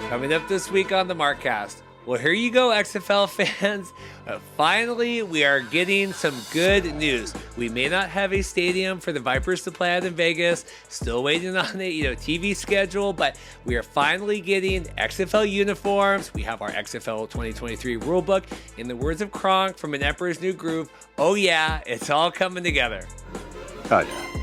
Coming up this week on the Markcast. Well, here you go, XFL fans. Finally, we are getting some good news. We may not have a stadium for the Vipers to play at in Vegas. Still waiting on a TV schedule, but we are finally getting XFL uniforms. We have our XFL 2023 rulebook. In the words of Kronk from An Emperor's New Groove, oh yeah, it's all coming together. Oh yeah.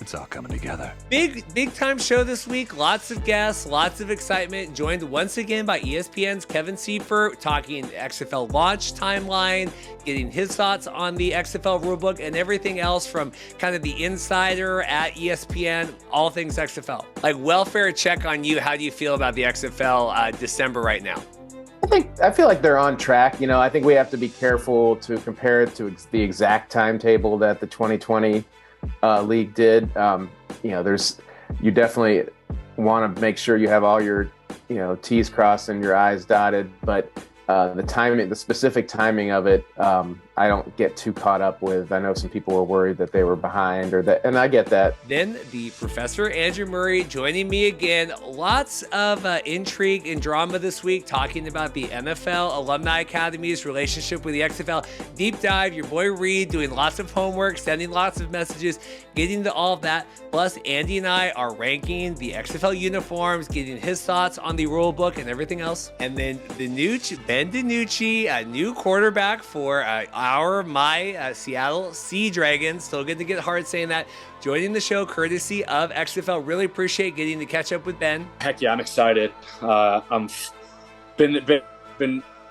It's all coming together. Big time show this week. Lots of guests, lots of excitement. Joined once again by ESPN's Kevin Seifert, talking XFL launch timeline, getting his thoughts on the XFL rulebook and everything else from kind of the insider at ESPN, all things XFL. Like, welfare check on you. How do you feel about the XFL December right now? I feel like they're on track. I think we have to be careful to compare it to the exact timetable that the 2020 league did. You definitely want to make sure you have all your T's crossed and your I's dotted, but the specific timing of it, I don't get too caught up with. I know some people were worried that they were behind, and I get that. Then the Professor Andrew Murray joining me again. Lots of intrigue and drama this week, talking about the NFL Alumni Academy's relationship with the XFL. Deep dive, your boy Reed doing lots of homework, sending lots of messages, getting to all of that. Plus, Andy and I are ranking the XFL uniforms, getting his thoughts on the rule book and everything else. And then Ben DiNucci, a new quarterback for my Seattle Sea Dragons. Still good to get hard saying that. Joining the show courtesy of XFL. Really appreciate getting to catch up with Ben. Heck yeah, I'm excited. I'm been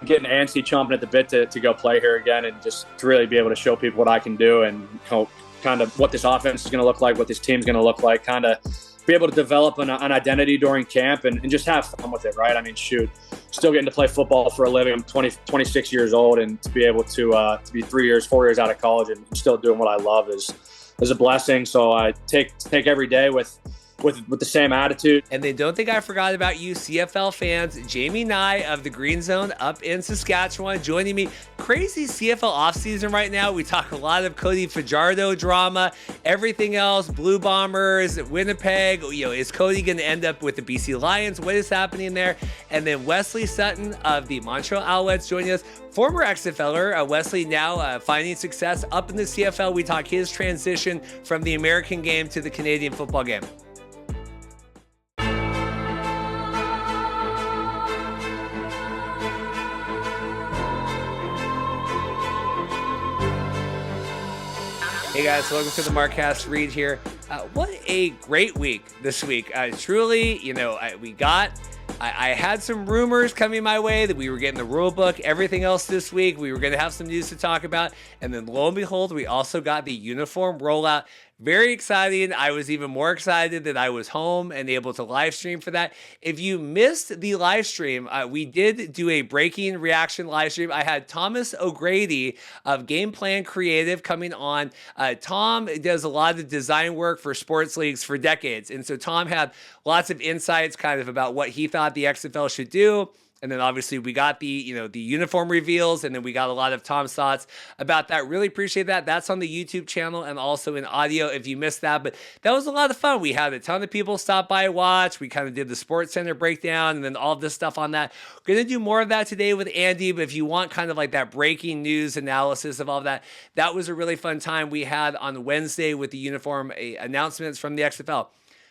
getting antsy, chomping at the bit to go play here again, and just to really be able to show people what I can do and kind of what this offense is going to look like, what this team's going to look like, kind of be able to develop an identity during camp and just have fun with it, right? I mean, shoot, still getting to play football for a living. I'm 26 years old, and to be able to be 4 years out of college and still doing what I love is a blessing. So I take every day with the same attitude. And then don't think I forgot about you, CFL fans. Jamie Nye of the Green Zone up in Saskatchewan joining me. Crazy CFL offseason right now. We talk a lot of Cody Fajardo drama, everything else, Blue Bombers, Winnipeg. Is Cody going to end up with the BC Lions? What is happening there? And then Wesley Sutton of the Montreal Alouettes joining us. Former XFLer, Wesley now finding success up in the CFL. We talk his transition from the American game to the Canadian football game. Hey guys, welcome to the Markcast. Reed here. What a great week this week. Truly, I had some rumors coming my way that we were getting the rule book, everything else this week. We were going to have some news to talk about. And then lo and behold, we also got the uniform rollout. Very exciting. I was even more excited that I was home and able to live stream for that. If you missed the live stream, we did do a breaking reaction live stream. I had Thomas O'Grady of Game Plan Creative coming on. Tom does a lot of design work for sports leagues for decades. And so Tom had lots of insights kind of about what he thought the XFL should do. And then obviously we got the uniform reveals, and then we got a lot of Tom's thoughts about that. Really appreciate that. That's on the YouTube channel and also in audio if you missed that. But that was a lot of fun. We had a ton of people stop by and watch. We kind of did the Sports Center breakdown and then all this stuff on that. We're going to do more of that today with Andy, but if you want kind of like that breaking news analysis of all of that, that was a really fun time we had on Wednesday with the uniform announcements from the XFL.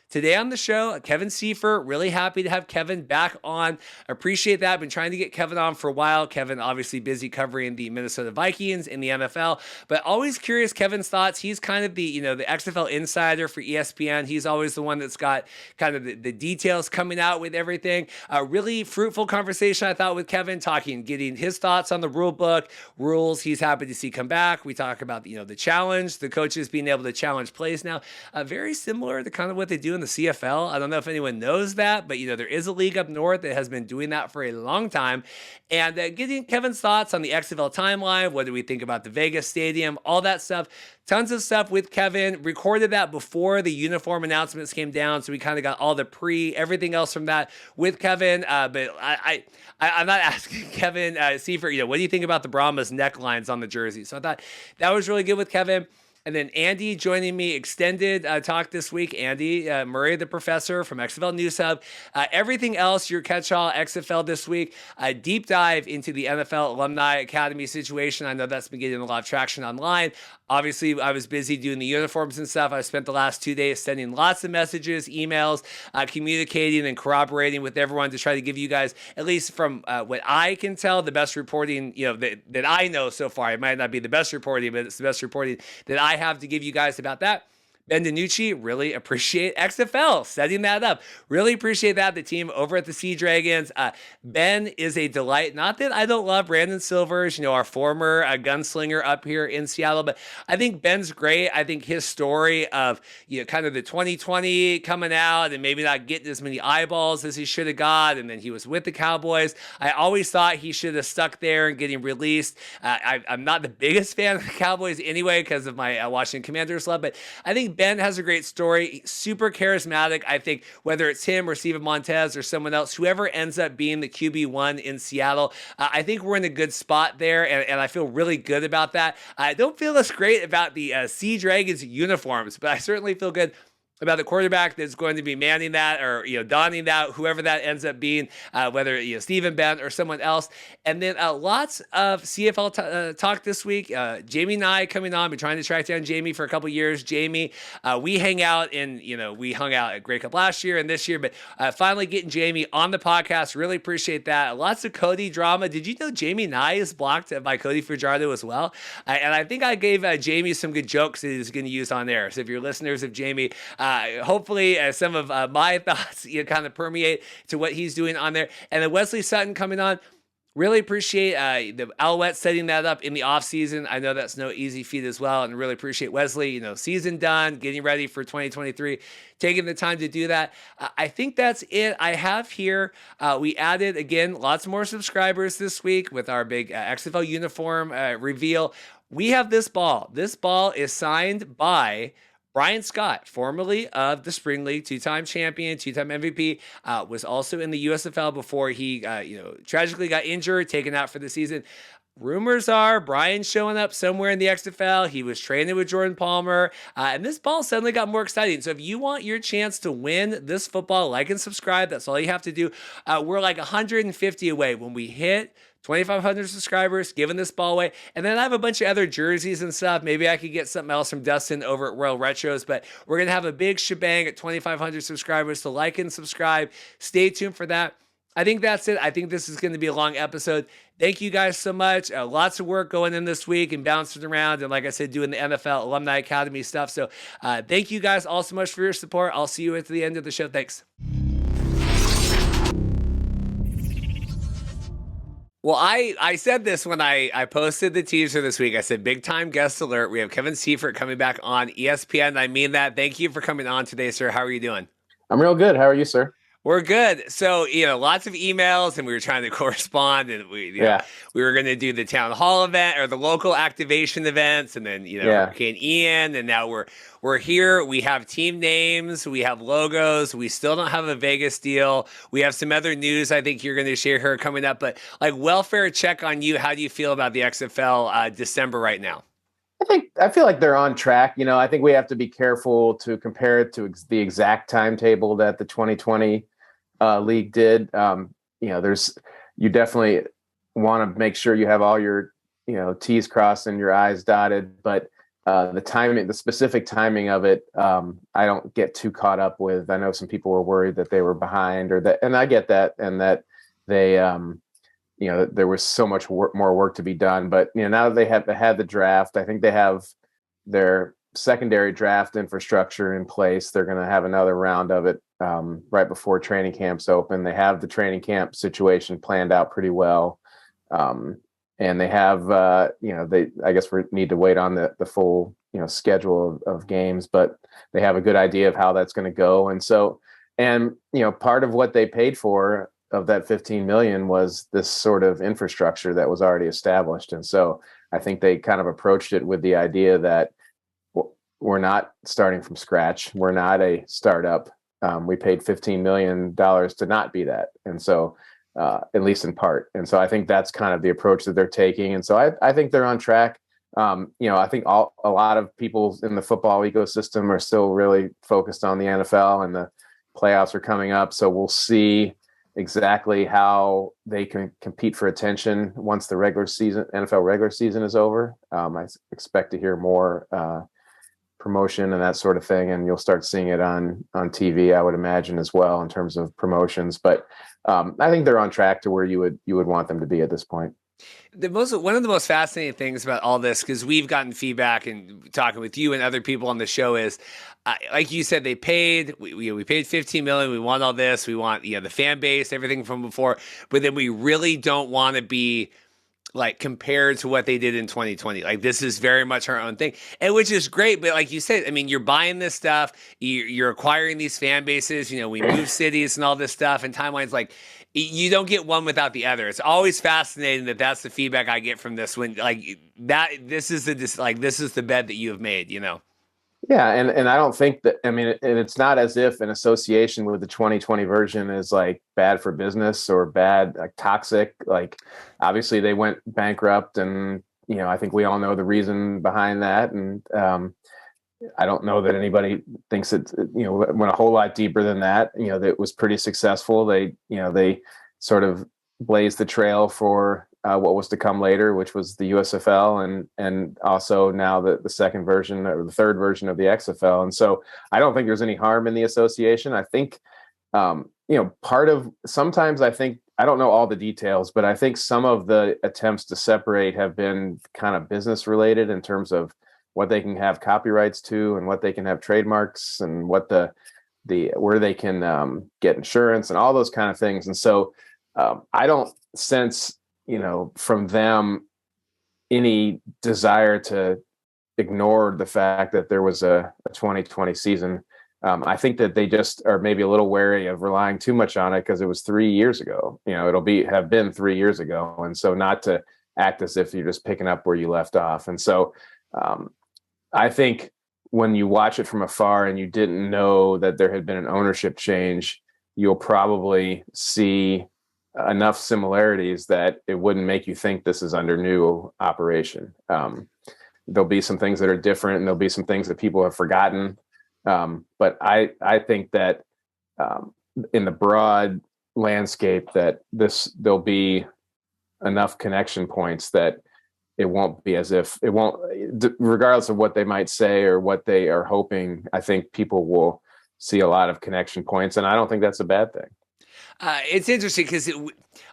Today on the show, Kevin Seifert. Really happy to have Kevin back on. Appreciate that. Been trying to get Kevin on for a while. Kevin obviously busy covering the Minnesota Vikings in the NFL, but always curious Kevin's thoughts. He's kind of the XFL insider for ESPN. He's always the one that's got kind of the details coming out with everything. A really fruitful conversation, I thought, with Kevin, getting his thoughts on the rule book, rules he's happy to see come back. We talk about the challenge, the coaches being able to challenge plays now. Very similar to kind of what they do in the CFL. I don't know if anyone knows that, but there is a league up north that has been doing that for a long time. And getting Kevin's thoughts on the XFL timeline, what do we think about the Vegas Stadium, all that stuff. Tons of stuff with Kevin. Recorded that before the uniform announcements came down, so we kind of got all the everything else from that with Kevin. But I'm not asking Kevin Seifert, what do you think about the Brahmas necklines on the jersey? So I thought that was really good with Kevin. And then Andy joining me, extended talk this week. Andy Murray, the professor from XFL News Hub. Everything else, your catch-all XFL this week. A deep dive into the NFL Alumni Academy situation. I know that's been getting a lot of traction online. Obviously, I was busy doing the uniforms and stuff. I spent the last 2 days sending lots of messages, emails, communicating and corroborating with everyone to try to give you guys, at least from what I can tell, the best reporting that I know so far. It might not be the best reporting, but it's the best reporting that I have to give you guys about that. Ben DiNucci, really appreciate XFL setting that up. Really appreciate that. The team over at the Sea Dragons. Ben is a delight. Not that I don't love Brandon Silvers, our former gunslinger up here in Seattle, but I think Ben's great. I think his story of kind of the 2020 coming out and maybe not getting as many eyeballs as he should have got, and then he was with the Cowboys. I always thought he should have stuck there and getting released. I'm not the biggest fan of the Cowboys anyway because of my Washington Commanders love, but I think Ben has a great story, super charismatic. I think whether it's him or Steven Montez or someone else, whoever ends up being the QB1 in Seattle, I think we're in a good spot there, and I feel really good about that. I don't feel as great about the Sea Dragons uniforms, but I certainly feel good about the quarterback that's going to be manning that or donning that, whoever that ends up being, whether Stephen Bent or someone else. And then lots of CFL talk this week. Jamie and I coming on. Been trying to track down Jamie for a couple years. Jamie, we hang out we hung out at Grey Cup last year and this year, but finally getting Jamie on the podcast. Really appreciate that. Lots of Cody drama. Did you know Jamie Nye is blocked by Cody Fajardo as well? And I think I gave Jamie some good jokes that he's going to use on there. So if you're listeners of Jamie, hopefully some of my thoughts kind of permeate to what he's doing on there. And then Wesley Sutton coming on. Really appreciate the Alouettes setting that up in the offseason. I know that's no easy feat as well, and really appreciate Wesley, season done, getting ready for 2023, taking the time to do that. I think that's it. I have here, we added, again, lots more subscribers this week with our big XFL uniform reveal. We have this ball. This ball is signed by Brian Scott, formerly of the Spring League, two-time champion, two-time MVP, was also in the USFL before he, tragically got injured, taken out for the season. Rumors are Brian's showing up somewhere in the XFL. He was training with Jordan Palmer, and this ball suddenly got more exciting. So if you want your chance to win this football, like and subscribe. That's all you have to do. We're like 150 away. When we hit 2,500 subscribers, giving this ball away. And then I have a bunch of other jerseys and stuff. Maybe I could get something else from Dustin over at Royal Retros, but we're going to have a big shebang at 2,500 subscribers. So like and subscribe. Stay tuned for that. I think that's it. I think this is going to be a long episode. Thank you guys so much. Lots of work going in this week and bouncing around. And like I said, doing the NFL Alumni Academy stuff. So thank you guys all so much for your support. I'll see you at the end of the show. Thanks. Well, I said this when I posted the teaser this week. I said, big time guest alert. We have Kevin Seifert coming back on ESPN. I mean that. Thank you for coming on today, sir. How are you doing? I'm real good. How are you, sir? We're good. So, lots of emails and we were trying to correspond and we were going to do the town hall event or the local activation events and then, Hurricane Ian. And now we're here. We have team names. We have logos. We still don't have a Vegas deal. We have some other news I think you're going to share here coming up. But like welfare check on you. How do you feel about the XFL December right now? I feel like they're on track. I think we have to be careful to compare it to the exact timetable that the 2020 league did. You definitely want to make sure you have all your, T's crossed and your I's dotted, but the specific timing of it, I don't get too caught up with. I know some people were worried that they were behind and I get that, and that they, there was so much more work to be done. But now that they have had the draft, I think they have their secondary draft infrastructure in place. They're going to have another round of it right before training camps open. They have the training camp situation planned out pretty well, and they have I guess we need to wait on the full schedule of games, but they have a good idea of how that's going to go. And so, part of what they paid for of that 15 million was this sort of infrastructure that was already established. And so I think they kind of approached it with the idea that we're not starting from scratch. We're not a startup. We paid $15 million to not be that. And so, at least in part. And so I think that's kind of the approach that they're taking. And so I think they're on track. I think a lot of people in the football ecosystem are still really focused on the NFL, and the playoffs are coming up. So we'll see exactly how they can compete for attention once the NFL regular season is over. I expect to hear more promotion and that sort of thing, and you'll start seeing it on TV, I would imagine, as well, in terms of promotions. But I think they're on track to where you would want them to be at this point. One of the most fascinating things about all this, because we've gotten feedback and talking with you and other people on the show, is like you said, we paid $15 million. We want all this. We want the fan base, everything from before, but then we really don't want to be like compared to what they did in 2020. Like, this is very much our own thing, and which is great. But like you said, I mean, you're buying this stuff, you're acquiring these fan bases. We move cities and all this stuff, and timelines. Like, you don't get one without the other. It's always fascinating that's the feedback I get from this, when this is the bet that you have made. Yeah, and I don't think that, and it's not as if an association with the 2020 version is like bad for business or bad, like toxic. Like, obviously they went bankrupt, and I think we all know the reason behind that. And I don't know that anybody thinks it went a whole lot deeper than that. That it was pretty successful. They sort of blazed the trail for what was to come later, which was the USFL, and also now the second version or the third version of the XFL. And so I don't think there's any harm in the association. I think, sometimes I think, I don't know all the details, but I think some of the attempts to separate have been kind of business related in terms of what they can have copyrights to and what they can have trademarks and what where they can get insurance and all those kind of things. And so I don't sense from them any desire to ignore the fact that there was a 2020 season. I think that they just are maybe a little wary of relying too much on it because it was 3 years ago. It'll have been 3 years ago. And so not to act as if you're just picking up where you left off. And so I think when you watch it from afar and you didn't know that there had been an ownership change, you'll probably see enough similarities that it wouldn't make you think this is under new operation. There'll be some things that are different, and there'll be some things that people have forgotten. But I think that in the broad landscape that there'll be enough connection points that it won't be as if it won't, regardless of what they might say or what they are hoping. I think people will see a lot of connection points, and I don't think that's a bad thing. It's interesting because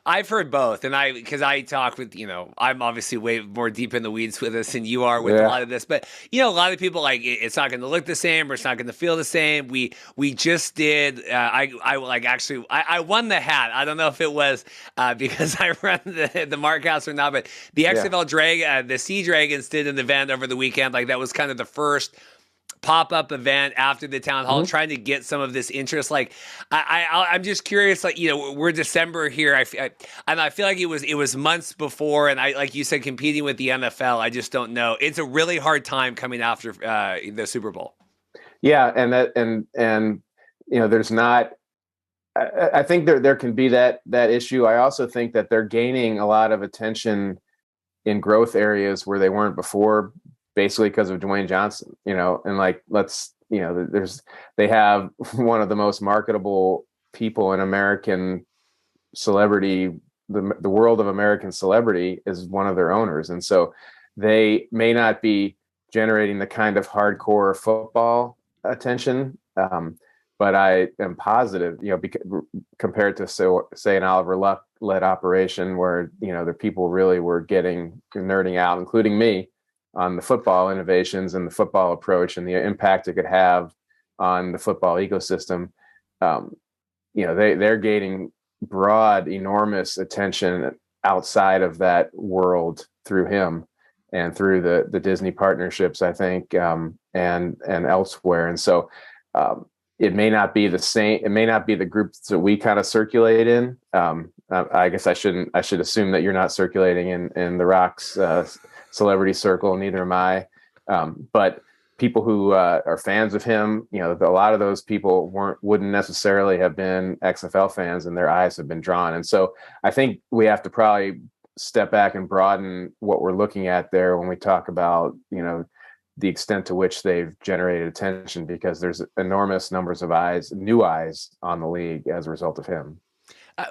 I've heard both, and because I talk with, I'm obviously way more deep in the weeds with this than you are with a lot of this, but a lot of people it's not going to look the same or it's not going to feel the same. We just did. I won the hat. I don't know if it was because I run the Markcast or not, but the XFL the Sea Dragons did an event over the weekend. Like, that was kind of the first pop-up event after the town hall, trying to get some of this interest. Like, I'm just curious, like, we're December here. I feel like it was months before, and like you said, competing with the NFL, I just don't know. It's a really hard time coming after the Super Bowl. Yeah. And there's not, I think there can be that issue. I also think that they're gaining a lot of attention in growth areas where they weren't before, basically because of Dwayne Johnson, and like, they have one of the most marketable people in American celebrity, the world of American celebrity is one of their owners. And so they may not be generating the kind of hardcore football attention, but I am positive, compared to say an Oliver Luck led operation where, the people really were nerding out, including me, on the football innovations and the football approach and the impact it could have on the football ecosystem. They're gaining broad, enormous attention outside of that world through him and through the Disney partnerships, I think, and elsewhere. And so it may not be the same. It may not be the groups that we kind of circulate in. I guess I should assume that you're not circulating in the Rock's celebrity circle. Neither am I. But people who are fans of him, a lot of those people wouldn't necessarily have been XFL fans, and their eyes have been drawn. And so I think we have to probably step back and broaden what we're looking at there when we talk about, the extent to which they've generated attention, because there's enormous numbers of new eyes on the league as a result of him.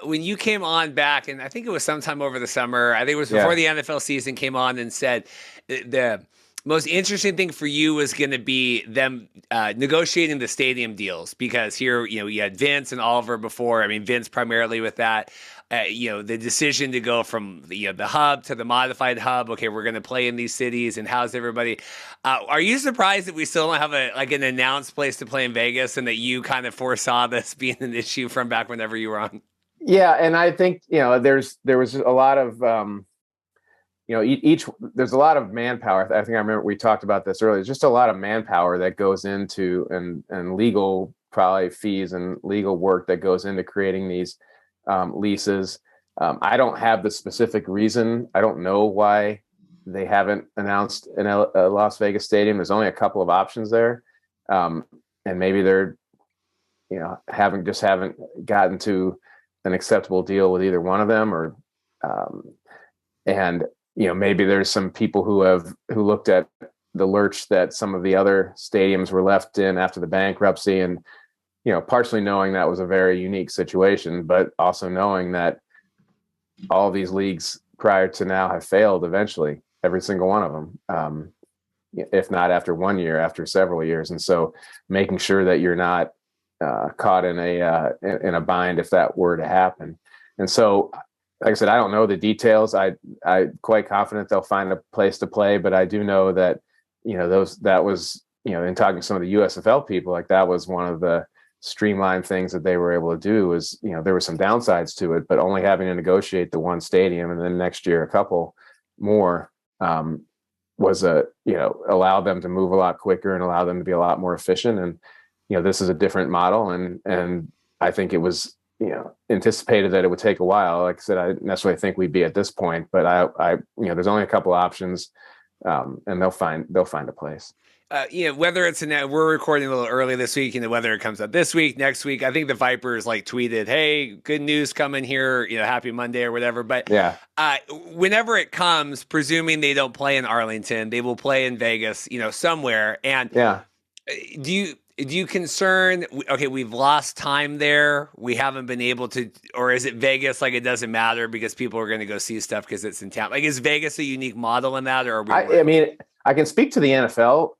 When you came on back, and I think it was sometime over the summer, I think it was before the NFL season came on, and said the most interesting thing for you was going to be them negotiating the stadium deals, because here, you had Vince and Oliver before. I mean, Vince primarily with that. The decision to go from the hub to the modified hub. Okay, we're going to play in these cities and house everybody. Are you surprised that we still don't have an announced place to play in Vegas, and that you kind of foresaw this being an issue from back whenever you were on? Yeah, and I think there was a lot of there's a lot of manpower. I think I remember we talked about this earlier. Just a lot of manpower that goes into and legal probably fees and legal work that goes into creating these leases. I don't have the specific reason. I don't know why they haven't announced a Las Vegas stadium. There's only a couple of options there, and maybe they're haven't gotten to an acceptable deal with either one of them, or and maybe there's some people who looked at the lurch that some of the other stadiums were left in after the bankruptcy, and partially knowing that was a very unique situation, but also knowing that all these leagues prior to now have failed eventually, every single one of them, if not after 1 year, after several years. And so making sure that you're not caught in a bind if that were to happen. And so, like I said, I don't know the details. I'm quite confident they'll find a place to play, but I do know that, that was, in talking to some of the USFL people, like that was one of the streamlined things that they were able to do. Was, there were some downsides to it, but only having to negotiate the one stadium and then next year a couple more was allowed them to move a lot quicker and allow them to be a lot more efficient. And this is a different model, and I think it was anticipated that it would take a while. Like I said, I didn't necessarily think we'd be at this point, but I there's only a couple options, and they'll find a place. Whether it's we're recording a little early this week, whether it comes out this week, next week. I think the Vipers tweeted, "Hey, good news coming here, happy Monday," or whatever. But yeah, whenever it comes, presuming they don't play in Arlington, they will play in Vegas, somewhere. And yeah, do you concern? Okay, we've lost time there. We haven't been able to, or is it Vegas? Like it doesn't matter because people are going to go see stuff because it's in town. Like, is Vegas a unique model in that, or I mean, I can speak to the NFL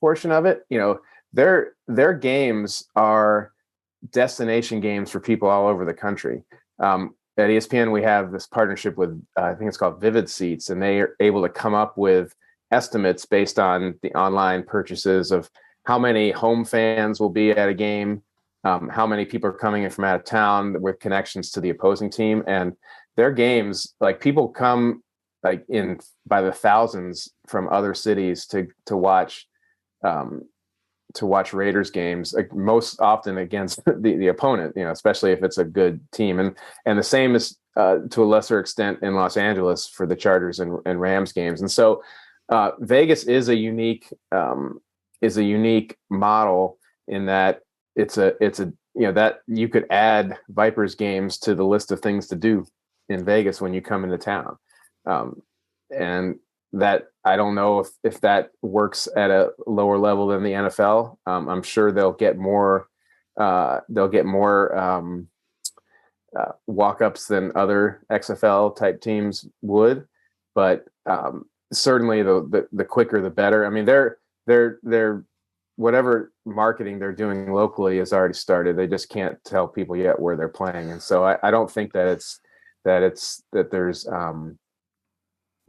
portion of it. Their games are destination games for people all over the country. At ESPN, we have this partnership with I think it's called Vivid Seats, and they are able to come up with estimates based on the online purchases of how many home fans will be at a game, how many people are coming in from out of town with connections to the opposing team. And their games, like people come in by the thousands from other cities to watch Raiders games, like most often against the opponent, especially if it's a good team. And the same is to a lesser extent in Los Angeles for the Chargers and Rams games. And so Vegas is a unique model in that it's a that you could add Vipers games to the list of things to do in Vegas when you come into town. And that I don't know if that works at a lower level than the NFL. I'm sure they'll get more walk-ups than other XFL type teams would, but certainly the quicker the better. I mean, they're whatever marketing they're doing locally has already started. They just can't tell people yet where they're playing, and so I don't think that there's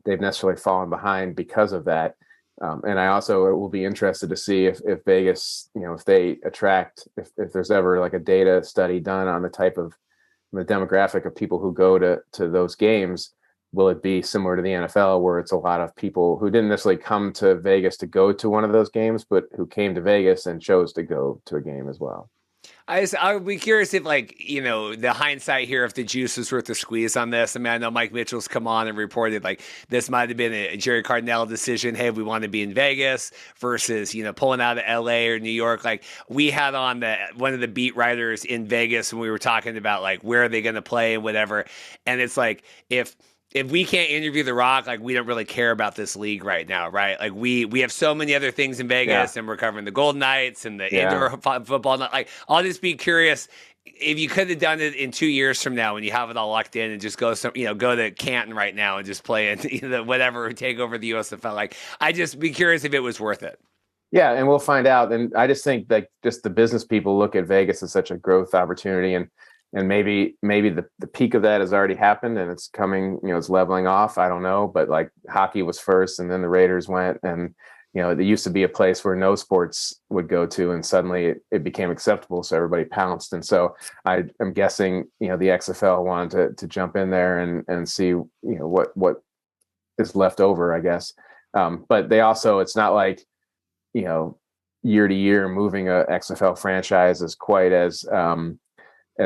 they've necessarily fallen behind because of that. And I also will be interested to see if Vegas, if they attract, if there's ever like a data study done on the demographic of people who go to those games. Will it be similar to the NFL, where it's a lot of people who didn't necessarily come to Vegas to go to one of those games, but who came to Vegas and chose to go to a game as well? I would be curious if, the hindsight here, if the juice was worth the squeeze on this. I mean, I know Mike Mitchell's come on and reported this might have been a Jerry Cardinale decision. Hey, we want to be in Vegas versus, pulling out of LA or New York. Like we had on one of the beat writers in Vegas when we were talking about where are they going to play and whatever. And it's if if we can't interview The Rock, like we don't really care about this league right now, right? Like we have so many other things in Vegas, and we're covering the Golden Knights and the indoor football. Like, I'll just be curious if you could have done it in 2 years from now when you have it all locked in and just go to Canton right now and just play it, whatever, take over the USFL. Like, I just be curious if it was worth it. Yeah, and we'll find out. And I just think that just the business people look at Vegas as such a growth opportunity, and maybe the peak of that has already happened and it's coming, it's leveling off. I don't know, but like hockey was first and then the Raiders went, and it used to be a place where no sports would go to, and suddenly it became acceptable, so everybody pounced. And so I'm guessing the XFL wanted to jump in there and see what is left over, I guess. But they also, it's not like year to year moving a XFL franchise is quite as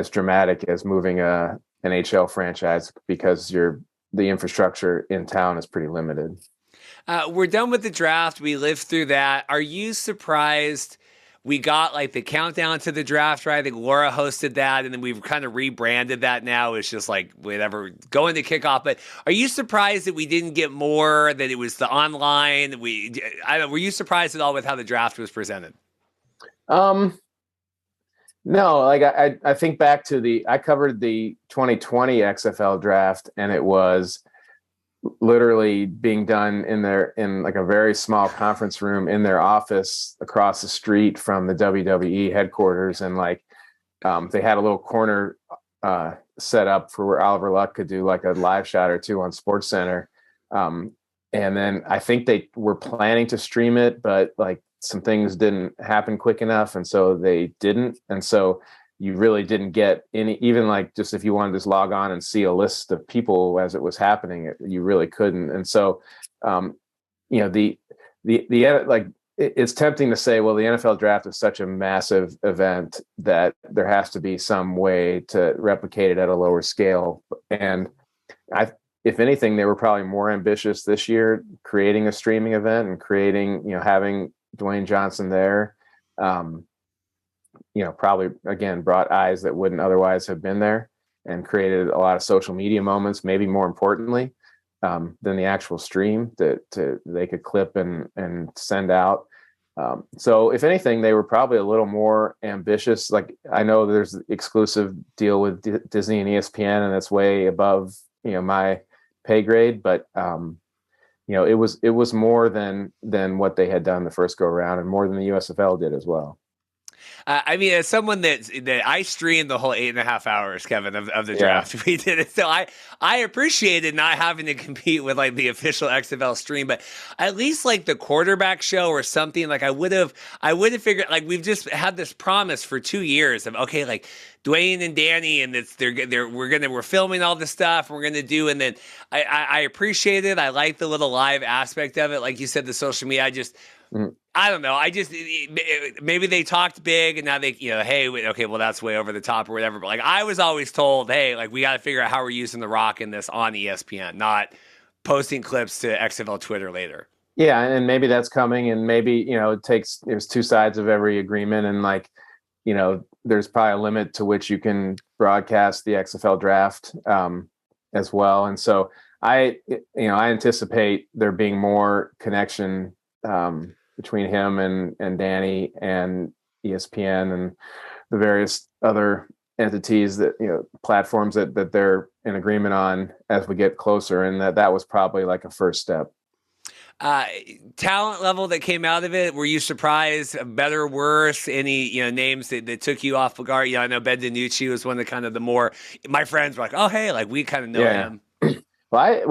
dramatic as moving a NHL franchise, because the infrastructure in town is pretty limited. We're done with the draft. We lived through that. Are you surprised we got like the countdown to the draft, right? I think Laura hosted that, and then we've kind of rebranded that now. It's just like whatever, going to kickoff. But are you surprised that we didn't get more, that it was the online? Were you surprised at all with how the draft was presented? No, like I think back to I covered the 2020 XFL draft, and it was literally being done in like a very small conference room in their office across the street from the WWE headquarters. And like, they had a little corner set up for where Oliver Luck could do like a live shot or two on SportsCenter. And then I think they were planning to stream it, but like some things didn't happen quick enough, and so they didn't. And so you really didn't get any, even like just if you wanted to just log on and see a list of people as it was happening, you really couldn't. And so, it's tempting to say, well, the NFL draft is such a massive event that there has to be some way to replicate it at a lower scale. And if anything, they were probably more ambitious this year, creating a streaming event and creating, having Dwayne Johnson there, probably again brought eyes that wouldn't otherwise have been there, and created a lot of social media moments, maybe more importantly than the actual stream that they could clip and send out. So if anything, they were probably a little more ambitious. Like, I know there's an exclusive deal with Disney and ESPN, and that's way above my pay grade, but it was more than what they had done the first go around, and more than the USFL did as well. I mean, as someone that I streamed the whole 8.5 hours, Kevin, of the draft, we did it. So I appreciated not having to compete with like the official XFL stream, but at least like the quarterback show or something, like I would have figured, like, we've just had this promise for 2 years of, okay, like Dwayne and Danny, and we're filming all this stuff we're gonna do, and then I appreciate it. I like the little live aspect of it, like you said, the social media. I don't know. Maybe they talked big, and now they, hey, okay, well, that's way over the top or whatever. But like, I was always told, hey, like, we got to figure out how we're using The Rock in this on ESPN, not posting clips to XFL Twitter later. Yeah, and maybe that's coming, and maybe there's two sides of every agreement, and like, there's probably a limit to which you can broadcast the XFL draft as well. And so I anticipate there being more connection between him and Danny and ESPN and the various other entities that, platforms that they're in agreement on as we get closer. And that was probably like a first step. Talent level that came out of it, were you surprised, better or worse? Any names that took you off guard? I know Ben DiNucci was one of the kind of the more, my friends were like, oh, hey, like we kind of know him. Well,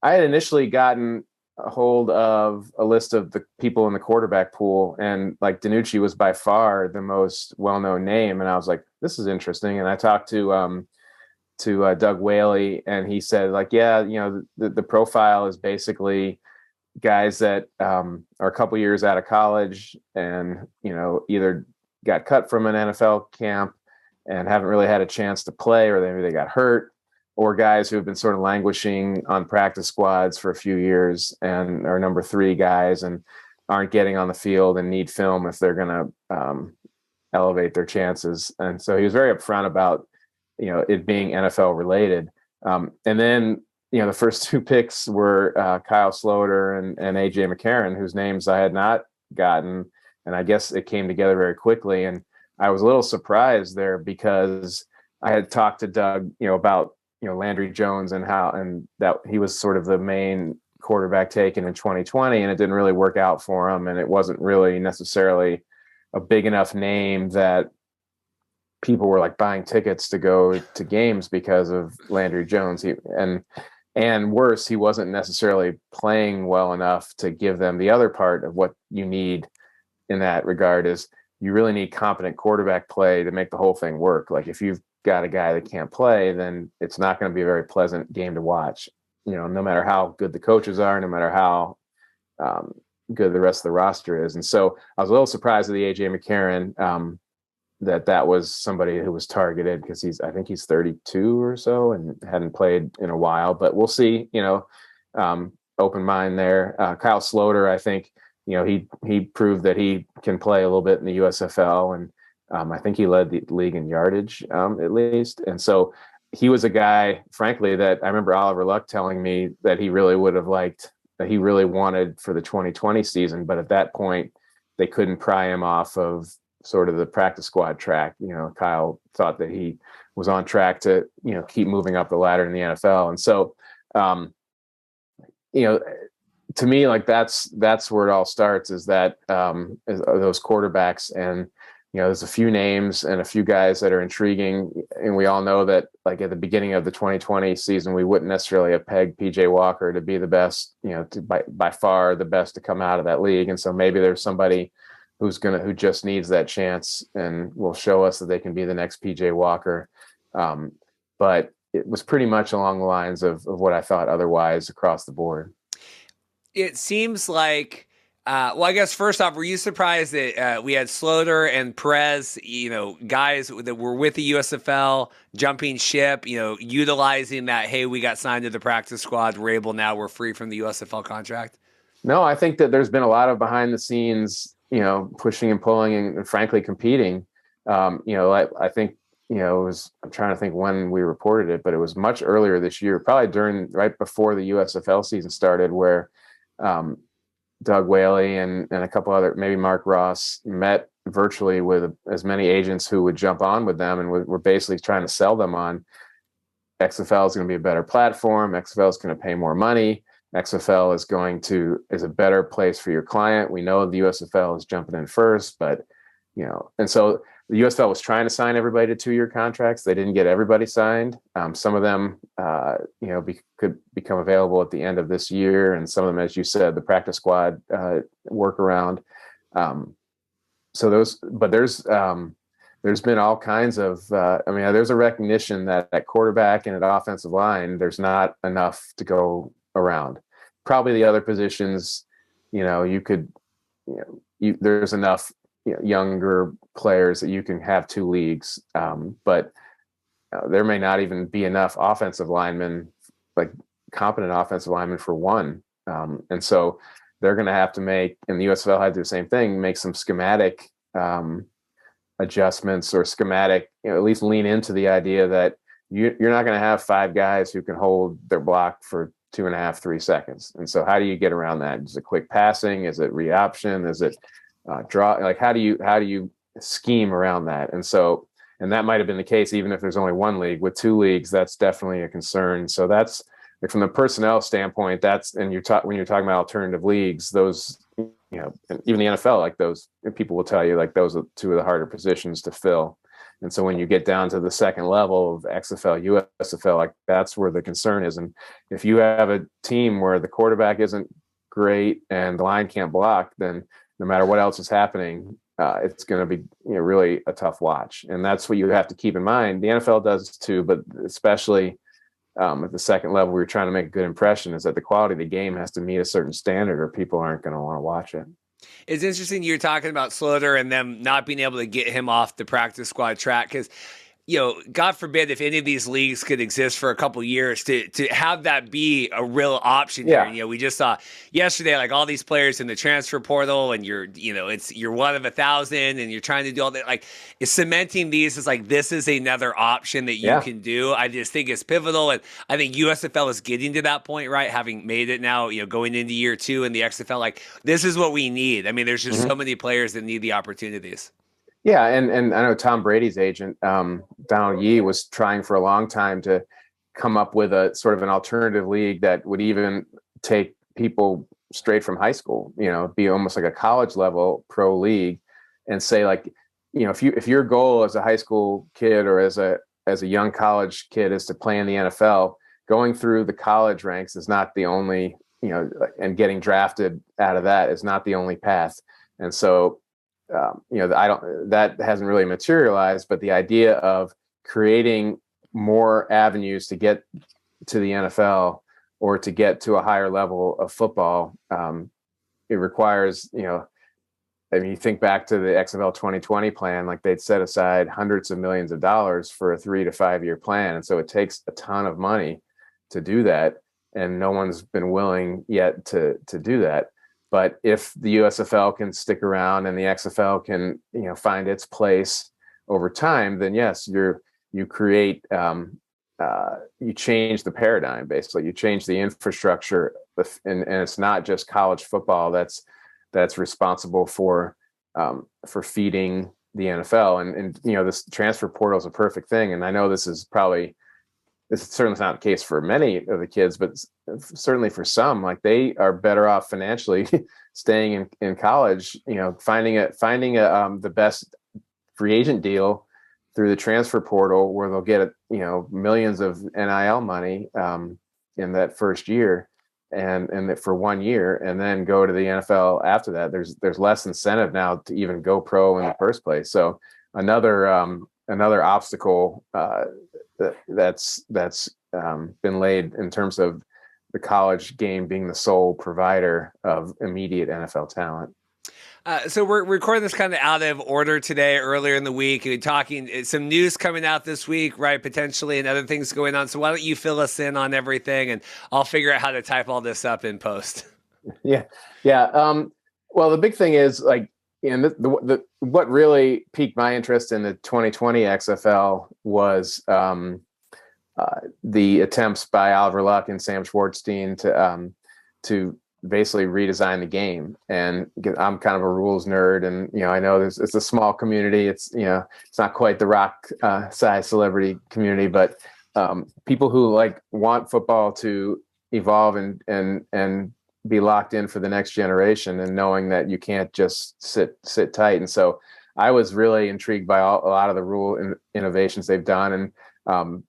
I had initially gotten a hold of a list of the people in the quarterback pool, and like DiNucci was by far the most well-known name, and I was like, this is interesting. And I talked to Doug Whaley, and he said, like, yeah, the profile is basically guys that are a couple years out of college and either got cut from an NFL camp and haven't really had a chance to play, or maybe they got hurt, or guys who have been sort of languishing on practice squads for a few years and are number 3 guys and aren't getting on the field and need film if they're going to elevate their chances. And so he was very upfront about, it being NFL related. And then, the first two picks were Kyle Sloter and AJ McCarron, whose names I had not gotten. And I guess it came together very quickly. And I was a little surprised there because I had talked to Doug, about, Landry Jones and that he was sort of the main quarterback taken in 2020, and it didn't really work out for him. And it wasn't really necessarily a big enough name that people were like buying tickets to go to games because of Landry Jones. And worse, he wasn't necessarily playing well enough to give them the other part of what you need in that regard is you really need competent quarterback play to make the whole thing work. Like if you've got a guy that can't play, then it's not going to be a very pleasant game to watch, no matter how good the coaches are, no matter how good the rest of the roster is. And so I was a little surprised with the AJ McCarron, that was somebody who was targeted because I think he's 32 or so and hadn't played in a while, but we'll see, open mind there. Kyle Sloter, I think, he proved that he can play a little bit in the USFL, and I think he led the league in yardage at least. And so he was a guy, frankly, that I remember Oliver Luck telling me that he really would have liked, that he really wanted for the 2020 season. But at that point, they couldn't pry him off of sort of the practice squad track. Kyle thought that he was on track to, keep moving up the ladder in the NFL. And so, to me, like that's where it all starts is that is those quarterbacks. And, there's a few names and a few guys that are intriguing. And we all know that like at the beginning of the 2020 season, we wouldn't necessarily have pegged PJ Walker to be the best, by far the best to come out of that league. And so maybe there's somebody who just needs that chance and will show us that they can be the next PJ Walker. But it was pretty much along the lines of what I thought otherwise across the board. It seems like, I guess first off, were you surprised that we had Sloter and Perez, guys that were with the USFL jumping ship, utilizing that, hey, we got signed to the practice squad, we're free from the USFL contract? No, I think that there's been a lot of behind the scenes, pushing and pulling and frankly competing. I think, I'm trying to think when we reported it, but it was much earlier this year, probably right before the USFL season started, where Doug Whaley and a couple other, maybe Mark Ross, met virtually with as many agents who would jump on with them, and we're basically trying to sell them on XFL is going to be a better platform. XFL is going to pay more money. XFL is a better place for your client. We know the USFL is jumping in first, but and so the USFL was trying to sign everybody to 2-year contracts. They didn't get everybody signed. Some of them, could become available at the end of this year, and some of them, as you said, the practice squad workaround. There's been all kinds of. There's a recognition that at quarterback and at offensive line, there's not enough to go around. Probably the other positions, there's enough younger players that you can have 2 leagues, but there may not even be enough offensive linemen, like competent offensive linemen for one. And so they're going to have to make, and the USFL had to do the same thing, make some schematic adjustments or schematic, at least lean into the idea that you're not going to have 5 guys who can hold their block for 2.5, 3 seconds. And so how do you get around that? Is it quick passing? Is it read option? Is it draw? Like, how do you scheme around that? And that might have been the case, even if there's only 1 league. With 2 leagues, that's definitely a concern. So that's like, from the personnel standpoint, when you're talking about alternative leagues, those, even the NFL, like those people will tell you, like those are 2 of the harder positions to fill. And so when you get down to the second level of XFL, USFL, like that's where the concern is. And if you have a team where the quarterback isn't great and the line can't block, then no matter what else is happening, it's going to be really a tough watch. And that's what you have to keep in mind. The NFL does too, but especially at the second level, we're trying to make a good impression, is that the quality of the game has to meet a certain standard or people aren't going to want to watch it. It's interesting you're talking about Sloter and them not being able to get him off the practice squad track, because God forbid if any of these leagues could exist for a couple years to have that be a real option here. Yeah. And, we just saw yesterday, like all these players in the transfer portal, and you're one of 1,000 and you're trying to do all that. Like, it's cementing these as like, this is another option that you can do. I just think it's pivotal. And I think USFL is getting to that point, right? Having made it now, going into year 2 in the XFL, like this is what we need. I mean, there's just so many players that need the opportunities. Yeah, and I know Tom Brady's agent, Donald Yee, was trying for a long time to come up with a sort of an alternative league that would even take people straight from high school, be almost like a college level pro league, and say like, if your goal as a high school kid or as a young college kid is to play in the NFL, going through the college ranks is not the only, and getting drafted out of that is not the only path. And so that hasn't really materialized, but the idea of creating more avenues to get to the NFL or to get to a higher level of football, it requires, I mean, you think back to the XFL 2020 plan, like they'd set aside hundreds of millions of dollars for a 3 to 5 year plan. And so it takes a ton of money to do that. And no one's been willing yet to do that. But if the USFL can stick around and the XFL can, find its place over time, then yes, you create, you change the paradigm. Basically, you change the infrastructure, and it's not just college football that's responsible for feeding the NFL. And this transfer portal is a perfect thing. And I know this is certainly not the case for many of the kids, but certainly for some, like they are better off financially staying in college, finding the best free agent deal through the transfer portal where they'll get, millions of NIL money in that first year and for 1 year, and then go to the NFL after that. There's less incentive now to even go pro in the first place. So another obstacle that's been laid in terms of the college game being the sole provider of immediate NFL talent. So we're recording this kind of out of order today, earlier in the week, and talking some news coming out this week, right? Potentially, and other things going on. So why don't you fill us in on everything, and I'll figure out how to type all this up in post. Yeah. Well, the big thing is like, what really piqued my interest in the 2020 XFL was the attempts by Oliver Luck and Sam Schwartzstein to basically redesign the game. And I'm kind of a rules nerd, and I know it's a small community. It's it's not quite the rock size celebrity community, but people who like want football to evolve and be locked in for the next generation, and knowing that you can't just sit tight. And so I was really intrigued by a lot of the rule innovations they've done. And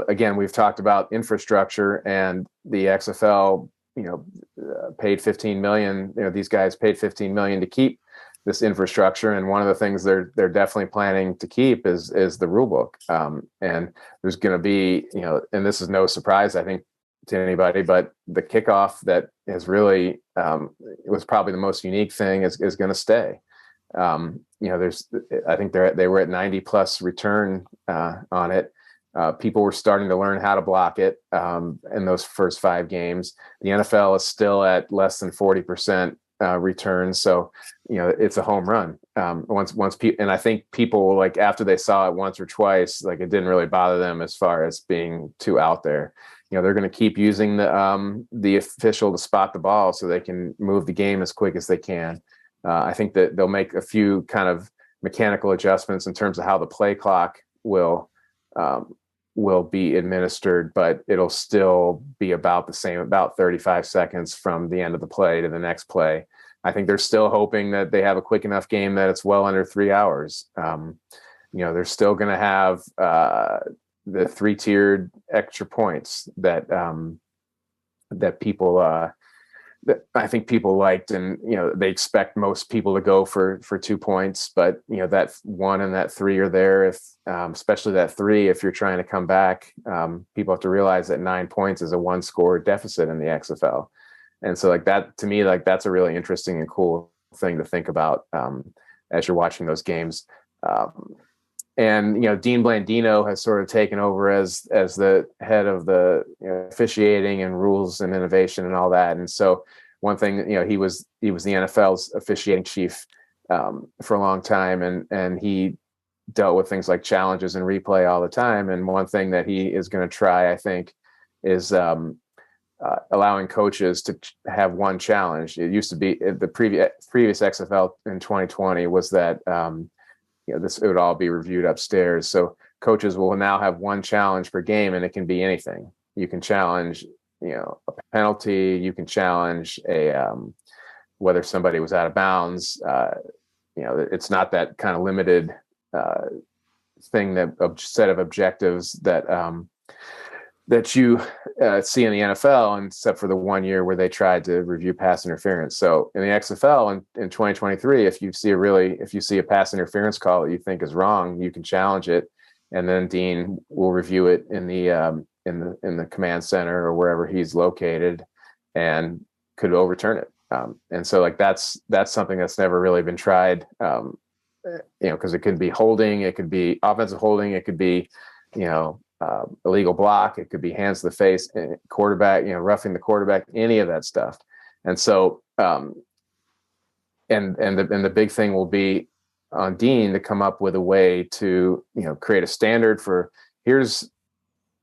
again, we've talked about infrastructure, and the XFL paid $15 million. These guys paid $15 million to keep this infrastructure, and one of the things they're definitely planning to keep is the rulebook. And there's going to be, and this is no surprise, I think, to anybody, but the kickoff that is really was probably the most unique thing is going to stay. I think they were at 90 plus return on it. People were starting to learn how to block it in those first 5 games. The NFL is still at less than 40% returns, so it's a home run. And I think people, like, after they saw it once or twice, like, it didn't really bother them as far as being too out there. They're going to keep using the official to spot the ball so they can move the game as quick as they can. I think that they'll make a few kind of mechanical adjustments in terms of how the play clock will be administered, but it'll still be about the same, about 35 seconds from the end of the play to the next play. I think they're still hoping that they have a quick enough game that it's well under 3 hours. They're still going to have the 3-tiered extra points that people that I think people liked, and they expect most people to go for 2 points, but that 1 and that 3 are there. If especially that 3, if you're trying to come back, people have to realize that 9 points is a 1-score deficit in the XFL, and so like that, to me, like that's a really interesting and cool thing to think about as you're watching those games. and Dean Blandino has sort of taken over as the head of the officiating and rules and innovation and all that. And so one thing, he was the NFL's officiating chief for a long time, and he dealt with things like challenges and replay all the time. And one thing that he is going to try, I think, is allowing coaches to have one challenge. It used to be the previous XFL in 2020 was that it would all be reviewed upstairs. So coaches will now have one challenge per game, and it can be anything. You can challenge, a penalty. You can challenge whether somebody was out of bounds. It's not that kind of limited thing, that set of objectives that you see in the NFL, except for the 1 year where they tried to review pass interference. So in the XFL in 2023, if you see a pass interference call that you think is wrong, you can challenge it, and then Dean will review it in the command center or wherever he's located, and could overturn it. And so like that's something that's never really been tried. Because it could be holding, it could be offensive holding, it could be illegal block, it could be hands to the face, quarterback, roughing the quarterback, any of that stuff. And so and the big thing will be on Dean to come up with a way to create a standard for, here's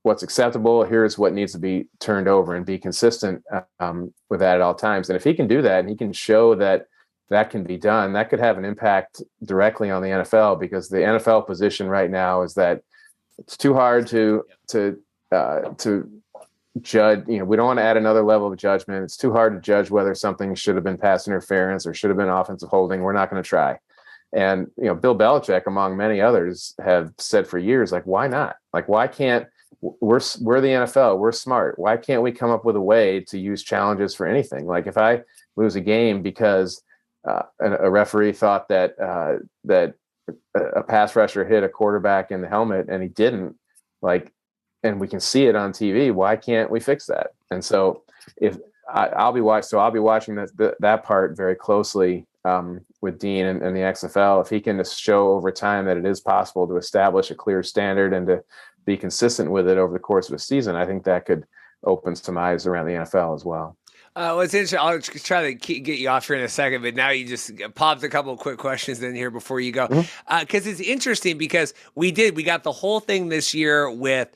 what's acceptable, here's what needs to be turned over, and be consistent with that at all times. And if he can do that, and he can show that can be done, that could have an impact directly on the NFL, because the NFL position right now is that it's too hard to judge. We don't want to add another level of judgment. It's too hard to judge whether something should have been pass interference or should have been offensive holding. We're not going to try. And Bill Belichick, among many others, have said for years, like, why not? Like, why can't we're the NFL? We're smart. Why can't we come up with a way to use challenges for anything? Like, if I lose a game because a referee thought that a pass rusher hit a quarterback in the helmet and he didn't, and we can see it on TV, why can't we fix that? And so I'll be watching that part very closely with Dean and the XFL. If he can just show over time that it is possible to establish a clear standard and to be consistent with it over the course of a season, I think that could open some eyes around the NFL as well. What's interesting, I'll try to get you off here in a second, but now you just popped a couple of quick questions in here before you go. Because it's interesting, because we got the whole thing this year with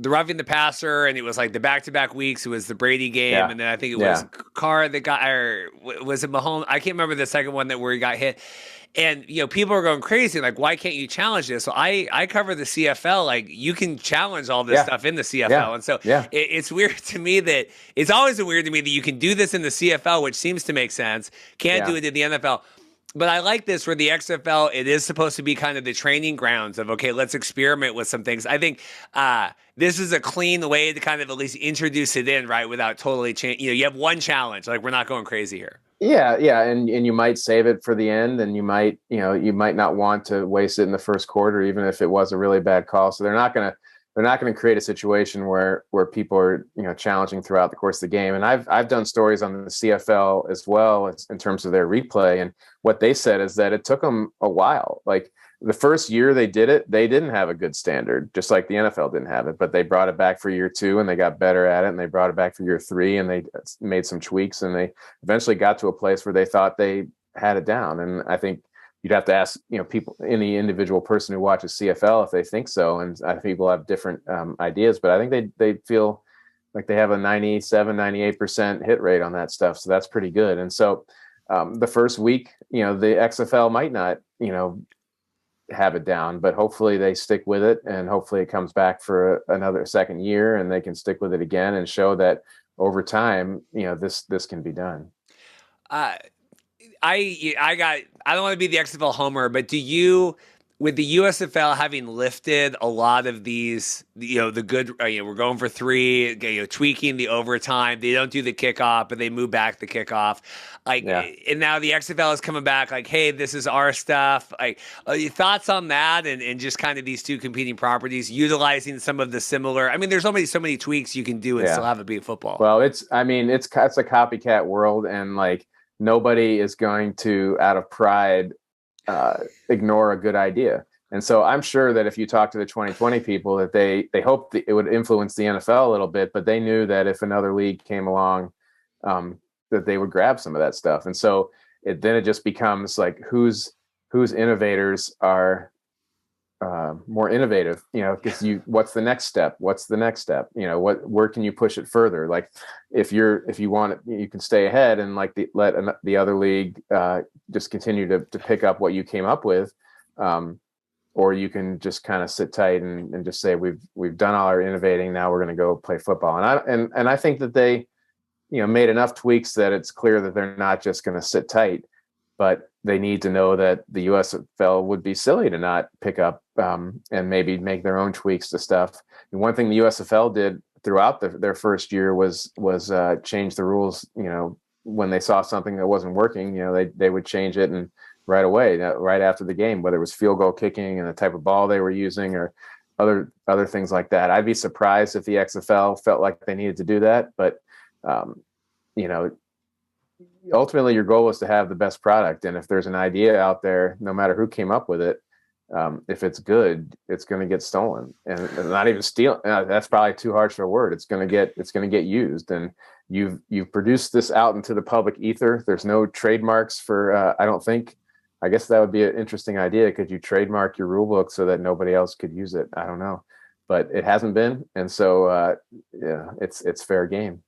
the roughing the passer, and it was like the back-to-back weeks. It was the Brady game, and then I think it was Carr that got, or was it Mahomes? I can't remember the second one where he got hit. And, people are going crazy, like, why can't you challenge this? So I cover the CFL, like, you can challenge all this stuff in the CFL. Yeah. And so it's weird to me that it's always weird to me that you can do this in the CFL, which seems to make sense. Can't do it in the NFL. But I like this where the XFL, it is supposed to be kind of the training grounds of, okay, let's experiment with some things. I think this is a clean way to kind of at least introduce it in, right, without totally change. You have one challenge, like, we're not going crazy here. Yeah, and you might save it for the end, and you might not want to waste it in the first quarter, even if it was a really bad call. So they're not going to create a situation where people are challenging throughout the course of the game. And I've done stories on the CFL as well in terms of their replay, and what they said is that it took them a while. Like, the first year they did it, they didn't have a good standard, just like the NFL didn't have it, but they brought it back for year 2 and they got better at it, and they brought it back for year 3 and they made some tweaks, and they eventually got to a place where they thought they had it down. And I think you'd have to ask, people, any individual person who watches CFL if they think so. And I think people have different ideas, but I think they feel like they have a 97, 98% hit rate on that stuff. So that's pretty good. And so the first week, the XFL might not, have it down, but hopefully they stick with it, and hopefully it comes back for another second year and they can stick with it again and show that over time, this can be done. I don't want to be the XFL homer, but do you, with the USFL having lifted a lot of these, the good, we're going for 3, tweaking the overtime, they don't do the kickoff, but they move back the kickoff. And now the XFL is coming back like, hey, this is our stuff. Your thoughts on that, and just kind of these two competing properties utilizing some of the similar, there's so many tweaks you can do and still have it be football. Well, it's a copycat world, and like, nobody is going to, out of pride, ignore a good idea. And so I'm sure that if you talk to the 2020 people, that they hoped it would influence the NFL a little bit, but they knew that if another league came along, that they would grab some of that stuff. And so then it just becomes like whose innovators are more innovative, because what's the next step? Where can you push it further? Like if you want it, you can stay ahead and like let the other league just continue to pick up what you came up with. Or you can just kind of sit tight and just say, we've done all our innovating. Now we're going to go play football. And I think that they, made enough tweaks that it's clear that they're not just going to sit tight, but they need to know that the USFL would be silly to not pick up and maybe make their own tweaks to stuff. And one thing the USFL did throughout their first year was change the rules. When they saw something that wasn't working, they would change it and right away, right after the game, whether it was field goal kicking and the type of ball they were using or other things like that. I'd be surprised if the XFL felt like they needed to do that, but ultimately your goal is to have the best product. And if there's an idea out there, no matter who came up with it, if it's good, it's going to get stolen and not even steal. That's probably too harsh for a word. It's going to get used. And you've produced this out into the public ether. There's no trademarks for, I don't think. I guess that would be an interesting idea. Could you trademark your rule book so that nobody else could use it? I don't know, but it hasn't been. And so, it's fair game.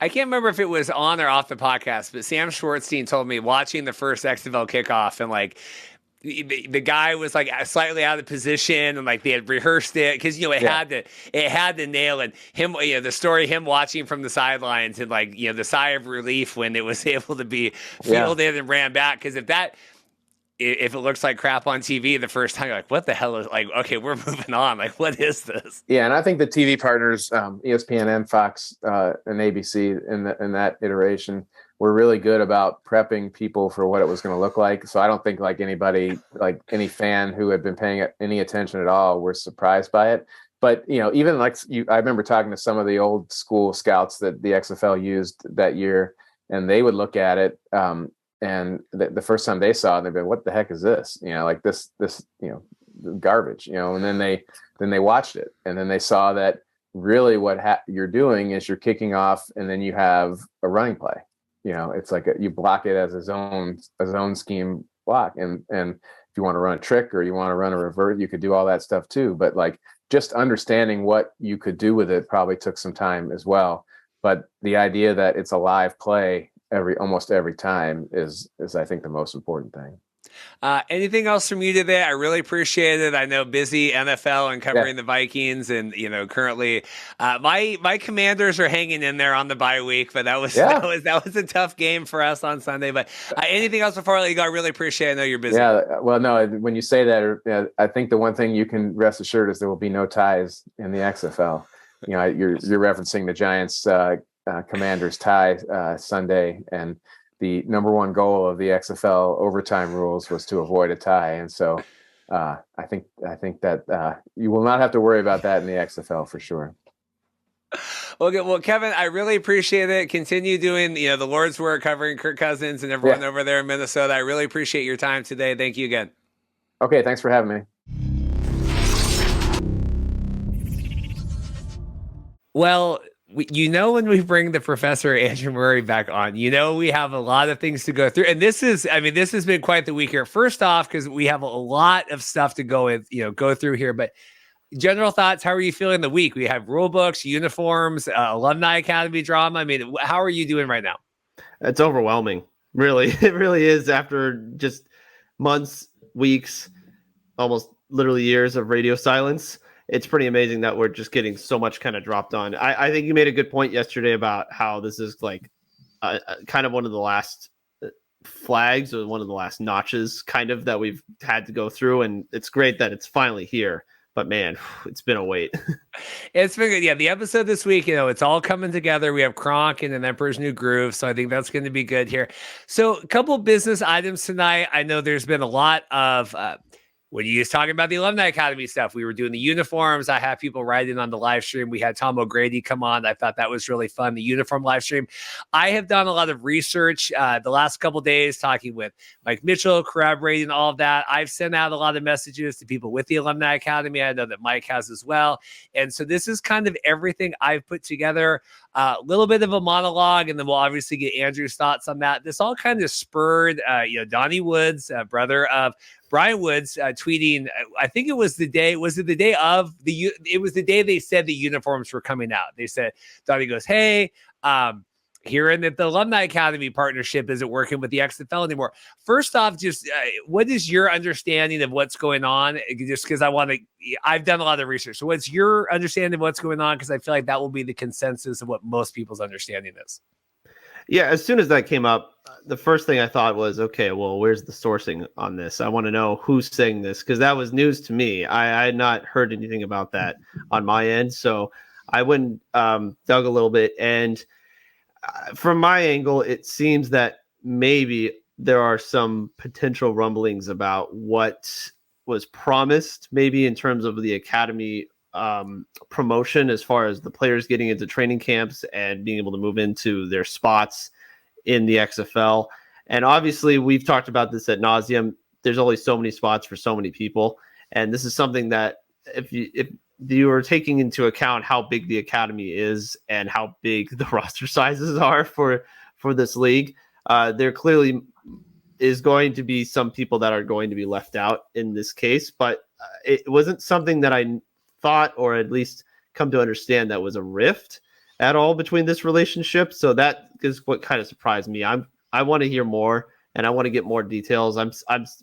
I can't remember if it was on or off the podcast, but Sam Schwartzstein told me watching the first XFL kickoff and like the guy was like slightly out of position and like they had rehearsed it because it had to nail it. Him, the story, him watching from the sidelines and like the sigh of relief when it was able to be fielded and ran back, because if it looks like crap on TV the first time, you're like, what the hell is, like, okay, we're moving on. Like, what is this? Yeah. And I think the TV partners, ESPN and Fox and ABC in that iteration were really good about prepping people for what it was going to look like. So I don't think like anybody, like any fan who had been paying any attention at all were surprised by it. But, even like I remember talking to some of the old school scouts that the XFL used that year, and they would look at it, and the first time they saw it, they'd be, what the heck is this? Like this, garbage, and then they watched it, and then they saw that really what you're doing is you're kicking off, and then you have a running play. It's like you block it as a zone scheme block. And if you want to run a trick or you want to run a revert, you could do all that stuff too. But like just understanding what you could do with it probably took some time as well. But the idea that it's a live play almost every time is I think the most important thing. Anything else from you today? I really appreciate it. I know busy NFL and covering the Vikings, and currently my Commanders are hanging in there on the bye week, but that was a tough game for us on Sunday. But anything else before I let you go? I really appreciate it. I know you're busy. Yeah, well, no, when you say that, I think the one thing you can rest assured is there will be no ties in the XFL. You're referencing the Giants Commanders tie Sunday, and the number one goal of the XFL overtime rules was to avoid a tie. And so I think that you will not have to worry about that in the XFL for sure. Okay, well, Kevin, I really appreciate it. Continue doing the Lord's work covering Kirk Cousins and everyone over there in Minnesota. I really appreciate your time today. Thank you again. Okay, thanks for having me. Well, when we bring the Professor Andrew Murray back on, we have a lot of things to go through. And this has been quite the week here. First off, because we have a lot of stuff to go through here. But general thoughts, how are you feeling the week? We have rule books, uniforms, Alumni Academy drama. How are you doing right now? It's overwhelming. Really. It really is, after just months, weeks, almost literally years of radio silence. It's pretty amazing that we're just getting so much kind of dropped on. I think you made a good point yesterday about how this is like kind of one of the last flags or one of the last notches kind of that we've had to go through. And it's great that it's finally here. But man, it's been a wait. It's been good. Yeah, the episode this week, it's all coming together. We have Kronk and an Emperor's New Groove. So I think that's going to be good here. So a couple business items tonight. I know there's been a lot of when you was talking about the Alumni Academy stuff, we were doing the uniforms. I have people writing on the live stream. We had Tom O'Grady come on. I thought that was really fun, the uniform live stream. I have done a lot of research the last couple of days, talking with Mike Mitchell, corroborating all of that. I've sent out a lot of messages to people with the Alumni Academy. I know that Mike has as well. And so this is kind of everything I've put together. A little bit of a monologue, and then we'll obviously get Andrew's thoughts on that. This all kind of spurred, Donnie Woods, brother of Brian Woods, tweeting. I think it was the day. It was the day they said the uniforms were coming out. They said, Donnie goes, "Hey, hearing that the Alumni Academy partnership isn't working with the XFL anymore." First off, just what is your understanding of what's going on? Just because I've done a lot of research. So what's your understanding of what's going on? Because I feel like that will be the consensus of what most people's understanding is. Yeah, as soon as that came up, the first thing I thought was, okay, well, where's the sourcing on this? I want to know who's saying this, because that was news to me. I had not heard anything about that on my end. So I went dug a little bit, and from my angle, it seems that maybe there are some potential rumblings about what was promised, maybe in terms of the academy promotion, as far as the players getting into training camps and being able to move into their spots in the XFL. And obviously, we've talked about this ad nauseum. There's only so many spots for so many people, and this is something that if you are taking into account how big the academy is and how big the roster sizes are for this league, there clearly is going to be some people that are going to be left out in this case. But it wasn't something that I thought, or at least come to understand, that was a rift at all between this relationship. So that is what kind of surprised me. I want to hear more, and I want to get more details.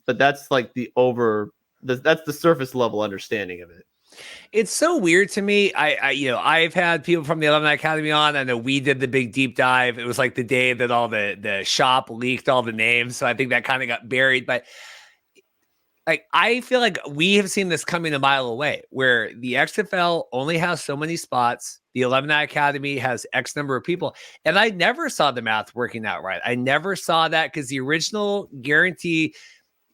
But that's like that's the surface level understanding of it. It's so weird to me. I've had people from the Alumni Academy on. I know we did the big deep dive. It was like the day that all the shop leaked all the names. So I think that kind of got buried. But like, I feel like we have seen this coming a mile away, where the XFL only has so many spots. The Alumni Academy has X number of people. And I never saw the math working out right. I never saw that, because the original guarantee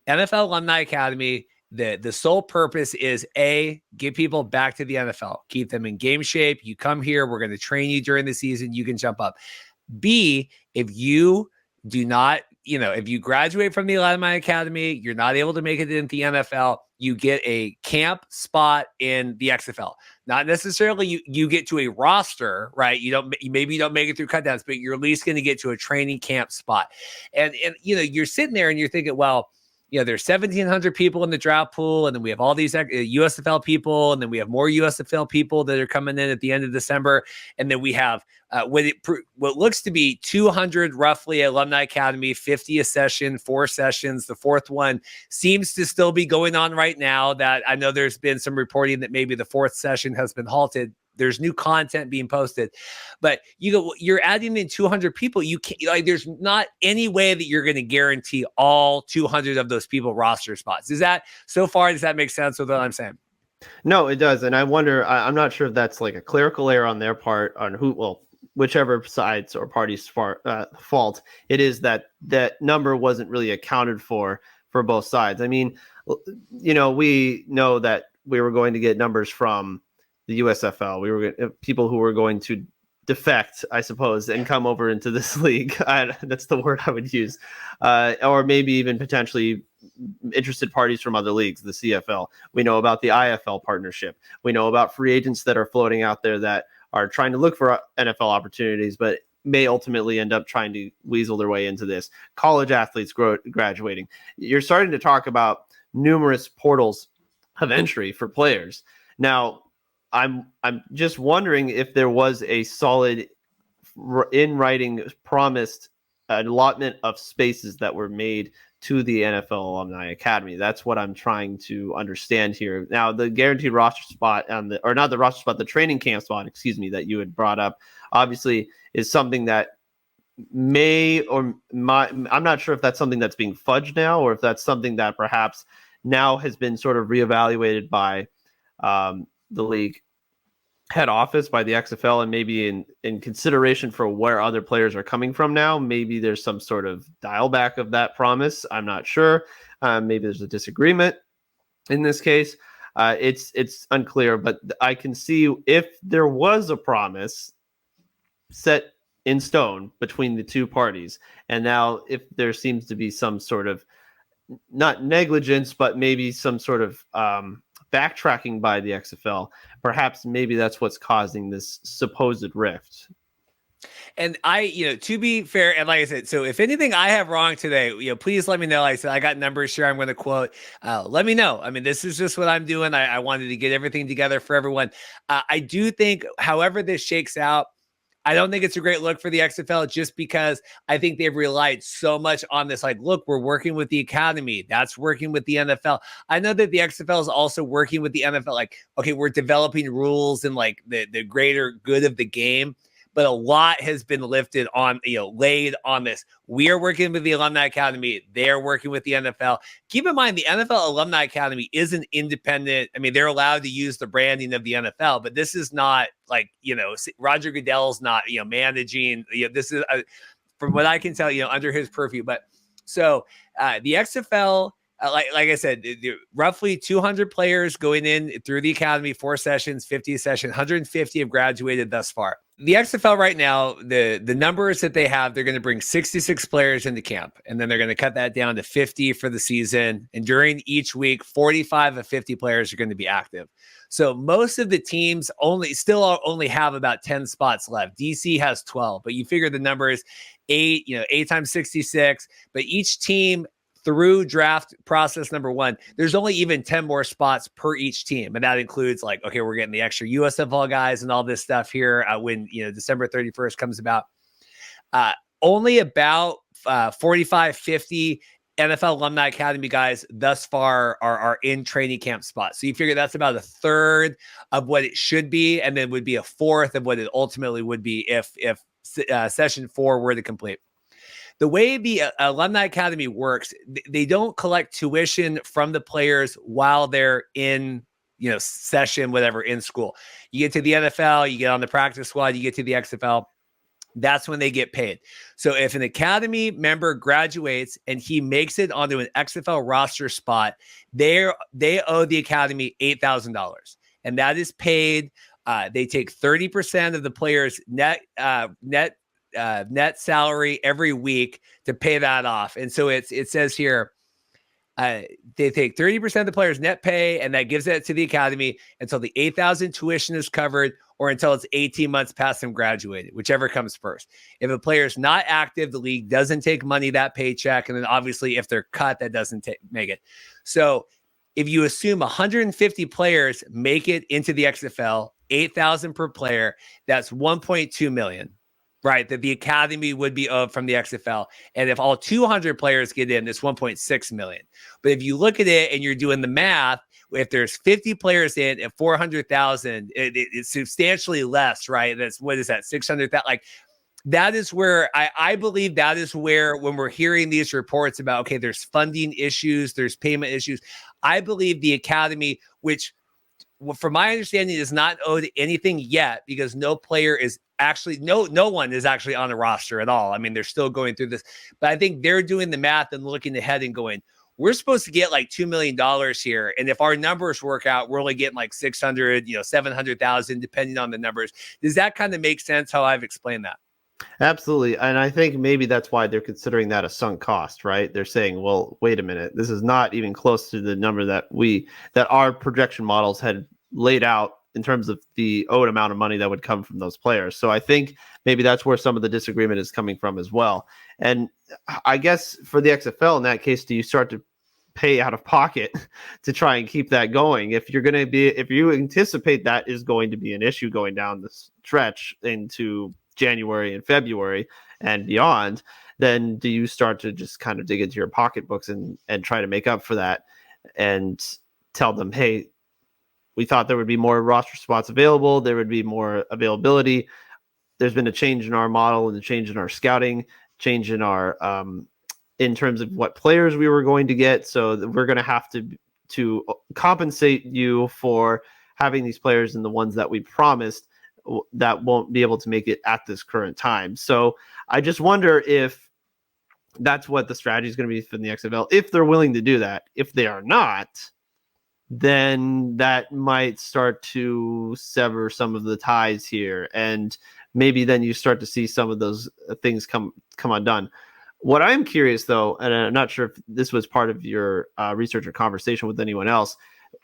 NFL Alumni Academy, the sole purpose is get people back to the NFL, keep them in game shape. You come here, we're going to train you during the season. You can jump up. B, if you do not, if you graduate from the Alumni Academy, you're not able to make it into the NFL, you get a camp spot in the XFL. Not necessarily you get to a roster, right? Maybe you don't make it through cutdowns, but you're at least going to get to a training camp spot. And you're sitting there and you're thinking, well, there's 1,700 people in the draft pool, and then we have all these USFL people, and then we have more USFL people that are coming in at the end of December, and then we have what looks to be 200 roughly Alumni Academy, 50 a session, 4 sessions. The fourth one seems to still be going on right now. That I know there's been some reporting that maybe the 4th session has been halted. There's new content being posted, but you're adding in 200 people. You can't, there's not any way that you're going to guarantee all 200 of those people roster spots. Does that make sense with what I'm saying? No, it does. And I wonder, I'm not sure if that's like a clerical error on their part, on whichever sides or parties fault it is, that number wasn't really accounted for both sides. I mean, we know that we were going to get numbers from the USFL. We were people who were going to defect, I suppose, and come over into this league. That's the word I would use. Or maybe even potentially interested parties from other leagues, the CFL. We know about the IFL partnership. We know about free agents that are floating out there that are trying to look for NFL opportunities, but may ultimately end up trying to weasel their way into this. College athletes graduating. You're starting to talk about numerous portals of entry for players. Now, I'm just wondering if there was a solid in writing promised allotment of spaces that were made to the NFL Alumni Academy. That's what I'm trying to understand here. Now, the guaranteed roster spot the training camp spot, that you had brought up, obviously is something that I'm not sure if that's something that's being fudged now, or if that's something that perhaps now has been sort of reevaluated by the league head office, by the XFL, and maybe in consideration for where other players are coming from now, maybe there's some sort of dial back of that promise. I'm not sure. Maybe there's a disagreement. in this case. It's unclear, but I can see if there was a promise set in stone between the two parties, and now if there seems to be some sort of not negligence, but maybe some sort of backtracking by the XFL, perhaps maybe that's what's causing this supposed rift. And to be fair, and like I said, so if anything I have wrong today, please let me know. Like I said, I got numbers here I'm going to quote. Let me know. I mean, this is just what I'm doing. I wanted to get everything together for everyone. I do think, however this shakes out, I don't think it's a great look for the XFL just because I think they've relied so much on this. Like, look, we're working with the academy. That's working with the NFL. I know that the XFL is also working with the NFL. Like, okay, we're developing rules and like the greater good of the game. But a lot has been lifted on, laid on this. We are working with the Alumni Academy. They're working with the NFL. Keep in mind, the NFL Alumni Academy is an independent. I mean, they're allowed to use the branding of the NFL, but this is not like, Roger Goodell's not, managing. This is, from what I can tell, under his purview. But so the XFL, like I said, roughly 200 players going in through the academy, 4 sessions, 50 a session, 150 have graduated thus far. The XFL right now, the numbers that they have, they're going to bring 66 players into camp, and then they're going to cut that down to 50 for the season. And during each week, 45 of 50 players are going to be active. So most of the teams only have about 10 spots left. DC has 12, but you figure the number is 8 times 66. But each team through draft process number 1, there's only even 10 more spots per each team. And that includes like, okay, we're getting the extra USFL guys and all this stuff here when, December 31st comes about. Only about 45, 50 NFL Alumni Academy guys thus far are in training camp spots. So you figure that's about a third of what it should be. And then would be a fourth of what it ultimately would be if session 4 were to complete. The way the Alumni Academy works, they don't collect tuition from the players while they're in, session, whatever, in school. You get to the NFL, you get on the practice squad, you get to the XFL. That's when they get paid. So if an academy member graduates and he makes it onto an XFL roster spot, they owe the academy $8,000, and that is paid. They take 30% of the player's net salary every week to pay that off. And so it says here, they take 30% of the player's net pay, and that gives it to the academy until the $8,000 tuition is covered, or until it's 18 months past them graduated, whichever comes first. If a player is not active, the league doesn't take money that paycheck. And then obviously if they're cut, that doesn't make it. So if you assume 150 players make it into the XFL, 8,000 per player, that's 1.2 million. Right, that the academy would be owed from the XFL. And if all 200 players get in, it's 1.6 million. But if you look at it and you're doing the math, if there's 50 players in at 400,000, it's substantially less, right? What is that, 600,000? Like, that is where I believe that is where, when we're hearing these reports about, okay, there's funding issues, there's payment issues, I believe the academy, which from my understanding is not owed anything yet, because no player is actually, no one is actually on the roster at all. I mean, they're still going through this, but I think they're doing the math and looking ahead and going, we're supposed to get like $2 million here. And if our numbers work out, we're only getting like 600, 700,000, depending on the numbers. Does that kind of make sense how I've explained that? Absolutely. And I think maybe that's why they're considering that a sunk cost, right? They're saying, well, wait a minute, this is not even close to the number that our projection models had laid out in terms of the owed amount of money that would come from those players. So I think maybe that's where some of the disagreement is coming from as well. And I guess for the XFL in that case, do you start to pay out of pocket to try and keep that going? If you anticipate that is going to be an issue going down the stretch into January and February and beyond, then do you start to just kind of dig into your pocketbooks and try to make up for that and tell them, hey, we thought there would be more roster spots available, there would be more availability. There's been a change in our model and a change in our scouting, change in our in terms of what players we were going to get. So we're going to have to compensate you for having these players and the ones that we promised that won't be able to make it at this current time. So I just wonder if that's what the strategy is going to be for the XFL, if they're willing to do that. If they are not, then that might start to sever some of the ties here. And maybe then you start to see some of those things come undone. What I'm curious, though, and I'm not sure if this was part of your research or conversation with anyone else,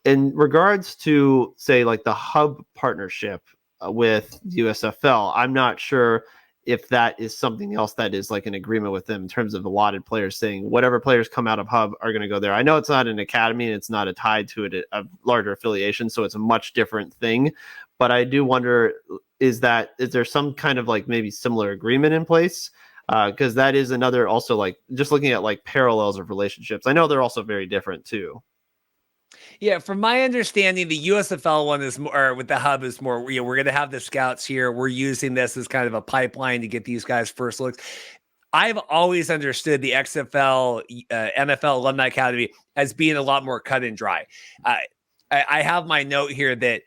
in regards to, say, like the hub partnership with USFL, I'm not sure if that is something else that is like an agreement with them in terms of allotted players, saying whatever players come out of hub are going to go there. I know it's not an academy and it's not tied to a larger affiliation, so it's a much different thing. But I do wonder, is there some kind of like maybe similar agreement in place? Because that is another, also like just looking at like parallels of relationships. I know they're also very different too. Yeah, from my understanding, the USFL one is more, or with the hub is more, we're going to have the scouts here. We're using this as kind of a pipeline to get these guys first looks. I've always understood the XFL NFL Alumni Academy as being a lot more cut and dry. I have my note here that,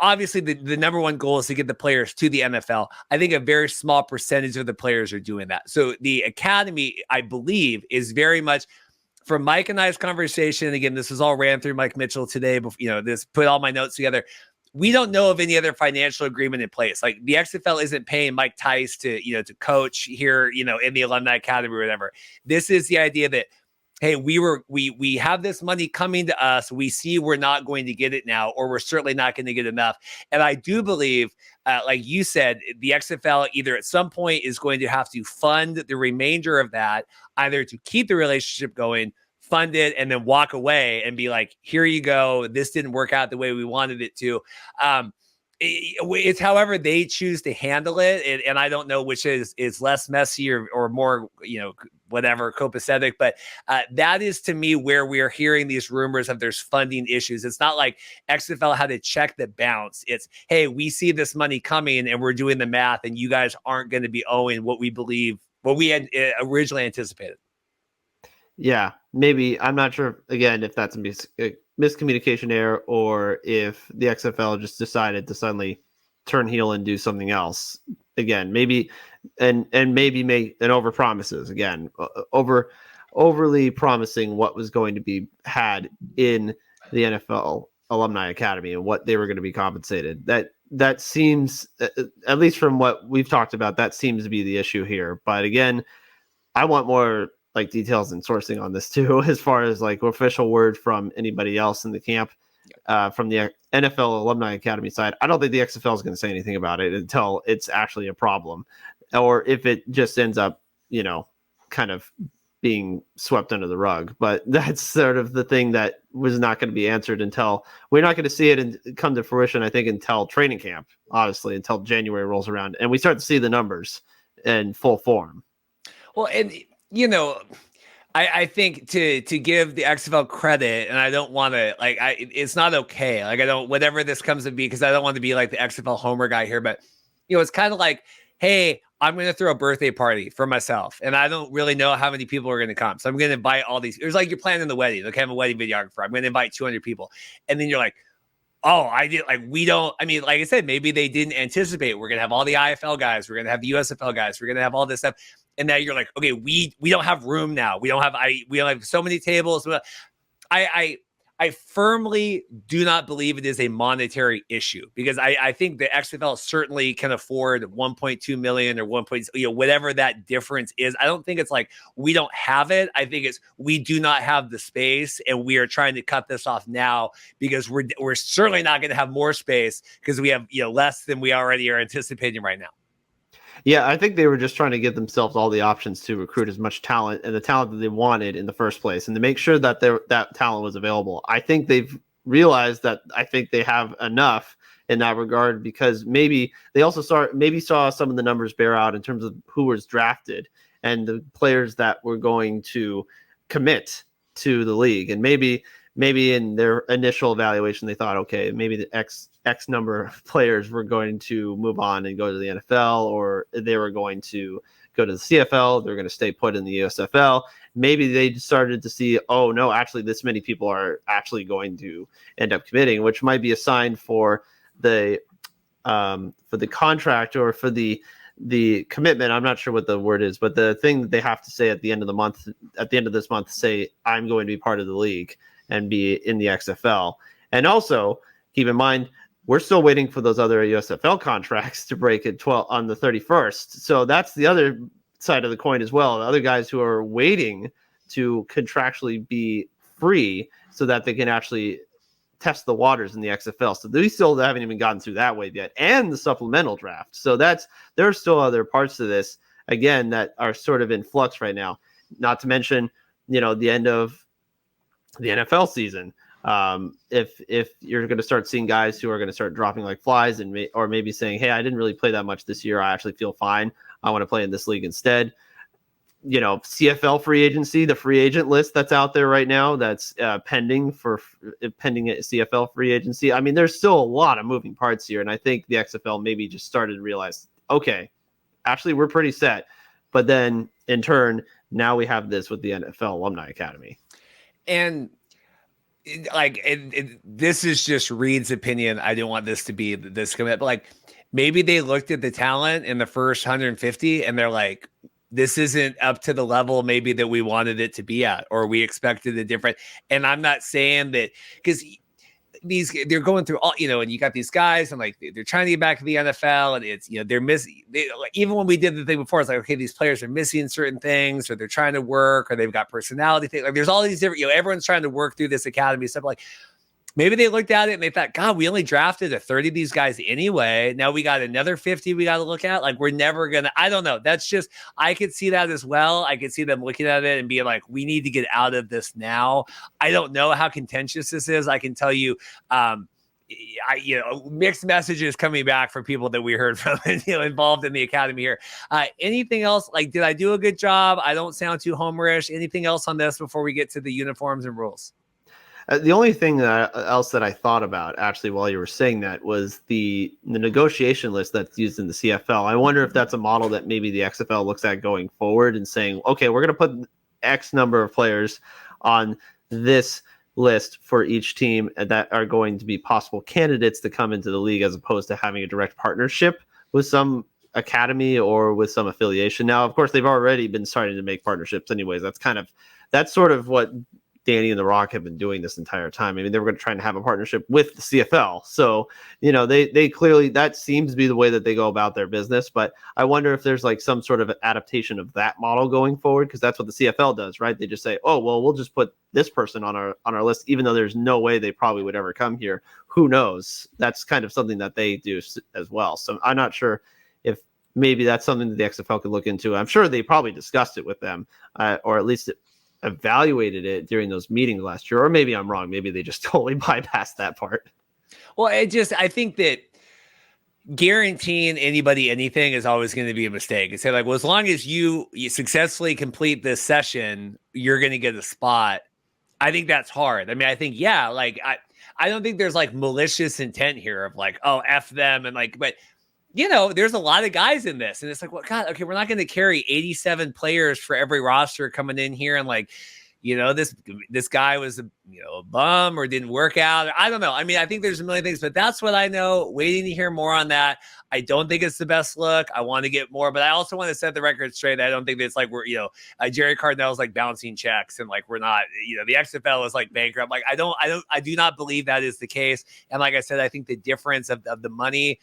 obviously the number one goal is to get the players to the NFL. I think a very small percentage of the players are doing that. So the academy, I believe, is very much, from Mike and I's conversation, again, this was all ran through Mike Mitchell today, but this put all my notes together. We don't know of any other financial agreement in place. Like the XFL isn't paying Mike Tice to coach here, in the Alumni Academy or whatever. This is the idea that, hey, we have this money coming to us. We see we're not going to get it now, or we're certainly not going to get enough. And I do believe, like you said, the XFL either at some point is going to have to fund the remainder of that, either to keep the relationship going, fund it, and then walk away and be like, here you go. This didn't work out the way we wanted it to. It's however they choose to handle it. And I don't know which is less messy or more, whatever, copacetic. But that is, to me, where we are hearing these rumors of there's funding issues. It's not like XFL had a check that bounced. It's, hey, we see this money coming and we're doing the math, and you guys aren't going to be owing what we had originally anticipated. Yeah, maybe. I'm not sure, again, if that's a miscommunication error or if the XFL just decided to suddenly turn heel and do something else. Again, maybe, and maybe make an overpromises again, overly promising what was going to be had in the NFL Alumni Academy and what they were going to be compensated. That seems, at least from what we've talked about, that seems to be the issue here. But again, I want more like details and sourcing on this too, as far as like official word from anybody else in the camp, from the NFL Alumni Academy side. I don't think the XFL is going to say anything about it until it's actually a problem, or if it just ends up, kind of being swept under the rug. But that's sort of the thing that was not going to be answered until we're not going to see it and come to fruition, I think, until training camp, honestly, until January rolls around and we start to see the numbers in full form. Well, and I think to give the XFL credit, and I don't want to it's not okay. Like, I don't, whatever this comes to be, because I don't want to be like the XFL homer guy here, but it's kind of like, hey, I'm going to throw a birthday party for myself, and I don't really know how many people are going to come. So I'm going to invite all these. It was like you're planning the wedding. Okay, I'm a wedding videographer. I'm going to invite 200 people. And then you're like, oh, I did, we don't, like I said, maybe they didn't anticipate we're going to have all the IFL guys. We're going to have the USFL guys. We're going to have all this stuff. And now you're like, okay, we don't have room now. We don't have so many tables. I firmly do not believe it is a monetary issue, because I think the XFL certainly can afford 1.2 million or 1. Whatever that difference is. I don't think it's like we don't have it. I think it's we do not have the space, and we are trying to cut this off now because we're certainly not going to have more space because we have less than we already are anticipating right now. Yeah, I think they were just trying to give themselves all the options to recruit as much talent and the talent that they wanted in the first place, and to make sure that that talent was available. I think they've realized that. I think they have enough in that regard, because maybe they also saw some of the numbers bear out in terms of who was drafted and the players that were going to commit to the league. And maybe in their initial evaluation, they thought, okay, maybe the X number of players were going to move on and go to the NFL, or they were going to go to the CFL. They're going to stay put in the USFL. Maybe they started to see, oh no, actually this many people are actually going to end up committing, which might be a sign for the contract or for the commitment. I'm not sure what the word is, but the thing that they have to say at the end of the month, at the end of this month, say, I'm going to be part of the league. and be in the XFL. And also keep in mind, we're still waiting for those other USFL contracts to break at 12 on the 31st. So that's the other side of the coin as well. The other guys who are waiting to contractually be free so that they can actually test the waters in the XFL. So they still haven't even gotten through that wave yet, and the supplemental draft. So there are still other parts to this, again, that are sort of in flux right now. Not to mention, the end of the NFL season. If you're going to start seeing guys who are going to start dropping like flies or maybe saying, hey, I didn't really play that much this year. I actually feel fine. I want to play in this league instead. CFL free agency, the free agent list that's out there right now, that's pending at CFL free agency. I mean, there's still a lot of moving parts here. And I think the XFL maybe just started to realize, okay, actually we're pretty set. But then in turn, now we have this with the NFL Alumni Academy. And this is just Reed's opinion. I don't want this to be this commit, but maybe they looked at the talent in the first 150 and they're like, this isn't up to the level maybe that we wanted it to be at, or we expected a different. And I'm not saying that, because they're going through all, and you got these guys and they're trying to get back to the NFL, and it's, they're missing, even when we did the thing before, it's okay, these players are missing certain things, or they're trying to work, or they've got personality things. There's all these different, everyone's trying to work through this academy stuff. Maybe they looked at it and they thought, God, we only drafted 30 of these guys anyway. Now we got another 50 we got to look at. We're never going to, I don't know. That's just, I could see that as well. I could see them looking at it and being like, we need to get out of this now. I don't know how contentious this is. I can tell you, mixed messages coming back from people that we heard from, involved in the academy here. Anything else? Did I do a good job? I don't sound too homerish. Anything else on this before we get to the uniforms and rules? The only thing else that I thought about actually while you were saying that was the negotiation list that's used in the CFL. I wonder if that's a model that maybe the XFL looks at going forward and saying, okay, we're going to put X number of players on this list for each team that are going to be possible candidates to come into the league, as opposed to having a direct partnership with some academy or with some affiliation. Now, of course, they've already been starting to make partnerships anyways. That's sort of what Danny and The Rock have been doing this entire time. I mean, they were going to try and have a partnership with the CFL. So, they clearly, that seems to be the way that they go about their business. But I wonder if there's some sort of adaptation of that model going forward, because that's what the CFL does, right? They just say, oh, well, we'll just put this person on our list, even though there's no way they probably would ever come here. Who knows? That's kind of something that they do as well. So I'm not sure if maybe that's something that the XFL could look into. I'm sure they probably discussed it with them, or at least evaluated it during those meetings last year. Or maybe I'm wrong. Maybe they just totally bypassed that part. Well, I think that guaranteeing anybody anything is always going to be a mistake. And say as long as you successfully complete this session, you're going to get a spot. I think that's hard. I mean, I think, I don't think there's malicious intent here of oh, F them. And but there's a lot of guys in this, and it's well, God, okay, we're not going to carry 87 players for every roster coming in here. And this guy was a bum or didn't work out. I don't know. I mean, I think there's a million things, but that's what I know. Waiting to hear more on that. I don't think it's the best look. I want to get more, but I also want to set the record straight. I don't think that it's we're, Jerry Cardinal's bouncing checks and we're not, the XFL is bankrupt. I do not believe that is the case. And like I said, I think the difference of the money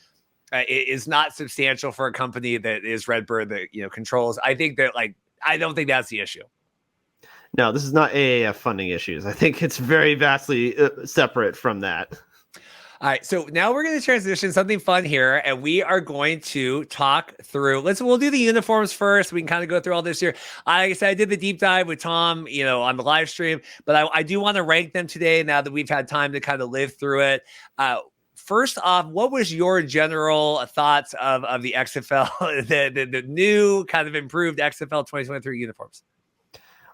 is not substantial for a company that is Redbird that, controls. I think that I don't think that's the issue. No, this is not AAF funding issues. I think it's very vastly separate from that. All right, so now we're going to transition something fun here, and we are going to talk through. We'll do the uniforms first. We can kind of go through all this here. Like I said, I did the deep dive with Tom, on the live stream, but I do want to rank them today now that we've had time to kind of live through it. First off, what was your general thoughts of the XFL, the new kind of improved XFL 2023 uniforms?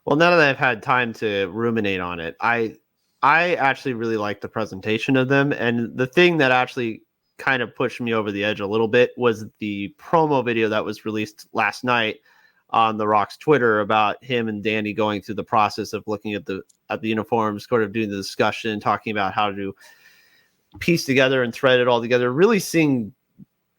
Well, now that I've had time to ruminate on it, I actually really like the presentation of them. And the thing that actually kind of pushed me over the edge a little bit was the promo video that was released last night on The Rock's Twitter about him and Danny going through the process of looking at the uniforms, sort of doing the discussion, talking about how to piece together and thread it all together, really seeing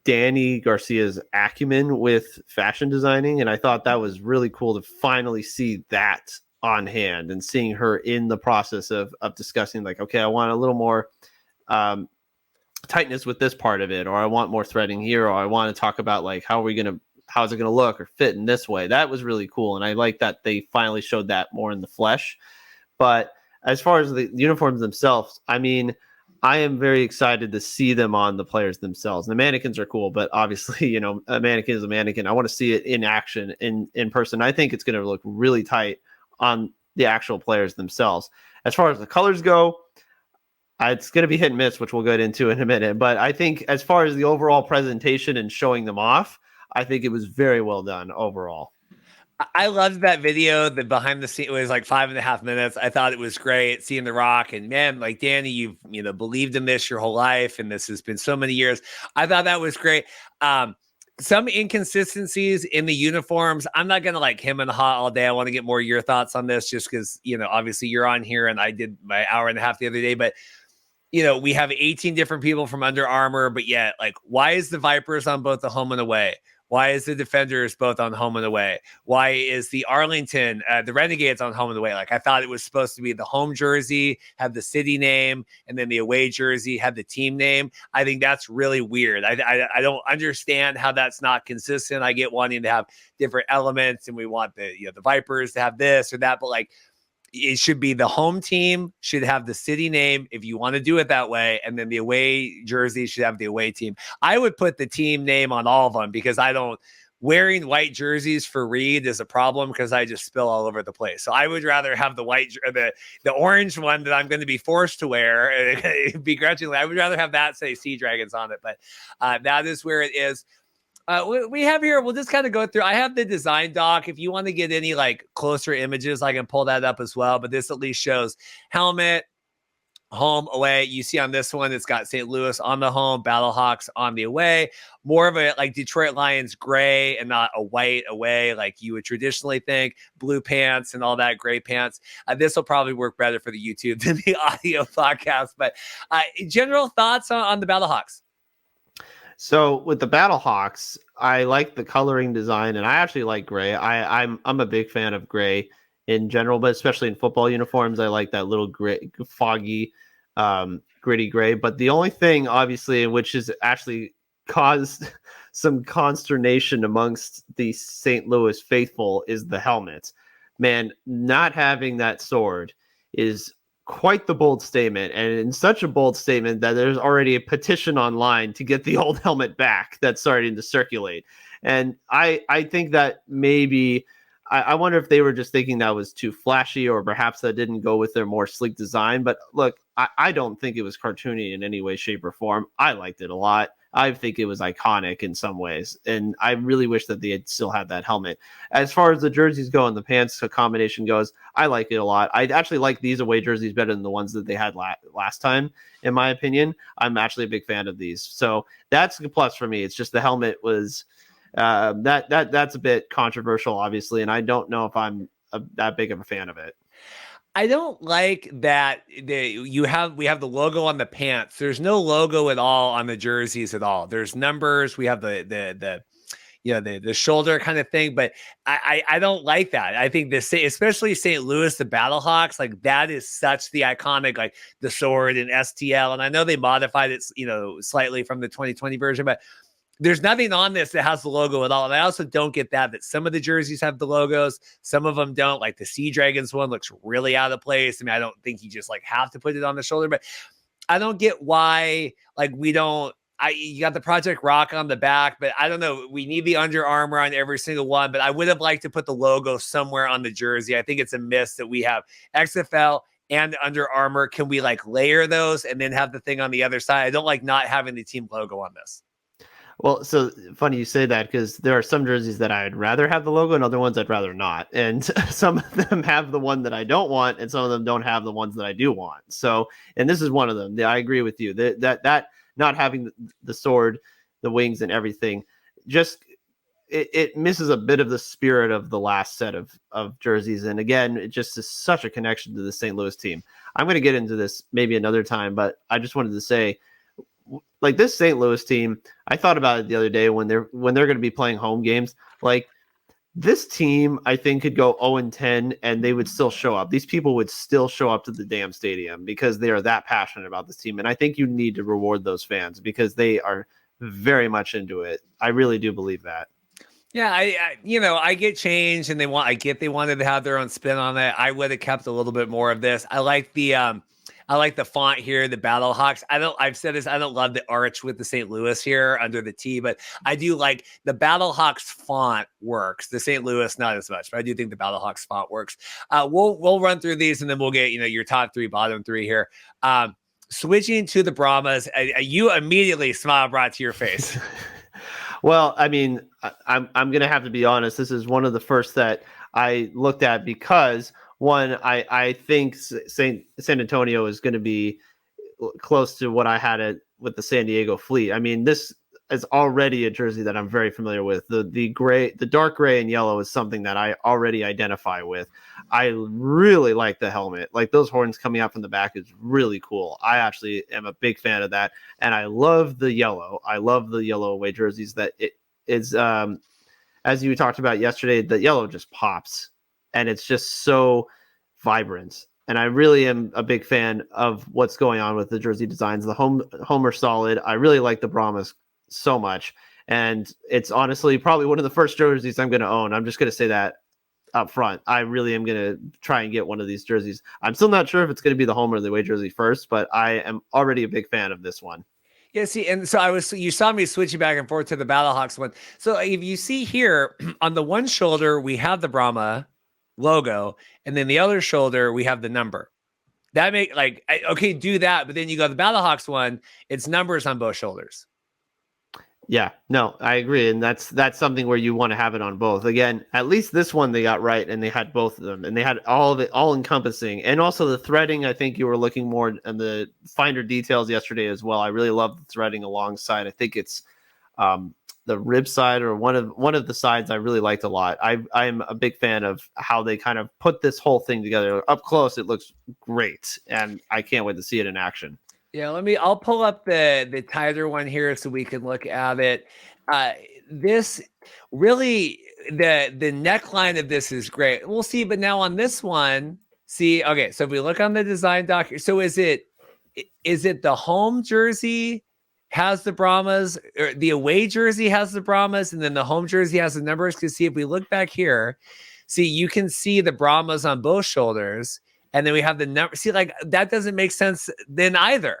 Danny Garcia's acumen with fashion designing. And I thought that was really cool to finally see that on hand and seeing her in the process of discussing like, okay, I want a little more tightness with this part of it, or I want more threading here, or I want to talk about like how's it gonna look or fit in this way. That was really cool, and I like that they finally showed that more in the flesh. But as far as the uniforms themselves, I mean, I am very excited to see them on the players themselves. The mannequins are cool, but obviously, a mannequin is a mannequin. I want to see it in action in person. I think it's going to look really tight on the actual players themselves. As far as the colors go, it's going to be hit and miss, which we'll get into in a minute. But I think as far as the overall presentation and showing them off, I think it was very well done overall. I loved that video. The behind the scene, it was like 5.5 minutes. I thought it was great seeing The Rock, and man, like Danny, you've believed in this your whole life, and this has been so many years. I thought that was great. Some inconsistencies in the uniforms. I'm not gonna like him and ha all day. I want to get more of your thoughts on this, just because obviously you're on here, and I did my hour and a half the other day, but. We have 18 different people from Under Armour, but yet, like, why is the Vipers on both the home and away? Why is the Defenders both on home and away? Why is the Arlington, the Renegades on home and away? Like, I thought it was supposed to be the home jersey had the city name, and then the away jersey had the team name. I think that's really weird. I don't understand how that's not consistent. I get wanting to have different elements, and we want the Vipers to have this or that, but like, it should be the home team should have the city name if you want to do it that way. And then the away jersey should have the away team. I would put the team name on all of them because wearing white jerseys for Reed is a problem because I just spill all over the place. So I would rather have the orange one that I'm going to be forced to wear begrudgingly. I would rather have that say Sea Dragons on it, but that is where it is. We have here, we'll just kind of go through. I have the design doc. If you want to get any like closer images, I can pull that up as well. But this at least shows helmet, home, away. You see on this one, it's got St. Louis on the home, Battlehawks on the away. More of a like Detroit Lions gray and not a white away like you would traditionally think. Blue pants and all that, gray pants. This will probably work better for the YouTube than the audio podcast. But general thoughts on the Battlehawks? So with the Battlehawks, I like the coloring design, and I actually like gray. I'm a big fan of gray in general, but especially in football uniforms, I like that little gray, foggy, gritty gray. But the only thing, obviously, which has actually caused some consternation amongst the St. Louis faithful, is the helmet. Man, not having that sword is quite the bold statement, and in such a bold statement that there's already a petition online to get the old helmet back that's starting to circulate. And I think that maybe I wonder if they were just thinking that was too flashy, or perhaps that didn't go with their more sleek design. But look, I don't think it was cartoony in any way, shape, or form. I liked it a lot. I think it was iconic in some ways, and I really wish that they had still had that helmet. As far as the jerseys go and the pants combination goes, I like it a lot. I actually like these away jerseys better than the ones that they had last time, in my opinion. I'm actually a big fan of these, so that's a plus for me. It's just the helmet was that's a bit controversial, obviously, and I don't know if I'm that big of a fan of it. I don't like that we have the logo on the pants. There's no logo at all on the jerseys at all. There's numbers. We have the shoulder kind of thing, but I don't like that. I think especially St. Louis, the Battlehawks, like that is such the iconic, like the sword and STL. And I know they modified it, slightly from the 2020 version, but there's nothing on this that has the logo at all. And I also don't get that some of the jerseys have the logos. Some of them don't. Like the Sea Dragons one looks really out of place. I mean, I don't think you just like have to put it on the shoulder, but I don't get why, like we don't, you got the Project Rock on the back, but I don't know. We need the Under Armour on every single one, but I would have liked to put the logo somewhere on the jersey. I think it's a miss that we have XFL and Under Armour. Can we like layer those and then have the thing on the other side? I don't like not having the team logo on this. Well, so funny you say that, because there are some jerseys that I'd rather have the logo and other ones I'd rather not. And some of them have the one that I don't want, and some of them don't have the ones that I do want. So, and this is one of them. I agree with you that not having the sword, the wings and everything, just it misses a bit of the spirit of the last set of jerseys. And again, it just is such a connection to the St. Louis team. I'm going to get into this maybe another time, but I just wanted to say, like this St. Louis team, I thought about it the other day when they're going to be playing home games. Like this team, I think, could go 0-10 and they would still show up. These people would still show up to the damn stadium because they are that passionate about this team. And I think you need to reward those fans because they are very much into it. I really do believe that. Yeah, I get change, and they wanted to have their own spin on it. I would have kept a little bit more of this. I like the font here, the Battle Hawks. I've said this, I don't love the arch with the St. Louis here under the T, but I do like the Battle Hawks font works. The St. Louis, not as much, but I do think the Battle Hawks font works. We'll run through these and then we'll get, your top three, bottom three here. Switching to the Brahmas, you immediately smile brought to your face. Well, I mean, I'm going to have to be honest. This is one of the first that I looked at because one, I think San Antonio is going to be close to what I had with the San Diego Fleet. I mean, this is already a jersey that I'm very familiar with. The dark gray and yellow is something that I already identify with. I really like the helmet. Like those horns coming out from the back is really cool. I actually am a big fan of that. And I love the yellow. I love the yellow away jerseys that it is, as you talked about yesterday, the yellow just pops and it's just so vibrant. And I really am a big fan of what's going on with the jersey designs. The home are solid. I really like the Brahmas so much. And it's honestly probably one of the first jerseys I'm going to own. I'm just going to say that up front. I really am going to try and get one of these jerseys. I'm still not sure if it's going to be the home or the away jersey first, but I am already a big fan of this one. Yeah, see, and so you saw me switching back and forth to the Battlehawks one. So if you see here on the one shoulder, we have the Brahma logo, and then the other shoulder, we have the number. That okay, do that, but then you go to the Battlehawks one, it's numbers on both shoulders. Yeah, no, I agree. And that's something where you want to have it on both. Again, at least this one they got right and they had both of them and they had all of it all encompassing. And also the threading, I think you were looking more in the finer details yesterday as well. I really love the threading alongside. I think it's the rib side or one of the sides I really liked a lot. I'm a big fan of how they kind of put this whole thing together. Up close, it looks great. And I can't wait to see it in action. Yeah, I'll pull up the tighter one here so we can look at it. This really, the neckline of this is great. We'll see, but now on this one, okay, so if we look on the design doc here, so is it the home jersey has the Brahmas, or the away jersey has the Brahmas, and then the home jersey has the numbers? Because see, if we look back here, you can see the Brahmas on both shoulders. And then we have the number. See, like that doesn't make sense then either.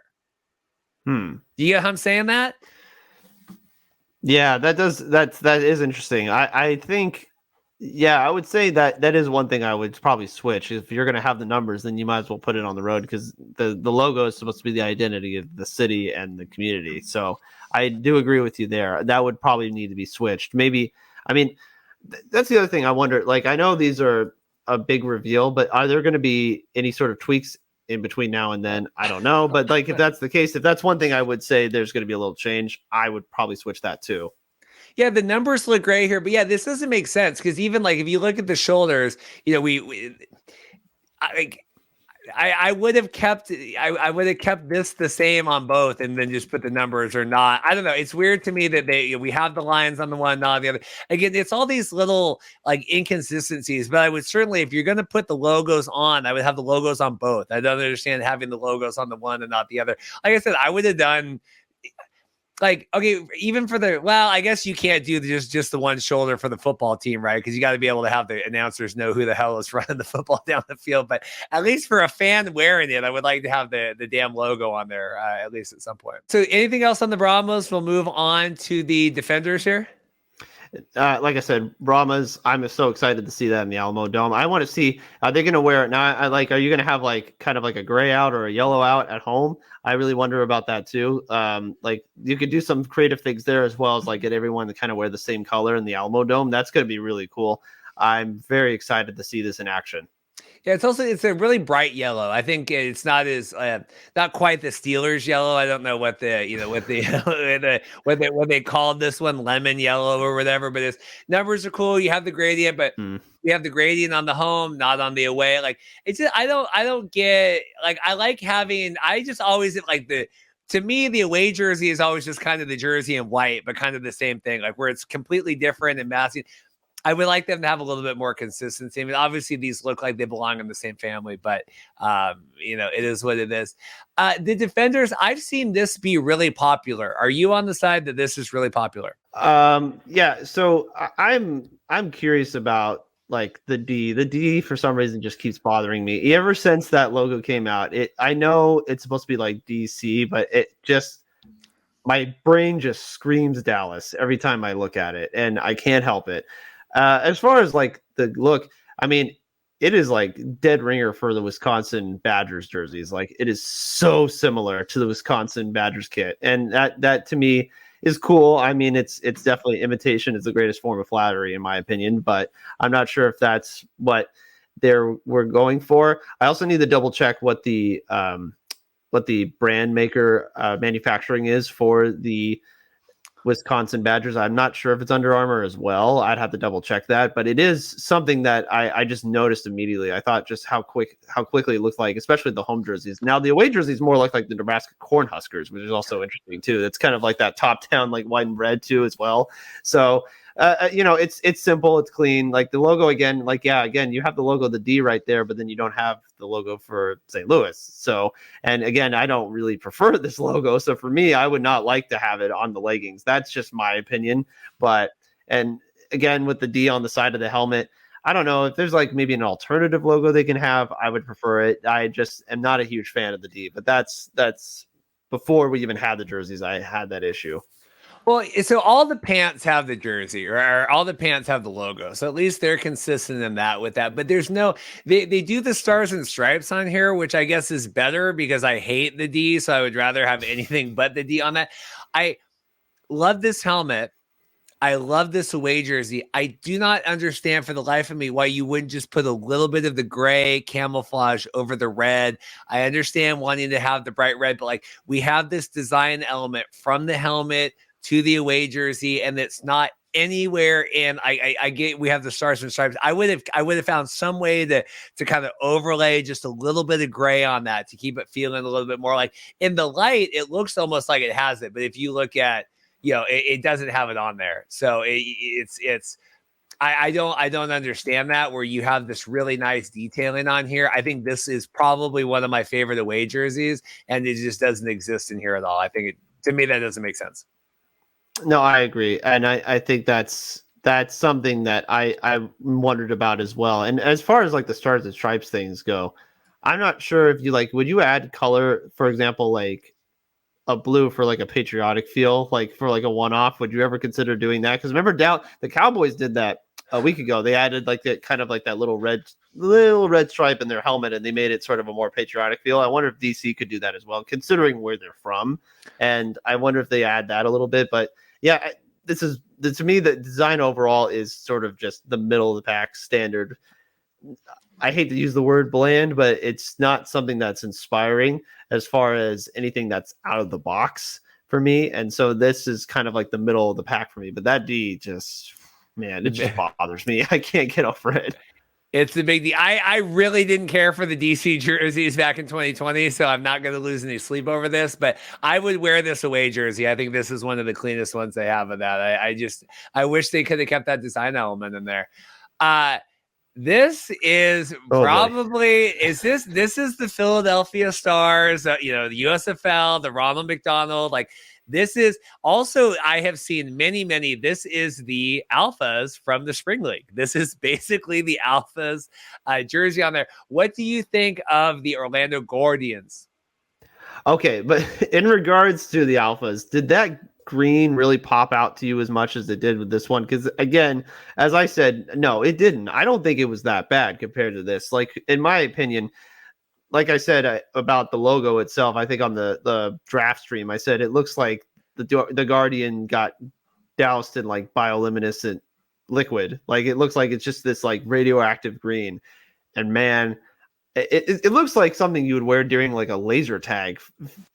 Do you get how I'm saying that? Yeah, that is interesting. I think, yeah, I would say that is one thing I would probably switch. If you're going to have the numbers, then you might as well put it on the road because the logo is supposed to be the identity of the city and the community. So I do agree with you there. That would probably need to be switched. Maybe, I mean, that's the other thing I wonder. Like, I know these are a big reveal, but are there going to be any sort of tweaks in between now and then? I don't know, but like if that's the case, if that's one thing I would say there's going to be a little change, I would probably switch that too. Yeah, the numbers look great here, but yeah, this doesn't make sense because even like if you look at the shoulders, I would have kept this the same on both and then just put the numbers or not. I don't know. It's weird to me that we have the lines on the one, not on the other. Again, it's all these little like inconsistencies, but I would certainly, if you're going to put the logos on, I would have the logos on both. I don't understand having the logos on the one and not the other. Like I said, I would have done like, okay, even for I guess you can't do just the one shoulder for the football team, right? Because you got to be able to have the announcers know who the hell is running the football down the field. But at least for a fan wearing it, I would like to have the damn logo on there, at least at some point. So anything else on the Brahmas? We'll move on to the Defenders here. Like I said, Brahmas, I'm so excited to see that in the Alamo Dome. I want to see, are they going to wear it now? Are you going to have like kind of like a gray out or a yellow out at home? I really wonder about that too. Like you could do some creative things there as well as like get everyone to kind of wear the same color in the Alamo Dome. That's going to be really cool. I'm very excited to see this in action. Yeah, it's a really bright yellow. I think it's not as not quite the Steelers yellow. I don't know what what they called this one, lemon yellow or whatever. But its numbers are cool. You have the gradient, but you have the gradient on the home, not on the away. Like it's just I don't get like I like having. I just always like to me, the away jersey is always just kind of the jersey in white, but kind of the same thing, like where it's completely different and masking. I would like them to have a little bit more consistency. I mean, obviously these look like they belong in the same family, but it is what it is. The defenders, I've seen this be really popular. Are you on the side that this is really popular? Yeah. So I'm curious about like the D. The D for some reason just keeps bothering me. Ever since that logo came out, I know it's supposed to be like DC, but my brain just screams Dallas every time I look at it, and I can't help it. As far as like the look, I mean, it is like dead ringer for the Wisconsin Badgers jerseys. Like it is so similar to the Wisconsin Badgers kit, and that to me is cool. I mean, it's definitely imitation is the greatest form of flattery in my opinion, but I'm not sure if that's what we're going for. I also need to double check what the brand maker manufacturing is for the Wisconsin Badgers. I'm not sure if it's Under Armour as well. I'd have to double check that, but it is something that I just noticed immediately. I thought just how quickly it looked like, especially the home jerseys. Now the away jerseys more like the Nebraska Cornhuskers, which is also interesting too. It's kind of like that top down like white and red too as well. So it's simple, it's clean. Like the logo again, you have the logo of the D right there, but then you don't have the logo for St. Louis. So, and again, I don't really prefer this logo. So for me, I would not like to have it on the leggings. That's just my opinion. And again, with the D on the side of the helmet, I don't know if there's like maybe an alternative logo they can have. I would prefer it. I just am not a huge fan of the D, but that's before we even had the jerseys. I had that issue. Well, so all the pants have the jersey, or all the pants have the logo. So at least they're consistent in that with that. But there's they do the stars and stripes on here, which I guess is better because I hate the D. So I would rather have anything but the D on that. I love this helmet. I love this away jersey. I do not understand for the life of me why you wouldn't just put a little bit of the gray camouflage over the red. I understand wanting to have the bright red, but like we have this design element from the helmet to the away jersey, and it's not anywhere in. I get we have the stars and stripes. I would have found some way to kind of overlay just a little bit of gray on that to keep it feeling a little bit more like in the light. It looks almost like it has it, but if you look at it doesn't have it on there. So I don't understand that where you have this really nice detailing on here. I think this is probably one of my favorite away jerseys, and it just doesn't exist in here at all. I think to me that doesn't make sense. No, I agree. And I think that's something that I wondered about as well. And as far as like the stars and stripes things go, I'm not sure if would you add color, for example, like a blue for like a patriotic feel, like for like a one-off? Would you ever consider doing that? Because remember the Cowboys did that a week ago. They added like that kind of like that little red stripe in their helmet, and they made it sort of a more patriotic feel. I wonder if DC could do that as well, considering where they're from. And I wonder if they add that a little bit, but yeah, to me, the design overall is sort of just the middle of the pack standard. I hate to use the word bland, but it's not something that's inspiring as far as anything that's out of the box for me. And so this is kind of like the middle of the pack for me. But that D just bothers me. I can't get over it. It's the big D. I really didn't care for the DC jerseys back in 2020, so I'm not going to lose any sleep over this, but I would wear this away jersey. I think this is one of the cleanest ones they have of that. I wish they could have kept that design element in there. This is probably, this is the Philadelphia Stars, the USFL, the Ronald McDonald, like this is also, I have seen many, this is the Alphas from the Spring League. This is basically the Alphas jersey on there. What do you think of the Orlando Guardians? Okay, but in regards to the Alphas, did that green really pop out to you as much as it did with this one? Because again, as I said, no, it didn't. I don't think it was that bad compared to this. Like, in my opinion, like I said about the logo itself, I think on the draft stream, I said it looks like the Guardian got doused in like bioluminescent liquid. Like it looks like it's just this like radioactive green. And man, it looks like something you would wear during like a laser tag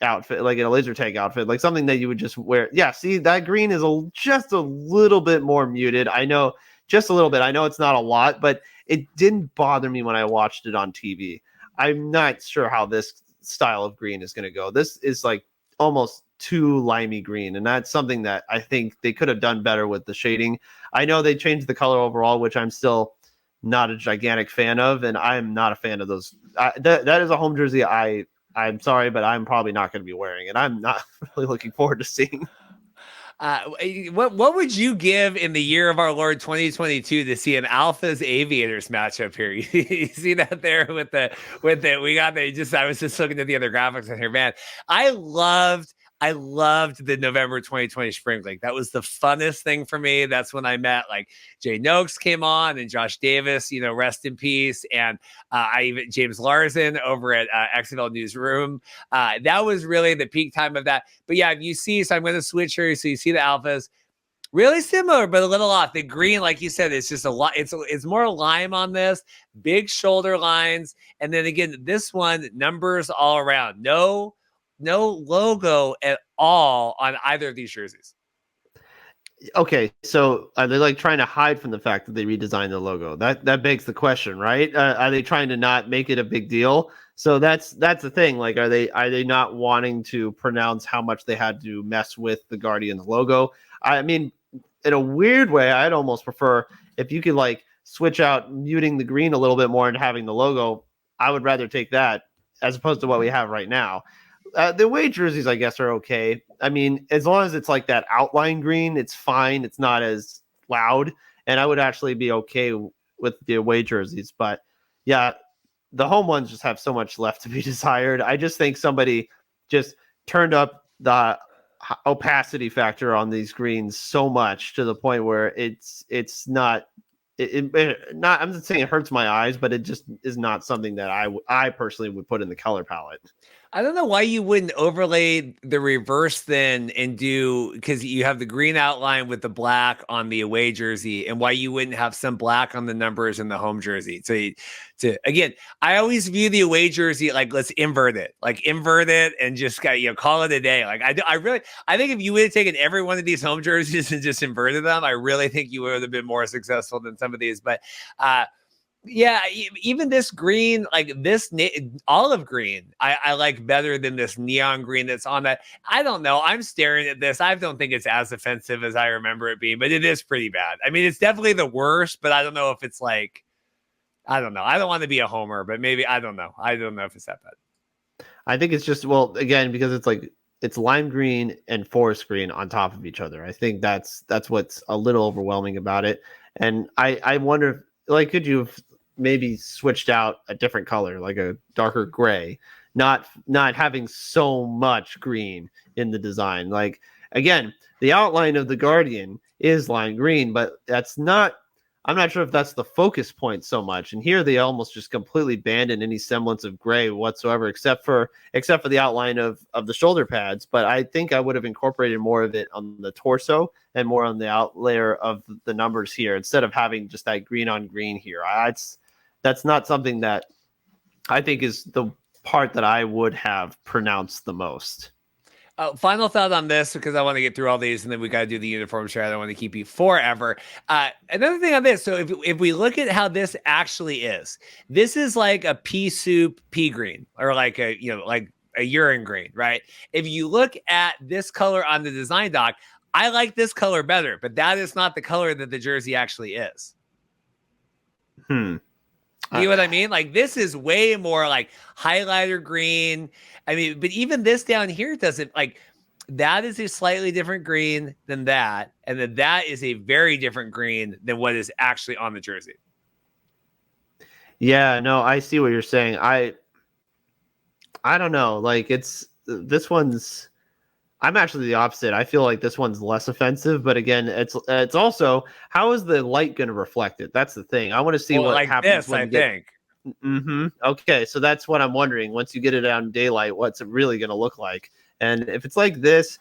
outfit, like in a laser tag outfit, like something that you would just wear. Yeah, see, that green is just a little bit more muted. I know, just a little bit. I know it's not a lot, but it didn't bother me when I watched it on TV. I'm not sure how this style of green is going to go. This is like almost too limey green, and that's something that I think they could have done better with the shading. I know they changed the color overall, which I'm still not a gigantic fan of, and I'm not a fan of those. That is a home jersey I'm sorry, but I'm probably not going to be wearing, and I'm not really looking forward to seeing. What would you give in the year of our Lord 2022 to see an Alphas Aviators matchup here? You see that there with the we got the just I was just looking at the other graphics on here, man. I loved the November 2020 Spring League. That was the funnest thing for me. That's when I met like Jay Noakes came on and Josh Davis, rest in peace. And James Larson over at XFL Newsroom. That was really the peak time of that. But yeah, if you see, so I'm going to switch here. So you see the Alphas. Really similar, but a little off. The green, like you said, it's just a lot. It's more lime on this, big shoulder lines. And then again, this one, numbers all around. No logo at all on either of these jerseys. Okay, so are they like trying to hide from the fact that they redesigned the logo? That begs the question, right? Are they trying to not make it a big deal? So that's the thing. Like, are they not wanting to pronounce how much they had to mess with the Guardians logo? I mean, in a weird way, I'd almost prefer if you could like switch out muting the green a little bit more and having the logo. I would rather take that as opposed to what we have right now. The away jerseys, I guess, are okay. I mean, as long as it's like that outline green, it's fine. It's not as loud. And I would actually be okay with the away jerseys. But yeah, the home ones just have so much left to be desired. I just think somebody just turned up the opacity factor on these greens so much to the point where it's not. I'm not saying it hurts my eyes, but it just is not something that I personally would put in the color palette. I don't know why you wouldn't overlay the reverse then and do, because you have the green outline with the black on the away jersey, and why you wouldn't have some black on the numbers in the home jersey. So again, I always view the away jersey like, let's invert it and just call it a day. Like I think if you would have taken every one of these home jerseys and just inverted them, I really think you would have been more successful than some of these. But yeah, even this green, like this olive green, I like better than this neon green that's on that. I don't know. I'm staring at this. I don't think it's as offensive as I remember it being, but it is pretty bad. I mean, it's definitely the worst, but I don't know if it's like, I don't know. I don't want to be a homer, but maybe, I don't know. I don't know if it's that bad. I think it's just, well, again, because it's lime green and forest green on top of each other. I think that's what's a little overwhelming about it. And I wonder, like, could you have maybe switched out a different color, like a darker gray, not having so much green in the design? Like, again, the outline of the Guardian is lime green, but I'm not sure if that's the focus point so much. And here they almost just completely abandoned any semblance of gray whatsoever, except for the outline of the shoulder pads. But I think I would have incorporated more of it on the torso and more on the out layer of the numbers here, instead of having just that green on green here. That's not something that I think is the part that I would have pronounced the most. Final thought on this, because I want to get through all these, and then we got to do the uniform share. I don't want to keep you forever. Another thing on this, so if we look at how this actually is, this is like a pea soup pea green, or like a urine green, right? If you look at this color on the design doc, I like this color better, but that is not the color that the jersey actually is. You know what I mean? Like, this is way more like highlighter green. I mean, but even this down here doesn't, like, that is a slightly different green than that. And then that is a very different green than what is actually on the jersey. Yeah, no, I see what you're saying. I don't know. Like, I'm actually the opposite. I feel like this one's less offensive, but again, it's also, how is the light going to reflect it? That's the thing. I want to see what like happens. This, I think. Mm-hmm. Okay, so that's what I'm wondering. Once you get it out in daylight, what's it really going to look like? And if it's like this,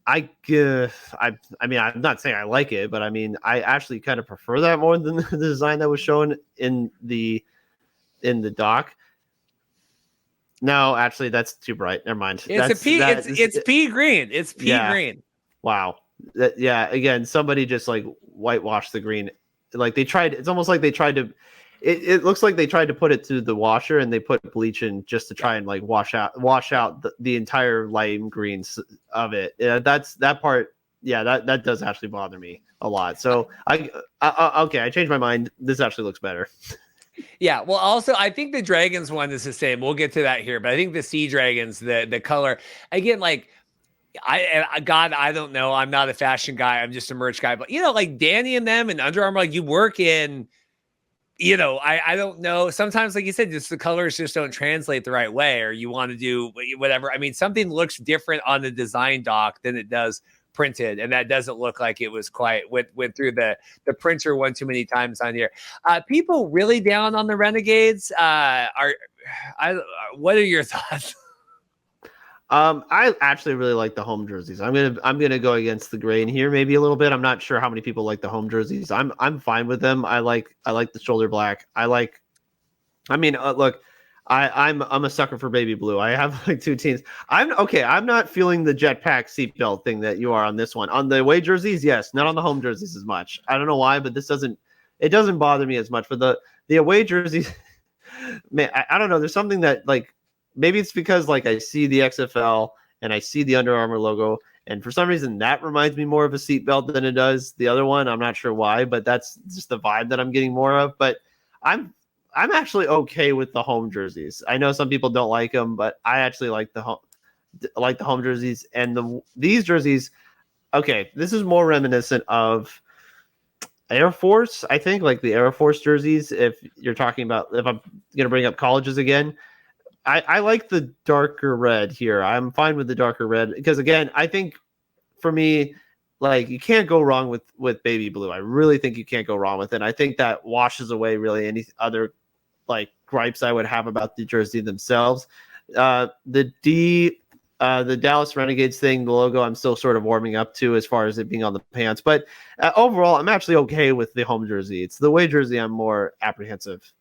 I mean, I'm not saying I like it, but I mean, I actually kind of prefer that more than the design that was shown in the doc. No, actually, that's too bright. Never mind. It's pea green. It's pea green. Wow. Again, somebody just like whitewashed the green. Like, it's almost like they tried to. it looks like they tried to put it through the washer and they put bleach in just to try and like wash out the entire lime greens of it. Yeah, that's that part. Yeah, that does actually bother me a lot. So I okay, I changed my mind. This actually looks better. Yeah, well, also I think the Dragons one is the same. We'll get to that here, but I think the Sea Dragons, the color again, like I don't know. I'm not a fashion guy. I'm just a merch guy. But like Danny and them and Under Armour, like you work in. I don't know. Sometimes, like you said, just the colors just don't translate the right way, or you want to do whatever. I mean, something looks different on the design doc than it does printed, and that doesn't look like it was quite went through the printer one too many times on here. People really down on the Renegades. What are your thoughts? I actually really like the home jerseys. I'm gonna go against the grain here, maybe a little bit. I'm not sure how many people like the home jerseys. I'm fine with them. I like the shoulder black. Look, I'm a sucker for baby blue. I have like two teams. I'm not feeling the jetpack seatbelt thing that you are on this one. On the away jerseys, yes, not on the home jerseys as much. I don't know why, but it doesn't bother me as much. For the away jerseys, man, I don't know. There's something that like. Maybe it's because like I see the XFL and I see the Under Armour logo, and for some reason that reminds me more of a seatbelt than it does the other one. I'm not sure why, but that's just the vibe that I'm getting more of. But I'm actually okay with the home jerseys. I know some people don't like them, but I actually like the home jerseys and these jerseys. Okay, this is more reminiscent of Air Force, I think, like the Air Force jerseys. If you're talking about, if I'm going to bring up colleges again. I like the darker red here. I'm fine with the darker red because, again, I think for me, like you can't go wrong with baby blue. I really think you can't go wrong with it. I think that washes away really any other like gripes I would have about the jersey themselves. The Dallas Renegades thing, the logo, I'm still sort of warming up to as far as it being on the pants. But overall, I'm actually okay with the home jersey. It's the away jersey I'm more apprehensive.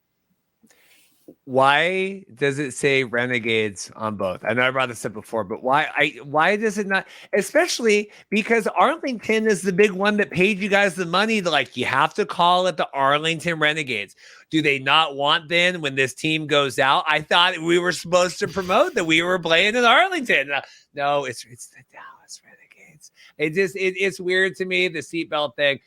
Why does it say Renegades on both? I know I brought this up before, but why does it not? Especially because Arlington is the big one that paid you guys the money to you have to call it the Arlington Renegades. Do they not want then when this team goes out? I thought we were supposed to promote that we were playing in Arlington. No, it's the Dallas Renegades. It's weird to me, the seatbelt thing.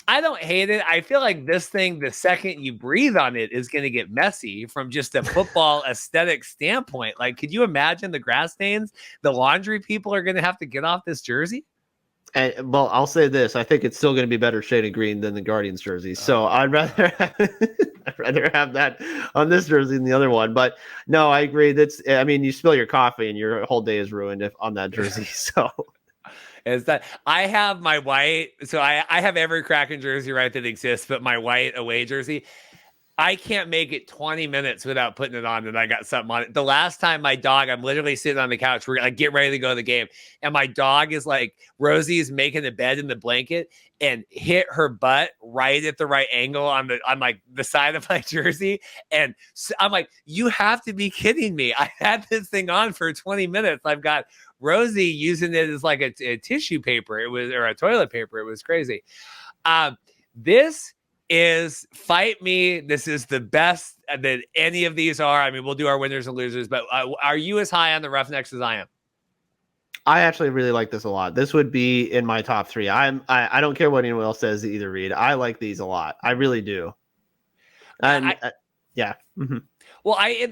I don't hate it. I feel like this thing, the second you breathe on it, is going to get messy from just a football aesthetic standpoint. Like, could you imagine the grass stains the laundry people are going to have to get off this jersey? And, well, I'll say this. I think it's still going to be better shade of green than the Guardians jersey. So I'd rather have that on this jersey than the other one. But no, I agree. You spill your coffee and your whole day is ruined on that jersey. So... Is that I have my white, so I have every Kraken jersey right that exists, but my white away jersey, I can't make it 20 minutes without putting it on, and I got something on it. The last time my dog, I'm literally sitting on the couch, we're like get ready to go to the game, and my dog is like, Rosie is making a bed in the blanket and hit her butt right at the right angle on like the side of my jersey, and so I'm like, you have to be kidding me. I had this thing on for 20 minutes. I've got Rosie using it as like a tissue paper. Or a toilet paper. It was crazy. This is Fight Me. This is the best that any of these are. I mean, we'll do our winners and losers, but are you as high on the Roughnecks as I am? I actually really like this a lot. This would be in my top three. I don't care what anyone else says either, Reed. I like these a lot. I really do. And yeah. Mm-hmm. Well, I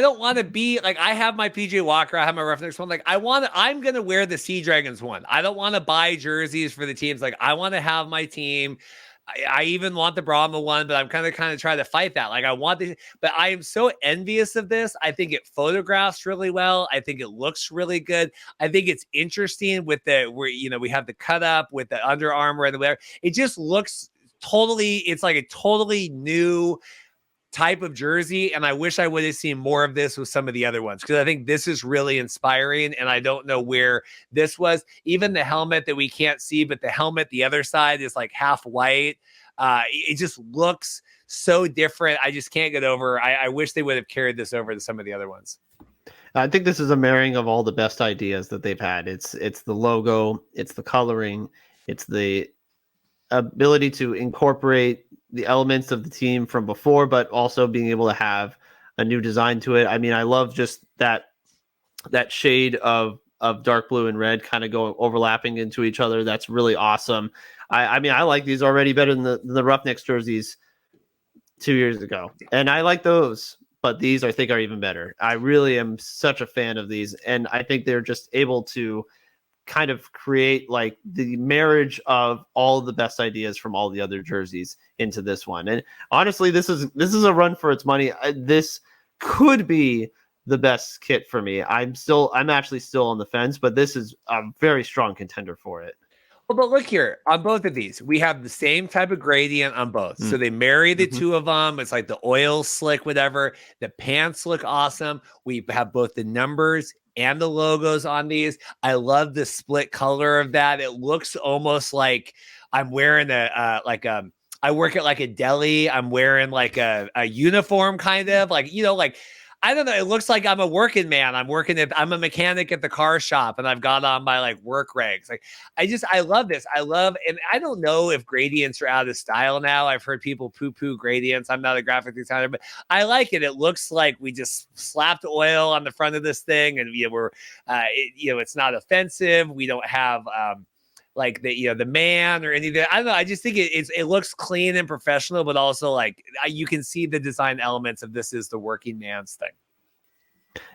don't want to be like, I have my PJ Walker, I have my Roughnecks one. Like I'm going to wear the Sea Dragons one. I don't want to buy jerseys for the teams. Like I want to have my team. I even want the Brahma one, but I'm kind of trying to fight that. Like I want this, but I am so envious of this. I think it photographs really well. I think it looks really good. I think it's interesting with we have the cut up with the Under Armour and the whatever. It just looks it's like a totally new type of jersey, and I wish I would have seen more of this with some of the other ones, because I think this is really inspiring, and I don't know where this was. Even the helmet that we can't see, but the helmet, the other side is like half white. It just looks so different. I just can't get over. I wish they would have carried this over to some of the other ones. I think this is a marrying of all the best ideas that they've had. It's the logo, it's the coloring, it's the ability to incorporate the elements of the team from before, but also being able to have a new design to it. I mean, I love just that shade of dark blue and red kind of going overlapping into each other. That's really awesome. I mean, I like these already better than the Roughnecks jerseys 2 years ago, and I like those, but these I think are even better. I really am such a fan of these, and I think they're just able to kind of create like the marriage of all the best ideas from all the other jerseys into this one. And honestly, this is a run for its money. This could be the best kit for me. I'm actually still on the fence, but this is a very strong contender for it. Well, but look here, on both of these, we have the same type of gradient on both. So they marry the two of them. It's like the oil slick, whatever. The pants look awesome. We have both the numbers and the logos on these. I love the split color of that. It looks almost like I'm wearing I work at like a deli. I'm wearing like a uniform kind of like, like, I don't know. It looks like I'm a working man. I'm a mechanic at the car shop and I've got on my like work rags. Like, I love this. And I don't know if gradients are out of style now. I've heard people poo gradients. I'm not a graphic designer, but I like it. It looks like we just slapped oil on the front of this thing and it's not offensive. We don't have, like the man or anything. I don't know. I just think it looks clean and professional, but also like you can see the design elements of this is the working man's thing.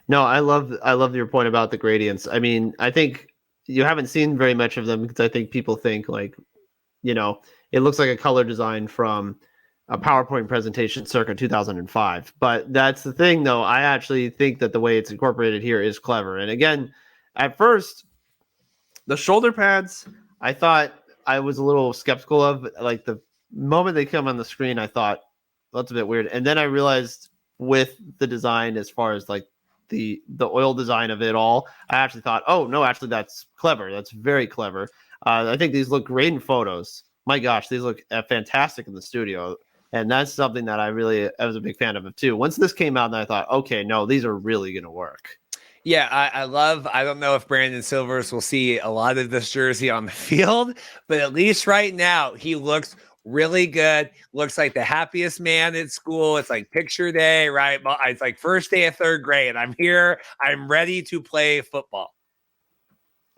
No, I love your point about the gradients. I mean, I think you haven't seen very much of them because I think people think like, it looks like a color design from a PowerPoint presentation circa 2005. But that's the thing though. I actually think that the way it's incorporated here is clever. And again, at first, the shoulder pads, I thought I was a little skeptical of. Like the moment they come on the screen, I thought that's a bit weird. And then I realized with the design, as far as like the oil design of it all, I actually thought, oh no, actually that's clever. That's very clever. I think these look great in photos. My gosh, these look fantastic in the studio. And that's something that I was a big fan of too. Once this came out, and I thought, okay, no, these are really going to work. Yeah, I don't know if Brandon Silvers will see a lot of this jersey on the field, but at least right now, he looks really good. Looks like the happiest man at school. It's like picture day, right? It's like first day of third grade. I'm here. I'm ready to play football.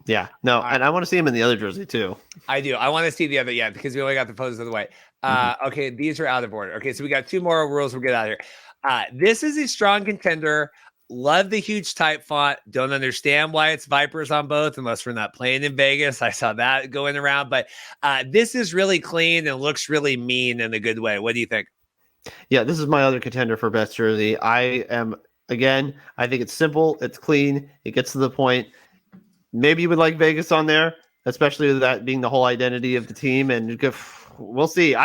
Yeah, no, and I want to see him in the other jersey too. I do. I want to see the other, because we only got the photos of the way. Okay, these are out of order. Okay, so we got two more rules. We'll get out of here. This is a strong contender. Love the huge type font. Don't understand why it's Vipers on both unless we're not playing in Vegas. I saw that going around, but this is really clean and looks really mean in a good way. What do you think? Yeah, this is my other contender for best jersey. I think it's simple. It's clean. It gets to the point. Maybe you would like Vegas on there, especially with that being the whole identity of the team. And we'll see.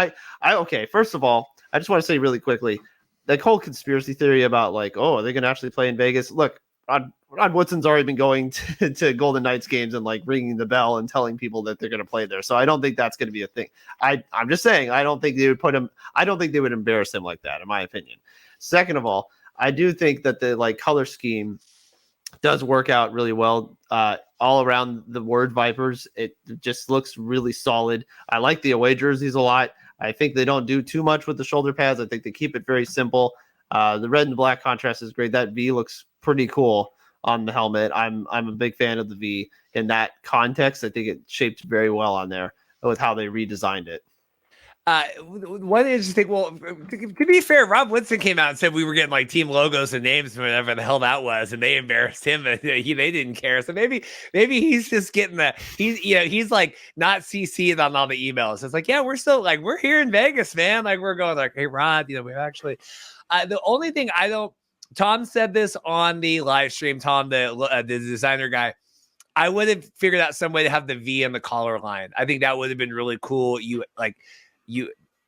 Okay. First of all, I just want to say really quickly, that whole conspiracy theory about like, oh, are they going to actually play in Vegas? Look, Rod Woodson's already been going to Golden Knights games and like ringing the bell and telling people that they're going to play there. So I don't think that's going to be a thing. I'm just saying, I don't think they would put him. I don't think they would embarrass him like that, in my opinion. Second of all, I do think that the like color scheme does work out really well all around the word Vipers. It just looks really solid. I like the away jerseys a lot. I think they don't do too much with the shoulder pads. I think they keep it very simple. The red and black contrast is great. That V looks pretty cool on the helmet. I'm a big fan of the V in that context. I think it shaped very well on there with how they redesigned it. One interesting thing, well, to be fair, Rob Woodson came out and said we were getting like team logos and names and whatever the hell that was, and they embarrassed him, and they didn't care. So maybe he's just getting he's like not CC'd on all the emails. It's like, yeah, we're still like, we're here in Vegas, man. Like we're going like, hey, Rod, we're actually, the only thing Tom said this on the live stream, Tom, the designer guy, I would have figured out some way to have the V in the collar line. I think that would have been really cool.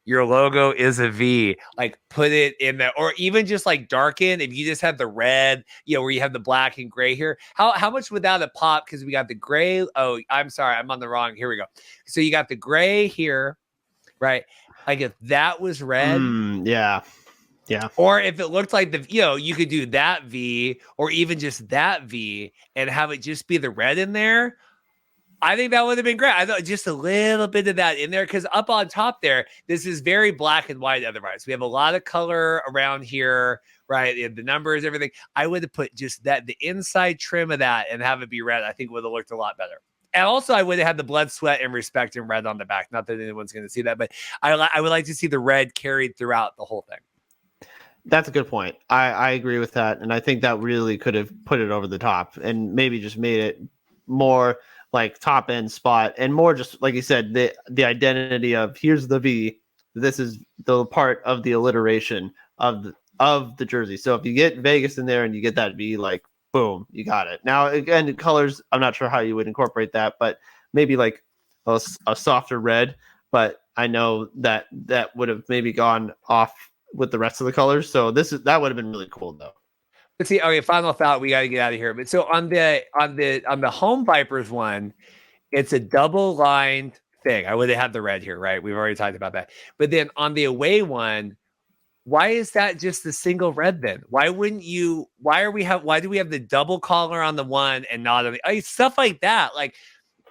Your logo is a V, like put it in there, or even just like darken. If you just have the red, where you have the black and gray here, how much would that have popped? Because we got the gray. Oh, I'm sorry, I'm on the wrong. Here we go. So you got the gray here, right? Like if that was red, yeah. Or if it looked like you could do that V, or even just that V, and have it just be the red in there. I think that would have been great. I thought just a little bit of that in there because up on top there, this is very black and white otherwise. We have a lot of color around here, right? And the numbers, everything. I would have put just that, the inside trim of that and have it be red, I think would have looked a lot better. And also, I would have had the blood, sweat, and respect in red on the back. Not that anyone's going to see that, but I would like to see the red carried throughout the whole thing. That's a good point. I agree with that. And I think that really could have put it over the top and maybe just made it more like top end spot and more just like you said, the identity of here's the V. This is the part of the alliteration of the jersey. So if you get Vegas in there and you get that V, like boom, you got it. Now again, the colors, I'm not sure how you would incorporate that, but maybe like a softer red. But I know that would have maybe gone off with the rest of the colors. So that would have been really cool though. Let's see. Okay, final thought. We got to get out of here. But so on the home Vipers one, it's a double lined thing. I would have had the red here, right? We've already talked about that. But then on the away one, why is that just the single red then? Why do we have the double collar on the one and not on the stuff like that? Like,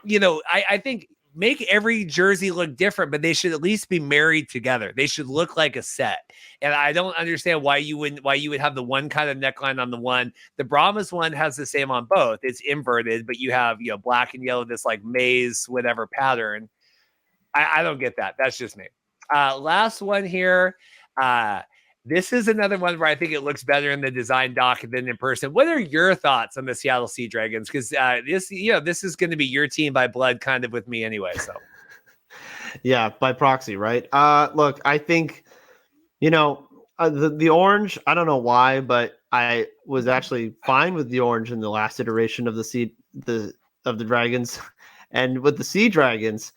I think make every jersey look different, but they should at least be married together. They should look like a set. And I don't understand why you would have the one kind of neckline on the one. The Brahmas one has the same on both. It's inverted, but you have, black and yellow, this like maze, whatever pattern. I don't get that. That's just me. Last one here. This is another one where I think it looks better in the design doc than in person. What are your thoughts on the Seattle Sea Dragons? Because this is going to be your team by blood, kind of with me anyway. So, yeah, by proxy, right? Look, I think the orange. I don't know why, but I was actually fine with the orange in the last iteration of the Dragons, and with the Sea Dragons,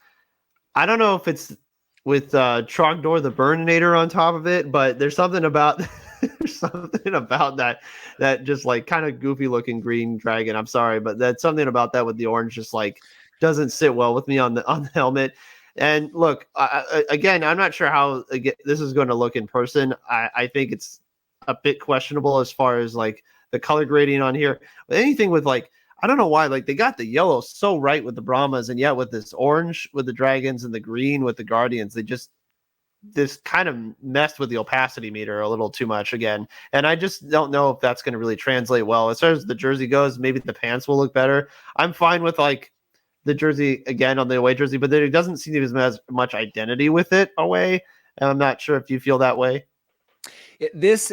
I don't know if it's with Trogdor the Burninator on top of it, but there's something about that just like kind of goofy looking green dragon. I'm sorry, but that's something about that with the orange just like doesn't sit well with me on the helmet. And look, again, I'm not sure how this is going to look in person. I think it's a bit questionable as far as like the color grading on here. But anything with like, I don't know why, like they got the yellow so right with the Brahmas, and yet with this orange with the Dragons and the green with the Guardians, this kind of messed with the opacity meter a little too much again. And I just don't know if that's going to really translate well. As far as the jersey goes, maybe the pants will look better. I'm fine with like the jersey again on the away jersey, but there doesn't seem to be as much identity with it away. And I'm not sure if you feel that way.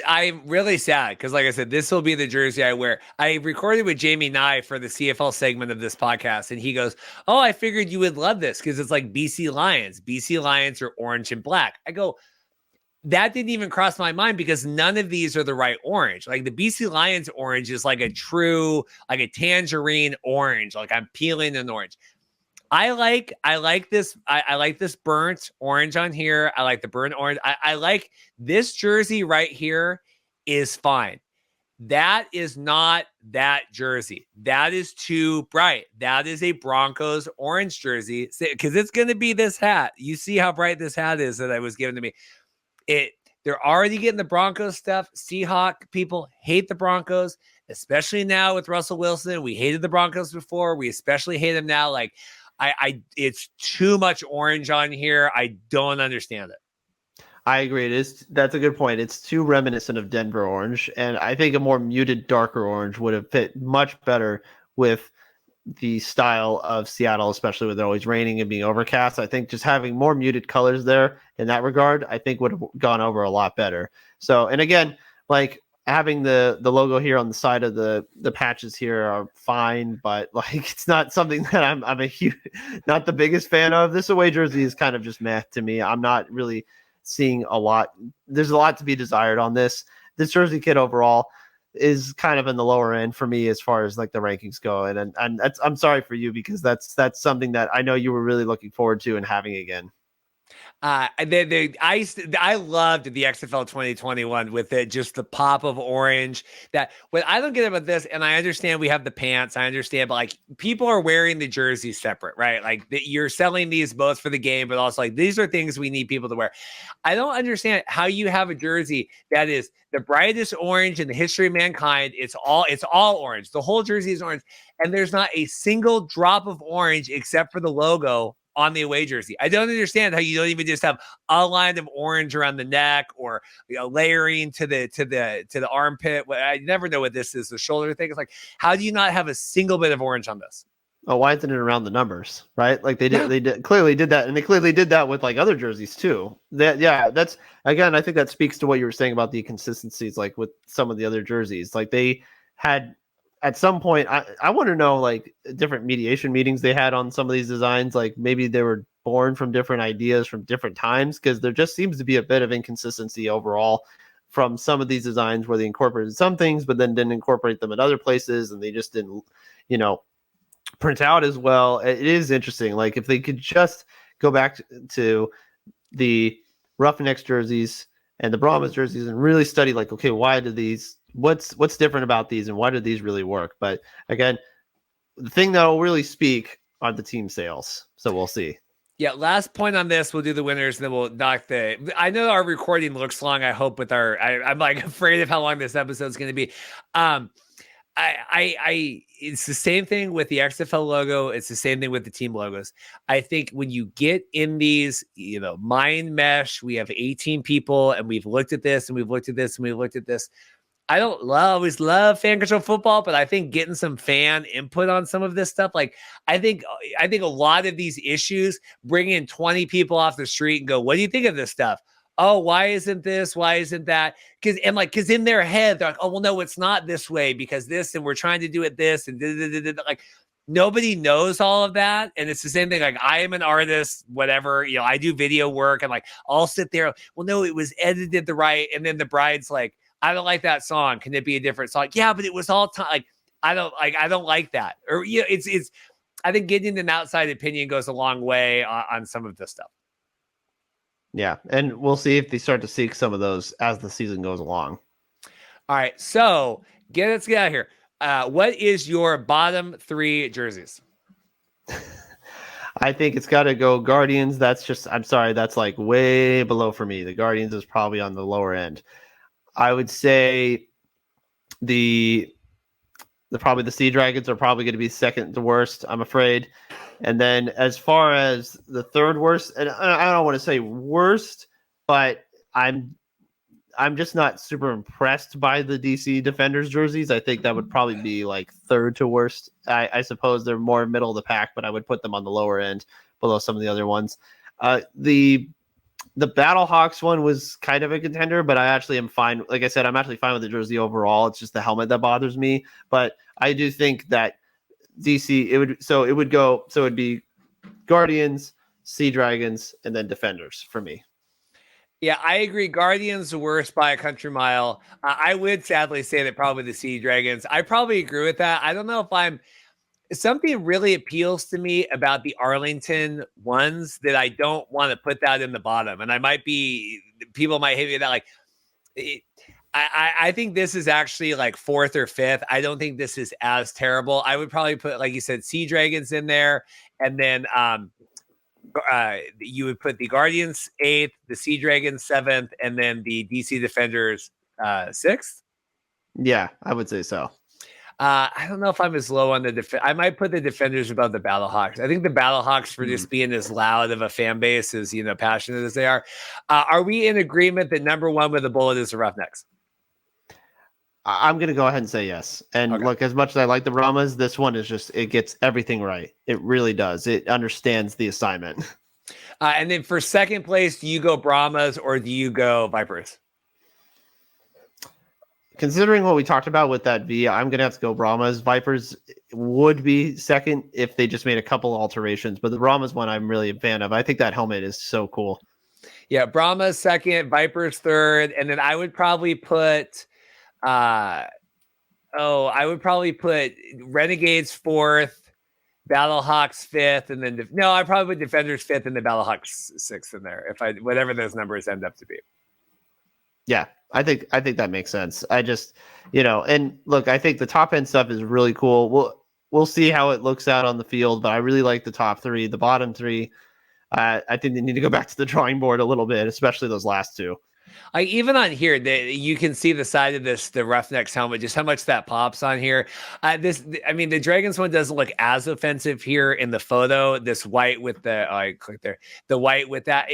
I'm really sad because, like I said, this will be the jersey I wear. I recorded with Jamie Nye for the CFL segment of this podcast, and he goes, "Oh, I figured you would love this because it's like BC Lions. BC Lions are orange and black." I go, that didn't even cross my mind because none of these are the right orange. Like the BC Lions orange is like a true, like a tangerine orange. Like I'm peeling an orange. I like this. I like this burnt orange on here. I like the burnt orange. I like this jersey right here is fine. That is not that jersey. That is too bright. That is a Broncos orange jersey because it's going to be this hat. You see how bright this hat is that I was given to me. They're already getting the Broncos stuff. Seahawk people hate the Broncos, especially now with Russell Wilson. We hated the Broncos before. We especially hate them now. Like, it's too much orange on here. I don't understand it. I agree. That's a good point. It's too reminiscent of Denver orange, and I think a more muted, darker orange would have fit much better with the style of Seattle, especially with it always raining and being overcast. I think just having more muted colors there in that regard, I think would have gone over a lot better. So, and again, like having the logo here on the side of the patches here are fine, but like it's not something that I'm a huge, not the biggest fan of. This away jersey is kind of just meh to me. I'm not really seeing a lot. There's a lot to be desired on this. This jersey kit overall is kind of in the lower end for me as far as like the rankings go. And that's, I'm sorry for you because that's something that I know you were really looking forward to and having again. I loved the XFL 2021 with it, just the pop of orange. That what I don't get about this, and I understand we have the pants, I understand, but like people are wearing the jerseys separate, right? Like you're selling these both for the game, but also like these are things we need people to wear. I don't understand how you have a jersey that is the brightest orange in the history of mankind. It's all orange. The whole jersey is orange, and there's not a single drop of orange except for the logo on the away jersey. I don't understand how you don't even just have a line of orange around the neck, or layering to the armpit. I never know what this is. The shoulder thing. It's like, how do you not have a single bit of orange on this? Oh, why isn't it around the numbers? Right? Like they clearly did that, and they clearly did that with like other jerseys too. That's again, I think that speaks to what you were saying about the inconsistencies, like with some of the other jerseys. Like they had at some point, I want to know like different mediation meetings they had on some of these designs. Like maybe they were born from different ideas from different times, because there just seems to be a bit of inconsistency overall from some of these designs where they incorporated some things, but then didn't incorporate them at other places, and they just didn't, print out as well. It is interesting. Like if they could just go back to the Roughnecks jerseys and the Brahmas jerseys and really study, like, okay, why do these? What's different about these, and why do these really work? But again, the thing that will really speak are the team sales. So we'll see. Yeah, last point on this, we'll do the winners, and then we'll knock I know our recording looks long. I hope with I'm like afraid of how long this episode is going to be. It's the same thing with the XFL logo. It's the same thing with the team logos. I think when you get in these, mind mesh, we have 18 people, and we've looked at this, and we've looked at this, and we've looked at this. I don't always love fan control football, but I think getting some fan input on some of this stuff, like I think a lot of these issues, bring in 20 people off the street and go, what do you think of this stuff? Oh, why isn't this? Why isn't that? Because in their head, they're like, oh, well, no, it's not this way because this, and we're trying to do it this, and like nobody knows all of that. And it's the same thing. Like I am an artist, whatever, I do video work, and like I'll sit there. Well, no, it was edited the right. And then the bride's like, I don't like that song. Can it be a different song? Yeah, but it was all time. Like I don't like that. Or it's. I think getting an outside opinion goes a long way on some of this stuff. Yeah, and we'll see if they start to seek some of those as the season goes along. All right, so let's get out of here. What is your bottom 3 jerseys? I think it's got to go Guardians. I'm sorry, that's like way below for me. The Guardians is probably on the lower end. I would say probably the Sea Dragons are probably going to be second to worst, I'm afraid. And then as far as the third worst, and I don't want to say worst, but I'm just not super impressed by the DC Defenders jerseys. I think that would probably be like third to worst. I suppose they're more middle of the pack, but I would put them on the lower end below some of the other ones. The Battlehawks one was kind of a contender, but I actually am fine. Like I said, I'm actually fine with the jersey overall. It's just the helmet that bothers me. But I do think that DC, it would be Guardians, Sea Dragons, and then Defenders for me. Yeah, I agree. Guardians the worst by a country mile. I would sadly say that probably the Sea Dragons. I probably agree with that. I don't know if something really appeals to me about the Arlington ones that I don't want to put that in the bottom. And people might hate me that like, I think this is actually like 4th or 5th. I don't think this is as terrible. I would probably put, like you said, Sea Dragons in there. And then you would put the Guardians 8th, the Sea Dragons 7th, and then the DC Defenders 6th. Yeah, I would say so. I don't know if I'm as low on I might put the Defenders above the Battlehawks. I think the Battlehawks, for just being as loud of a fan base, as passionate as they are. Are we in agreement that number 1 with a bullet is the Roughnecks? I'm going to go ahead and say yes. And okay. Look, as much as I like the Brahmas, this one is it gets everything right. It really does. It understands the assignment. And then for second place, do you go Brahmas or do you go Vipers? Considering what we talked about with that V, I'm going to have to go Brahmas. Vipers would be second if they just made a couple alterations. But the Brahmas one I'm really a fan of. I think that helmet is so cool. Yeah, Brahmas second, Vipers third. And then I would probably put... I would probably put Renegades 4th, Battlehawks 5th, and then I probably put Defenders 5th and the Battlehawks 6th in there if I whatever those numbers end up to be. Yeah, I think that makes sense. I just, and look, I think the top end stuff is really cool. We'll see how it looks out on the field, but I really like the top three. The bottom three, I think they need to go back to the drawing board a little bit, especially those last two. Even on here, you can see the side of the Roughnecks helmet, just how much that pops on here. The Dragons one doesn't look as offensive here in the photo. This white with I click there, the white with that,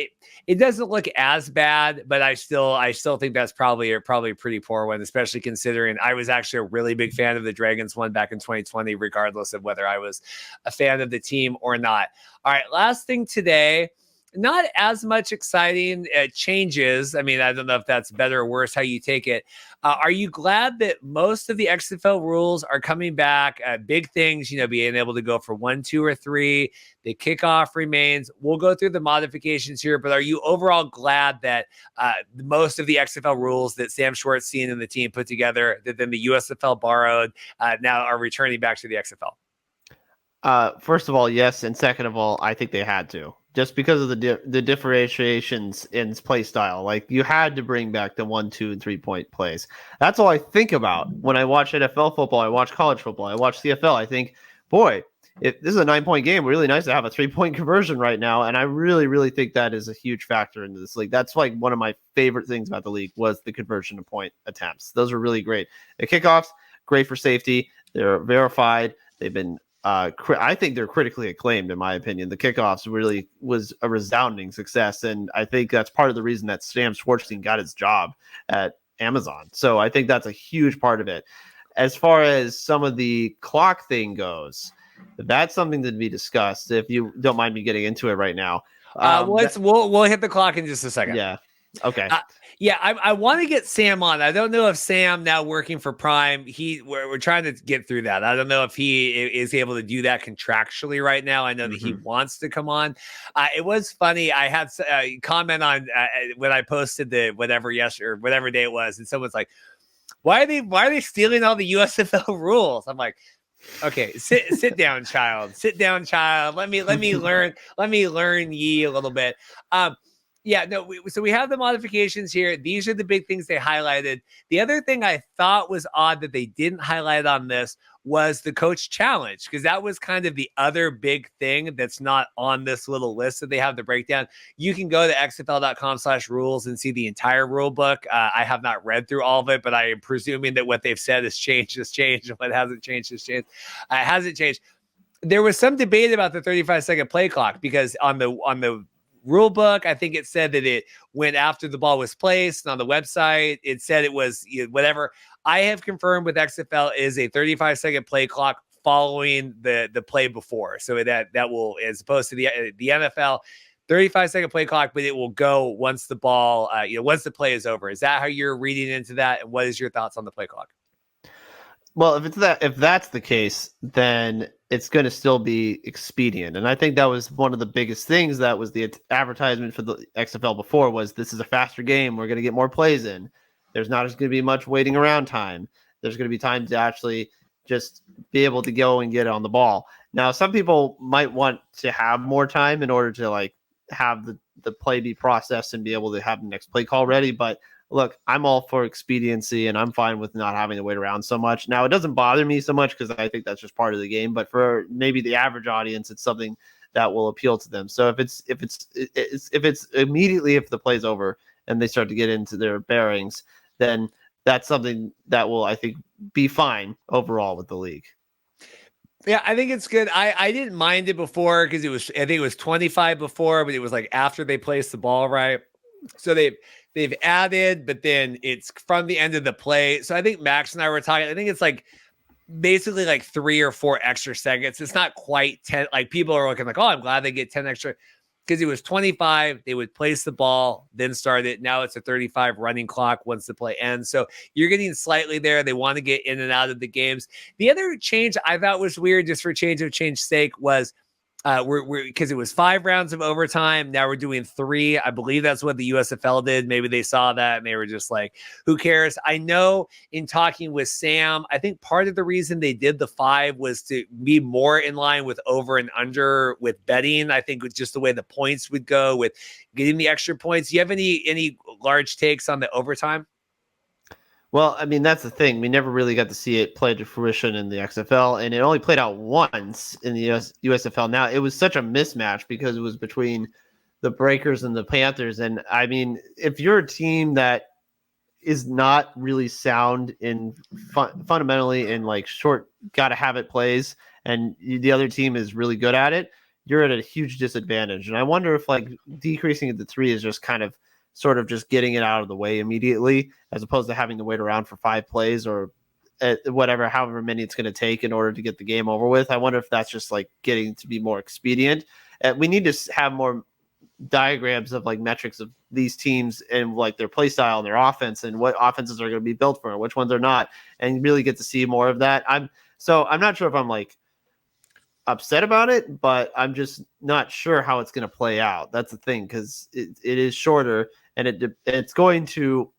it doesn't look as bad, but I still think that's probably a pretty poor one, especially considering I was actually a really big fan of the Dragons one back in 2020, regardless of whether I was a fan of the team or not. All right, last thing today. Not as much exciting changes. I mean, I don't know if that's better or worse, how you take it. Are you glad that most of the XFL rules are coming back? Big things, being able to go for 1, 2, or 3. The kickoff remains. We'll go through the modifications here, but are you overall glad that most of the XFL rules that Sam Schwartzstein and the team put together, that then the USFL borrowed, now are returning back to the XFL? First of all, yes. And second of all, I think they had to. Just because of the differentiations in play style. Like, you had to bring back the 1, 2, and 3 point plays. That's all I think about when I watch NFL football. I watch college football. I watch CFL. I think, boy, if this is a 9-point game, really nice to have a 3-point conversion right now. And I really, really think that is a huge factor into this league. That's like one of my favorite things about the league was the conversion of point attempts. Those are really great. The kickoffs, great for safety. They're verified. They've been I think they're critically acclaimed, in my opinion. The kickoffs really was a resounding success, and I think that's part of the reason that Sam Schwartzstein got his job at Amazon. So I think that's a huge part of it. As far as some of the clock thing goes, that's something to be discussed. If you don't mind me getting into it right now, we'll hit the clock in just a second. Yeah. Okay. I want to get Sam on. I don't know if Sam, now working for Prime, we're trying to get through that. I don't know if he is able to do that contractually right now. I know that he wants to come on. It was funny. I had a comment on when I posted the whatever day it was, and someone's like, "Why are they stealing all the USFL rules?" I'm like, okay, sit down, child. Sit down, child. Let me learn. Let me learn ye a little bit. So we have the modifications here. These are the big things they highlighted. The other thing I thought was odd that they didn't highlight on this was the coach challenge, because that was kind of the other big thing that's not on this little list that they have the breakdown. You can go to xfl.com/rules and see the entire rule book. I have not read through all of it, but I am presuming that what they've said has changed. What hasn't changed has changed. It hasn't changed. There was some debate about the 35-second play clock, because on the rule book, I think it said that it went after the ball was placed. And on the website, it said it was whatever. I have confirmed with XFL is a 35-second play clock following the play before. So that will, as opposed to the NFL, 35-second play clock, but it will go once the ball, once the play is over. Is that how you're reading into that? And what is your thoughts on the play clock? Well, if that's the case, then it's going to still be expedient. And I think that was one of the biggest things that was the advertisement for the XFL before was, this is a faster game. We're going to get more plays in. There's not going to be much waiting around time. There's going to be time to actually just be able to go and get on the ball. Now, some people might want to have more time in order to have the play be processed and be able to have the next play call ready. But look, I'm all for expediency, and I'm fine with not having to wait around so much. Now, it doesn't bother me so much because I think that's just part of the game. But for maybe the average audience, it's something that will appeal to them. So if it's immediately if the play's over and they start to get into their bearings, then that's something that will, I think, be fine overall with the league. Yeah, I think it's good. I didn't mind it before because I think it was 25 before, but it was like after they placed the ball right. So they've added, but then it's from the end of the play. So I think Max and I were talking, I think it's basically 3 or 4 extra seconds. It's not quite 10. People are looking oh, I'm glad they get 10 extra, because it was 25. They would place the ball, then start it. Now it's a 35 running clock once the play ends. So you're getting slightly there. They want to get in and out of the games. The other change I thought was weird, just for change of change's sake, was we're because it was 5 rounds of overtime. Now we're doing 3. I believe that's what the USFL did. Maybe they saw that and they were just like, who cares? I know in talking with Sam, I think part of the reason they did the 5 was to be more in line with over and under with betting. I think with just the way the points would go with getting the extra points. Do you have any large takes on the overtime? Well, I mean, that's the thing. We never really got to see it play to fruition in the XFL, and it only played out once in the USFL. Now, it was such a mismatch because it was between the Breakers and the Panthers. And I mean, if you're a team that is not really sound in fundamentally in like short, got to have it plays, and the other team is really good at it, you're at a huge disadvantage. And I wonder if like decreasing it to 3 is just kind of sort of just getting it out of the way immediately, as opposed to having to wait around for 5 plays or however many it's going to take in order to get the game over with. I wonder if that's just like getting to be more expedient. We need to have more diagrams of like metrics of these teams and like their play style and their offense and what offenses are going to be built for and which ones are not, and really get to see more of that. I'm not sure if I'm like upset about it, but I'm just not sure how it's going to play out. That's the thing, because it is shorter, and it's going to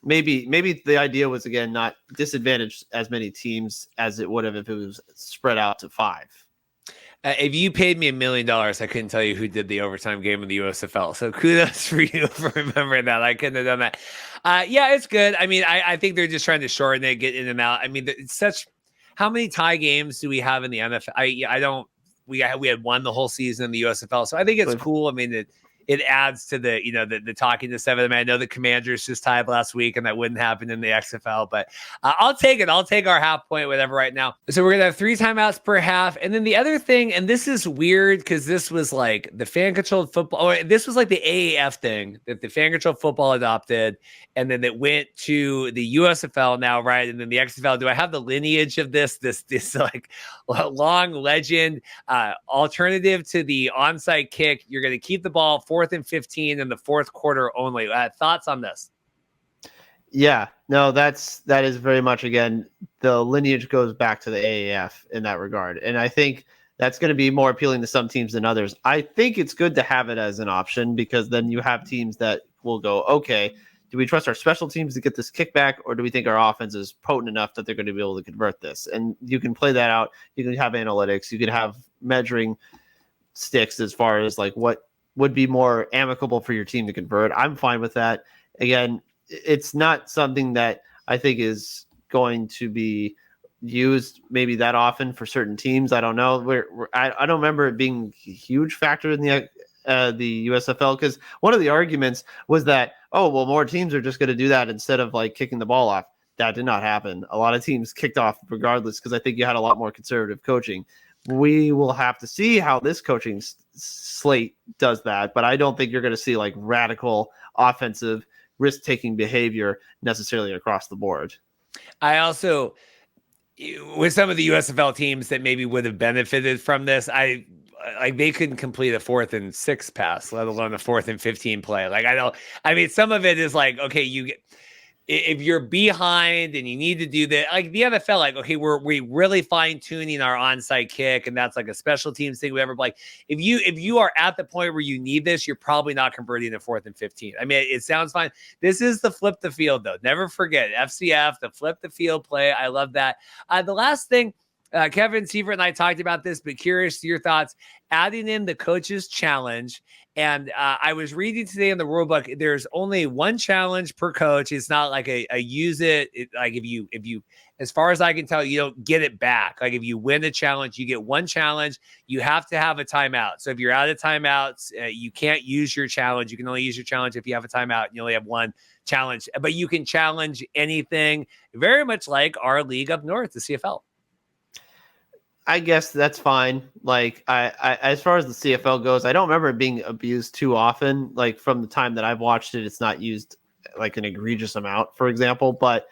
maybe the idea was, again, not disadvantage as many teams as it would have if it was spread out to 5. If you paid me $1 million, I couldn't tell you who did the overtime game in the USFL. So kudos for you for remembering that. I couldn't have done that. Yeah, it's good. I mean, I think they're just trying to shorten it, get in and out. I mean, it's such. How many tie games do we have in the NFL? We had one the whole season in the USFL, so I think it's cool. I mean, it adds to the the talking to 7. I mean, I know the Commanders just tied last week, and that wouldn't happen in the XFL, but I'll take it. I'll take our half point, whatever, right now. So we're gonna have 3 timeouts per half, and then the other thing, and this is weird because this was like the fan-controlled football. Or this was like the AAF thing that the fan-controlled football adopted, and then it went to the USFL now, right? And then the XFL. Do I have the lineage of this like long legend alternative to the onside kick? You're going to keep the ball 4th and 15 in the 4th quarter only. Thoughts on this? Yeah, no, that is very much, again, the lineage goes back to the AAF in that regard. And I think that's going to be more appealing to some teams than others. I think it's good to have it as an option, because then you have teams that will go, okay, do we trust our special teams to get this kickback, or do we think our offense is potent enough that they're going to be able to convert this? And you can play that out. You can have analytics. You can have measuring sticks as far as like what would be more amicable for your team to convert. I'm fine with that. Again, it's not something that I think is going to be used maybe that often for certain teams. I don't know. I don't remember it being a huge factor in the USFL, because one of the arguments was that, oh, well, more teams are just going to do that instead of like kicking the ball off. That did not happen. A lot of teams kicked off regardless, because I think you had a lot more conservative coaching. We will have to see how this coaching slate does that, but I don't think you're going to see like radical offensive risk-taking behavior necessarily across the board. I also, with some of the USFL teams that maybe would have benefited from this, they couldn't complete a 4th and 6 pass, let alone a 4th and 15 play. Like, I mean, some of it is like, okay, if you're behind and you need to do that, like the NFL, like, okay, we really fine tuning our onside kick, and that's like a special teams thing, whatever. But like, if you are at the point where you need this, you're probably not converting to 4th and 15. I mean, it sounds fine. This is the flip the field, though. Never forget FCF, the flip the field play. I love that. The last thing, Kevin Seifert and I talked about this, but curious to your thoughts, adding in the coach's challenge. And I was reading today in the rulebook, there's only 1 challenge per coach. It's not like a use it. Like if you, as far as I can tell, you don't get it back. Like if you win a challenge, you get 1 challenge. You have to have a timeout. So if you're out of timeouts, you can't use your challenge. You can only use your challenge if you have a timeout. You only have 1 challenge, but you can challenge anything, very much like our league up north, the CFL. I guess that's fine. Like I as far as the CFL goes, I don't remember it being abused too often. Like from the time that I've watched it, it's not used like an egregious amount, for example. But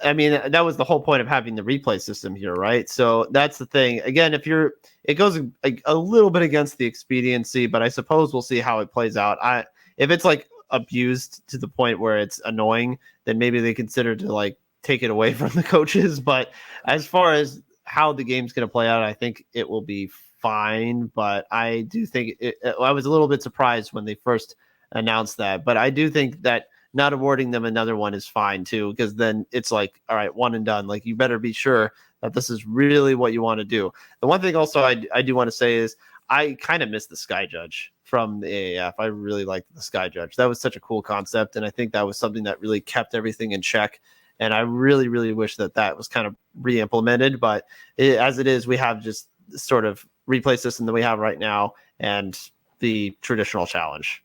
I mean, that was the whole point of having the replay system here, right? So that's the thing. Again, it goes a little bit against the expediency, but I suppose we'll see how it plays out. If it's like abused to the point where it's annoying, then maybe they consider to like take it away from the coaches. But as far as how the game's going to play out, I think it will be fine, but I do think I was a little bit surprised when they first announced that. But I do think that not awarding them another one is fine too, because then it's like, all right, one and done. Like, you better be sure that this is really what you want to do. The one thing also I do want to say is I kind of miss the Sky Judge from the AAF. I really liked the Sky Judge. That was such a cool concept, and I think that was something that really kept everything in check. And I really, really wish that was kind of re-implemented. But as it is, we have just sort of replay system that we have right now and the traditional challenge.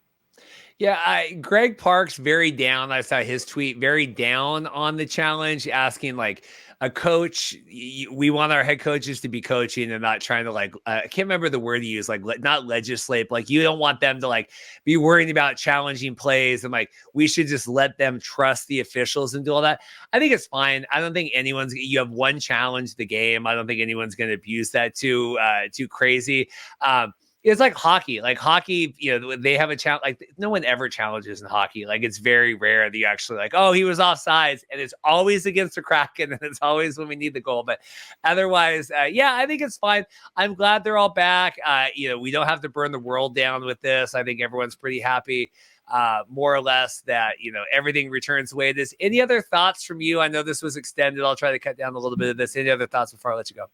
Yeah, Greg Park's very down. I saw his tweet, very down on the challenge, asking like a coach. We want our head coaches to be coaching and not trying to like. I can't remember the word he used, like not legislate. Like, you don't want them to like be worrying about challenging plays, and like we should just let them trust the officials and do all that. I think it's fine. I don't think anyone's. You have one challenge the game. I don't think anyone's going to abuse that too crazy. It's like hockey. Like hockey, they have a challenge. Like, no one ever challenges in hockey. Like, it's very rare that you actually like, oh, he was offsides, and it's always against the Kraken, and it's always when we need the goal. But otherwise, yeah, I think it's fine. I'm glad they're all back. We don't have to burn the world down with this. I think everyone's pretty happy, more or less, that everything returns the way it is. Any other thoughts from you? I know this was extended. I'll try to cut down a little bit of this. Any other thoughts before I let you go?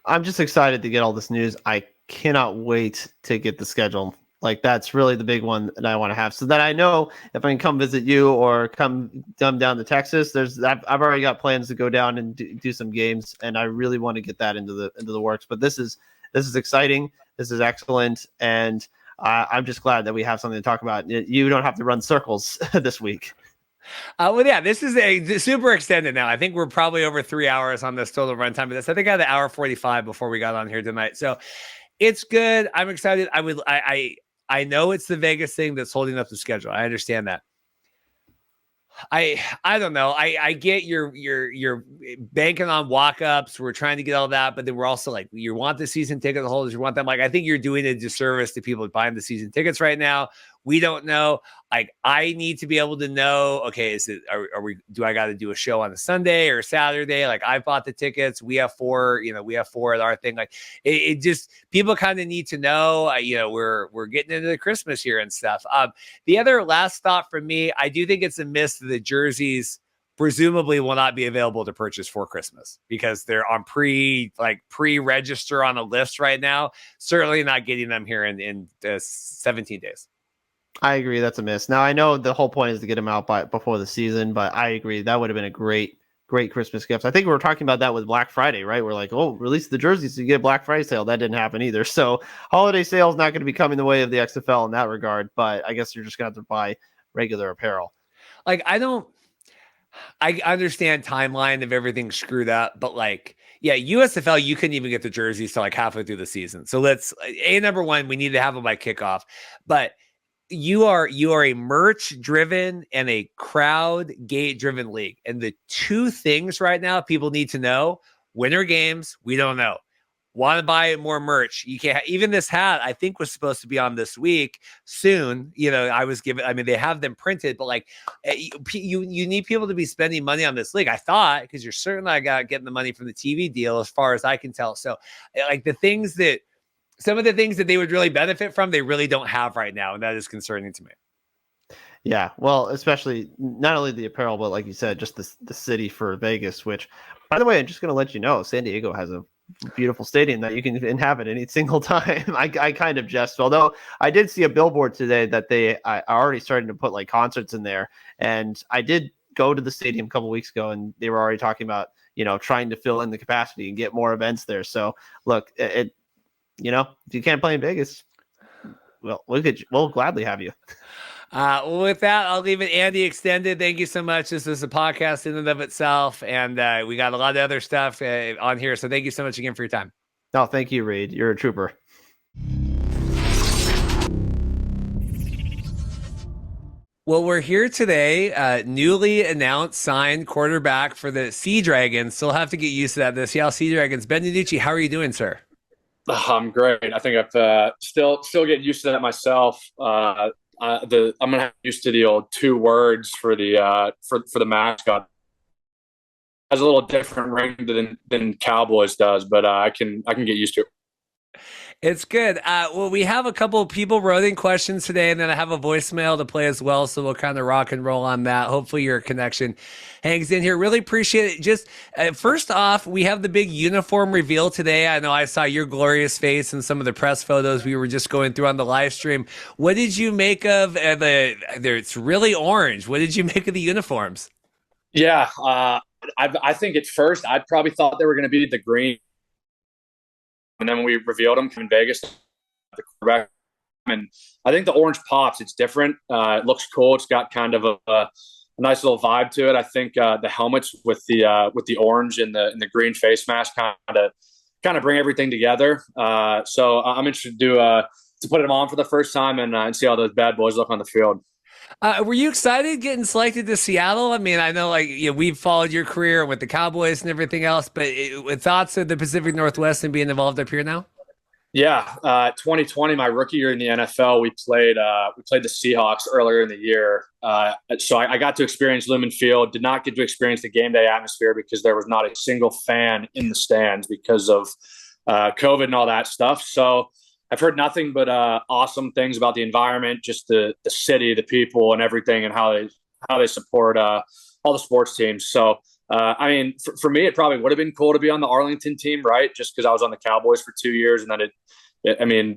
I'm just excited to get all this news. I cannot wait to get the schedule. Like, that's really the big one that I want to have, so that I know if I can come visit you or come down to Texas. I've already got plans to go down and do some games, and I really want to get that into the works. But this is exciting. This is excellent, and I'm just glad that we have something to talk about. You don't have to run circles this week. Well, yeah, this is a super extended now. I think we're probably over 3 hours on this total runtime of this. I think I had an hour 45 before we got on here tonight. So it's good. I'm excited. I know it's the Vegas thing that's holding up the schedule. I understand that. I don't know. I get you're banking on walk-ups. We're trying to get all that, but then we're also like, you want the season ticket holders, you want them. Like, I think you're doing a disservice to people buying the season tickets right now. We don't know. Like, I need to be able to know, okay, do I got to do a show on a Sunday or Saturday? Like, I bought the tickets. We have four at our thing. Like, it just, people kind of need to know, we're getting into the Christmas here and stuff. The other last thought from me, I do think it's a miss that the jerseys presumably will not be available to purchase for Christmas because they're on pre-register on a list right now. Certainly not getting them here in 17 days. I agree. That's a miss. Now, I know the whole point is to get them out before the season, but I agree. That would have been a great Christmas gift. I think we were talking about that with Black Friday, right? We're like, oh, release the jerseys so you get a Black Friday sale. That didn't happen either. So holiday sale is not going to be coming the way of the XFL in that regard, but I guess you're just going to have to buy regular apparel. Like, I understand timeline of everything screwed up, but like, yeah, USFL, you couldn't even get the jerseys till like halfway through the season. So number one, we need to have them by kickoff, but you are a merch driven and a crowd gate driven league. And the two things right now people need to know: winter games, we don't know. Want to buy more merch? You can't. Even this hat, I think, was supposed to be on this week soon. They have them printed, but like, you need people to be spending money on this league. I thought, because you're certainly not getting the money from the TV deal, as far as I can tell. So, like, some of the things that they would really benefit from, they really don't have right now, and that is concerning to me. Yeah, well, especially not only the apparel, but like you said, just the city for Vegas. Which, by the way, I'm just going to let you know, San Diego has a beautiful stadium that you can inhabit any single time. I kind of jest, although I did see a billboard today that they are already starting to put like concerts in there, and I did go to the stadium a couple weeks ago, and they were already talking about trying to fill in the capacity and get more events there. So look, if you can't play in Vegas, well, we'll gladly have you. With that, I'll leave it. Andy Extended, thank you so much. This is a podcast in and of itself, and we got a lot of other stuff on here. So thank you so much again for your time. No, thank you, Reed. You're a trooper. Well, we're here today. Newly announced signed quarterback for the Sea Dragons. Still have to get used to that. The Seattle Sea Dragons. Ben DiNucci, how are you doing, sir? I'm great. I think I've still getting used to that myself. I'm gonna have used to the old two words for the for the mascot. Has a little different ring than Cowboys does, but I can get used to it. It's good. Well, we have a couple of people wrote in questions today, and then I have a voicemail to play as well. So we'll kind of rock and roll on that. Hopefully your connection hangs in here. Really appreciate it. Just first off, we have the big uniform reveal today. I know I saw your glorious face in some of the press photos we were just going through on the live stream. What did you make of it's really orange. What did you make of the uniforms? Yeah, I think at first I probably thought they were going to be the green. And then when we revealed them in Vegas, the quarterback, and I think the orange pops. It's different. It looks cool. It's got kind of a nice little vibe to it. I think the helmets with the orange and the green face mask kind of bring everything together. So I'm interested to put them on for the first time and see how those bad boys look on the field. Were you excited getting selected to Seattle? I mean, I know we've followed your career with the Cowboys and everything else, but with thoughts of the Pacific Northwest and being involved up here now? Yeah, 2020, my rookie year in the NFL, we played the Seahawks earlier in the year. So I got to experience Lumen Field. Did not get to experience the game day atmosphere because there was not a single fan in the stands because of COVID and all that stuff. So I've heard nothing but awesome things about the environment, just the city, the people, and everything, and how they support all the sports teams. So, I mean, for me, it probably would have been cool to be on the Arlington team, right? Just because I was on the Cowboys for 2 years, and then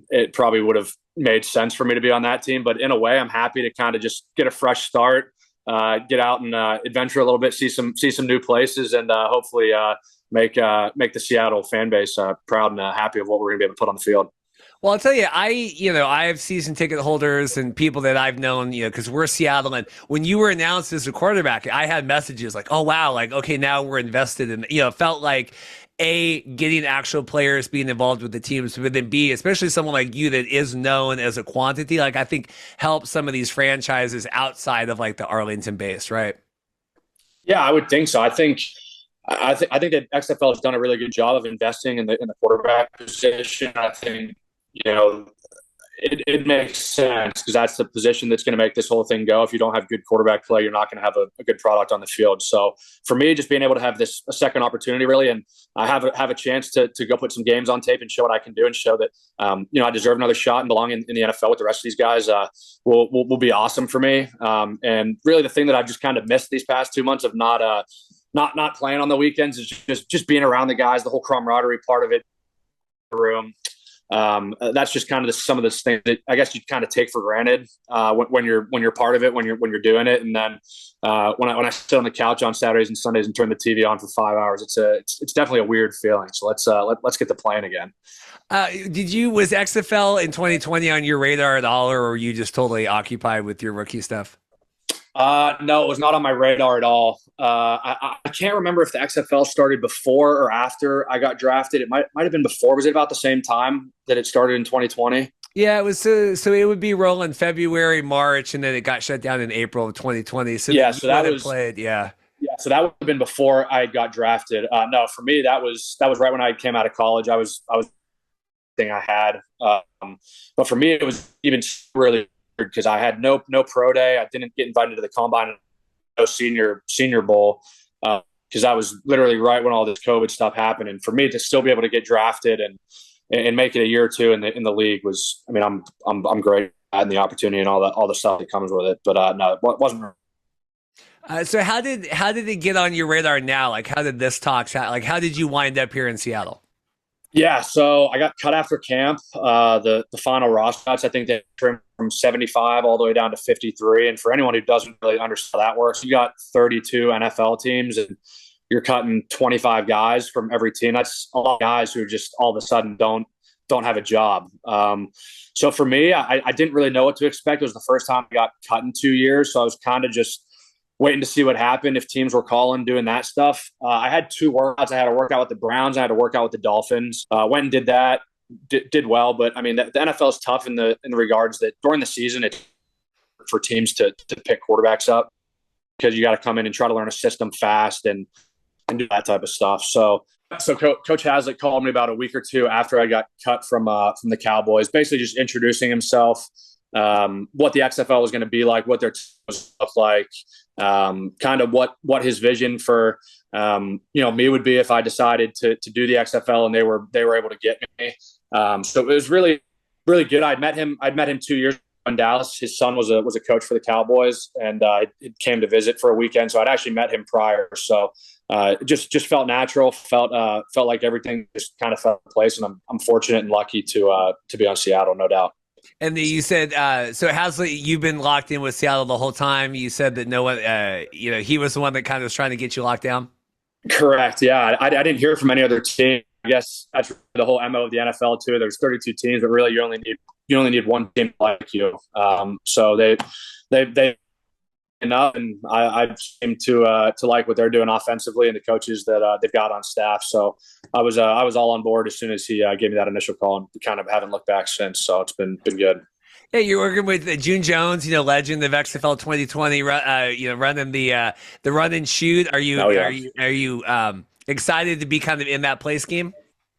it probably would have made sense for me to be on that team. But in a way, I'm happy to kind of just get a fresh start, get out and adventure a little bit, see some new places, and hopefully make the Seattle fan base proud and happy of what we're going to be able to put on the field. Well, I'll tell you, I have season ticket holders and people that I've known, because we're Seattle. And when you were announced as a quarterback, I had messages like, oh, wow, like, okay, now we're invested in, it felt like A, getting actual players being involved with the teams, but then B, especially someone like you that is known as a quantity, like I think helps some of these franchises outside of like the Arlington base, right? Yeah, I would think so. I think that XFL has done a really good job of investing in the quarterback position. I think, it makes sense because that's the position that's going to make this whole thing go. If you don't have good quarterback play, you're not going to have a good product on the field. So for me, just being able to have a second opportunity really, and I have a chance to go put some games on tape and show what I can do and show that, I deserve another shot and belong in the NFL with the rest of these guys will be awesome for me. And really the thing that I've just kind of missed these past 2 months of not playing on the weekends is just being around the guys, the whole camaraderie part of it, room. That's just kind of some of the things that I guess you kind of take for granted when you're part of it, when you're doing it. And then when I sit on the couch on Saturdays and Sundays and turn the TV on for 5 hours, it's definitely a weird feeling. So let's get the playing again. Was XFL in 2020 on your radar at all, or were you just totally occupied with your rookie stuff? No, it was not on my radar at all. I can't remember if the XFL started before or after I got drafted. It might have been before. Was it about the same time that it started in 2020? Yeah, it was. So it would be rolling February, March, and then it got shut down in April of 2020. So yeah, so that was played. Yeah. Yeah, so that would have been before I got drafted. No, for me, that was right when I came out of college. I was thing I had, but for me, it was even really because I had no pro day. I didn't get invited to the combine, no senior bowl, because I was literally right when all this COVID stuff happened. And for me to still be able to get drafted and make it a year or two in the league was, I mean, I'm great at the opportunity and all the stuff that comes with it. But no, it wasn't. So how did it get on your radar now? Like, how did this talk? Like, how did you wind up here in Seattle? Yeah, so I got cut after camp. The final roster, I think they trimmed from 75 all the way down to 53. And for anyone who doesn't really understand how that works, you got 32 NFL teams and you're cutting 25 guys from every team. That's a lot of guys who just all of a sudden don't have a job. So for me, I didn't really know what to expect. It was the first time I got cut in 2 years. So I was kind of just waiting to see what happened if teams were calling, doing that stuff. I had 2 workouts. I had a workout with the Browns. I had a workout with the Dolphins. Went and did that. Did well, but I mean, the NFL is tough in the regards that during the season, it's for teams to pick quarterbacks up because you got to come in and try to learn a system fast and do that type of stuff. So Coach Hazlitt called me about a week or two after I got cut from the Cowboys, basically just introducing himself, what the XFL was going to be like, what their team was look like, kind of what his vision for me would be if I decided to do the XFL and they were able to get me. So it was really, really good. I'd met him 2 years ago in Dallas. His son was a coach for the Cowboys, and it came to visit for a weekend. So I'd actually met him prior. So just felt natural, felt like everything just kind of fell in place. And I'm fortunate and lucky to be on Seattle, no doubt. And you said, so Hasley, you've been locked in with Seattle the whole time. You said that no one, he was the one that kind of was trying to get you locked down. Correct. Yeah. I didn't hear from any other team. I guess that's the whole MO of the NFL too. There's 32 teams, but really you only need one team like you. So they enough, and I seem to like what they're doing offensively and the coaches that they've got on staff. So I was all on board as soon as he gave me that initial call, and kind of haven't looked back since. So it's been good. Yeah, you're working with June Jones, legend of XFL 2020, running the run and shoot. Are you excited to be kind of in that play scheme?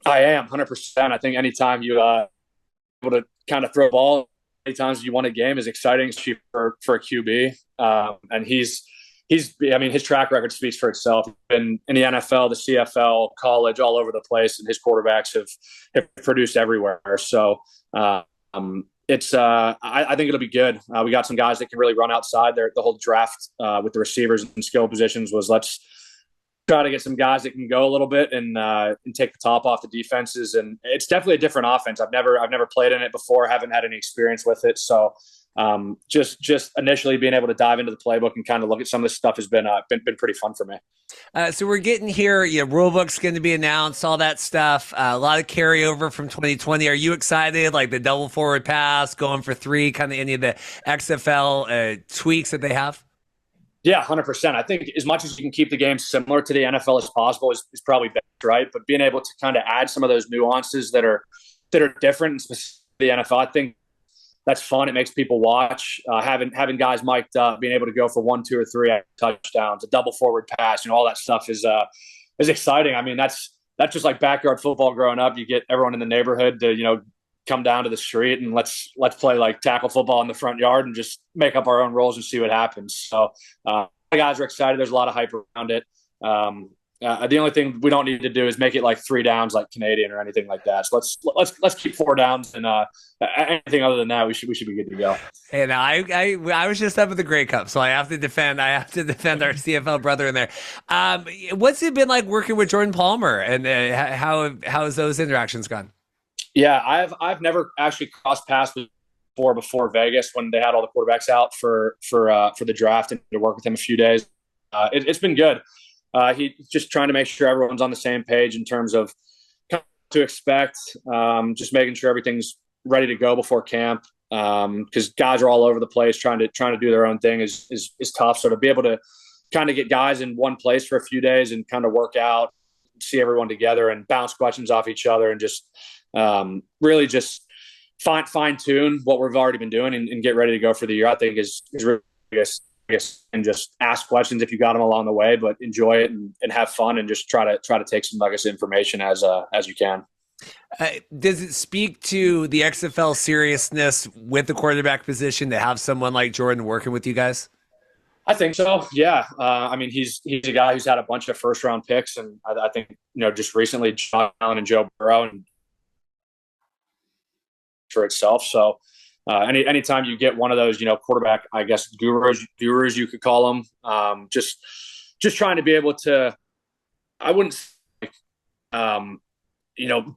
I am 100%. I think anytime you able to kind of throw a ball, many times you won a game is exciting for a QB. And he's his track record speaks for itself. He's been in the NFL, the CFL, college, all over the place, and his quarterbacks have produced everywhere. So I think it'll be good. We got some guys that can really run outside. The whole draft with the receivers and skill positions was let's try to get some guys that can go a little bit and take the top off the defenses. And it's definitely a different offense. I've never played in it before. Haven't had any experience with it. So just initially being able to dive into the playbook and kind of look at some of this stuff has been pretty fun for me. So we're getting here. Rulebook's going to be announced, all that stuff. A lot of carryover from 2020. Are you excited? Like the double forward pass, going for 3, kind of any of the XFL tweaks that they have? Yeah, 100%. I think as much as you can keep the game similar to the NFL as possible is probably best, right? But being able to kind of add some of those nuances that are different, specifically the NFL, I think that's fun. It makes people watch. Having guys mic'd up, being able to go for 1, 2, or 3 touchdowns, a double forward pass, all that stuff is exciting. I mean, that's just like backyard football growing up. You get everyone in the neighborhood to come down to the street and let's play like tackle football in the front yard and just make up our own roles and see what happens. So the guys are excited. There's a lot of hype around it. The only thing we don't need to do is make it like 3 downs like Canadian or anything like that. So let's keep 4 downs, and anything other than that, we should be good to go. And I was just up at the Grey Cup, so I have to defend our CFL brother in there. What's it been like working with Jordan Palmer, and how has those interactions gone? Yeah, I've never actually crossed paths before Vegas when they had all the quarterbacks out for the draft, and to work with him a few days. It's been good. He's just trying to make sure everyone's on the same page in terms of what to expect. Just making sure everything's ready to go before camp. Because guys are all over the place trying to do their own thing is tough. So to be able to kind of get guys in one place for a few days and kind of work out, see everyone together and bounce questions off each other and just really just fine tune what we've already been doing and get ready to go for the year, I think is really biggest, and just ask questions if you got them along the way, but enjoy it and have fun and just try to take some nuggets of information as you can. Does it speak to the XFL seriousness with the quarterback position to have someone like Jordan working with you guys? I think so. Yeah. I mean, he's a guy who's had a bunch of first round picks, and I think, just recently John Allen and Joe Burrow and for itself. So anytime you get one of those, quarterback, I guess, gurus, you could call them, just trying to be able to, I wouldn't,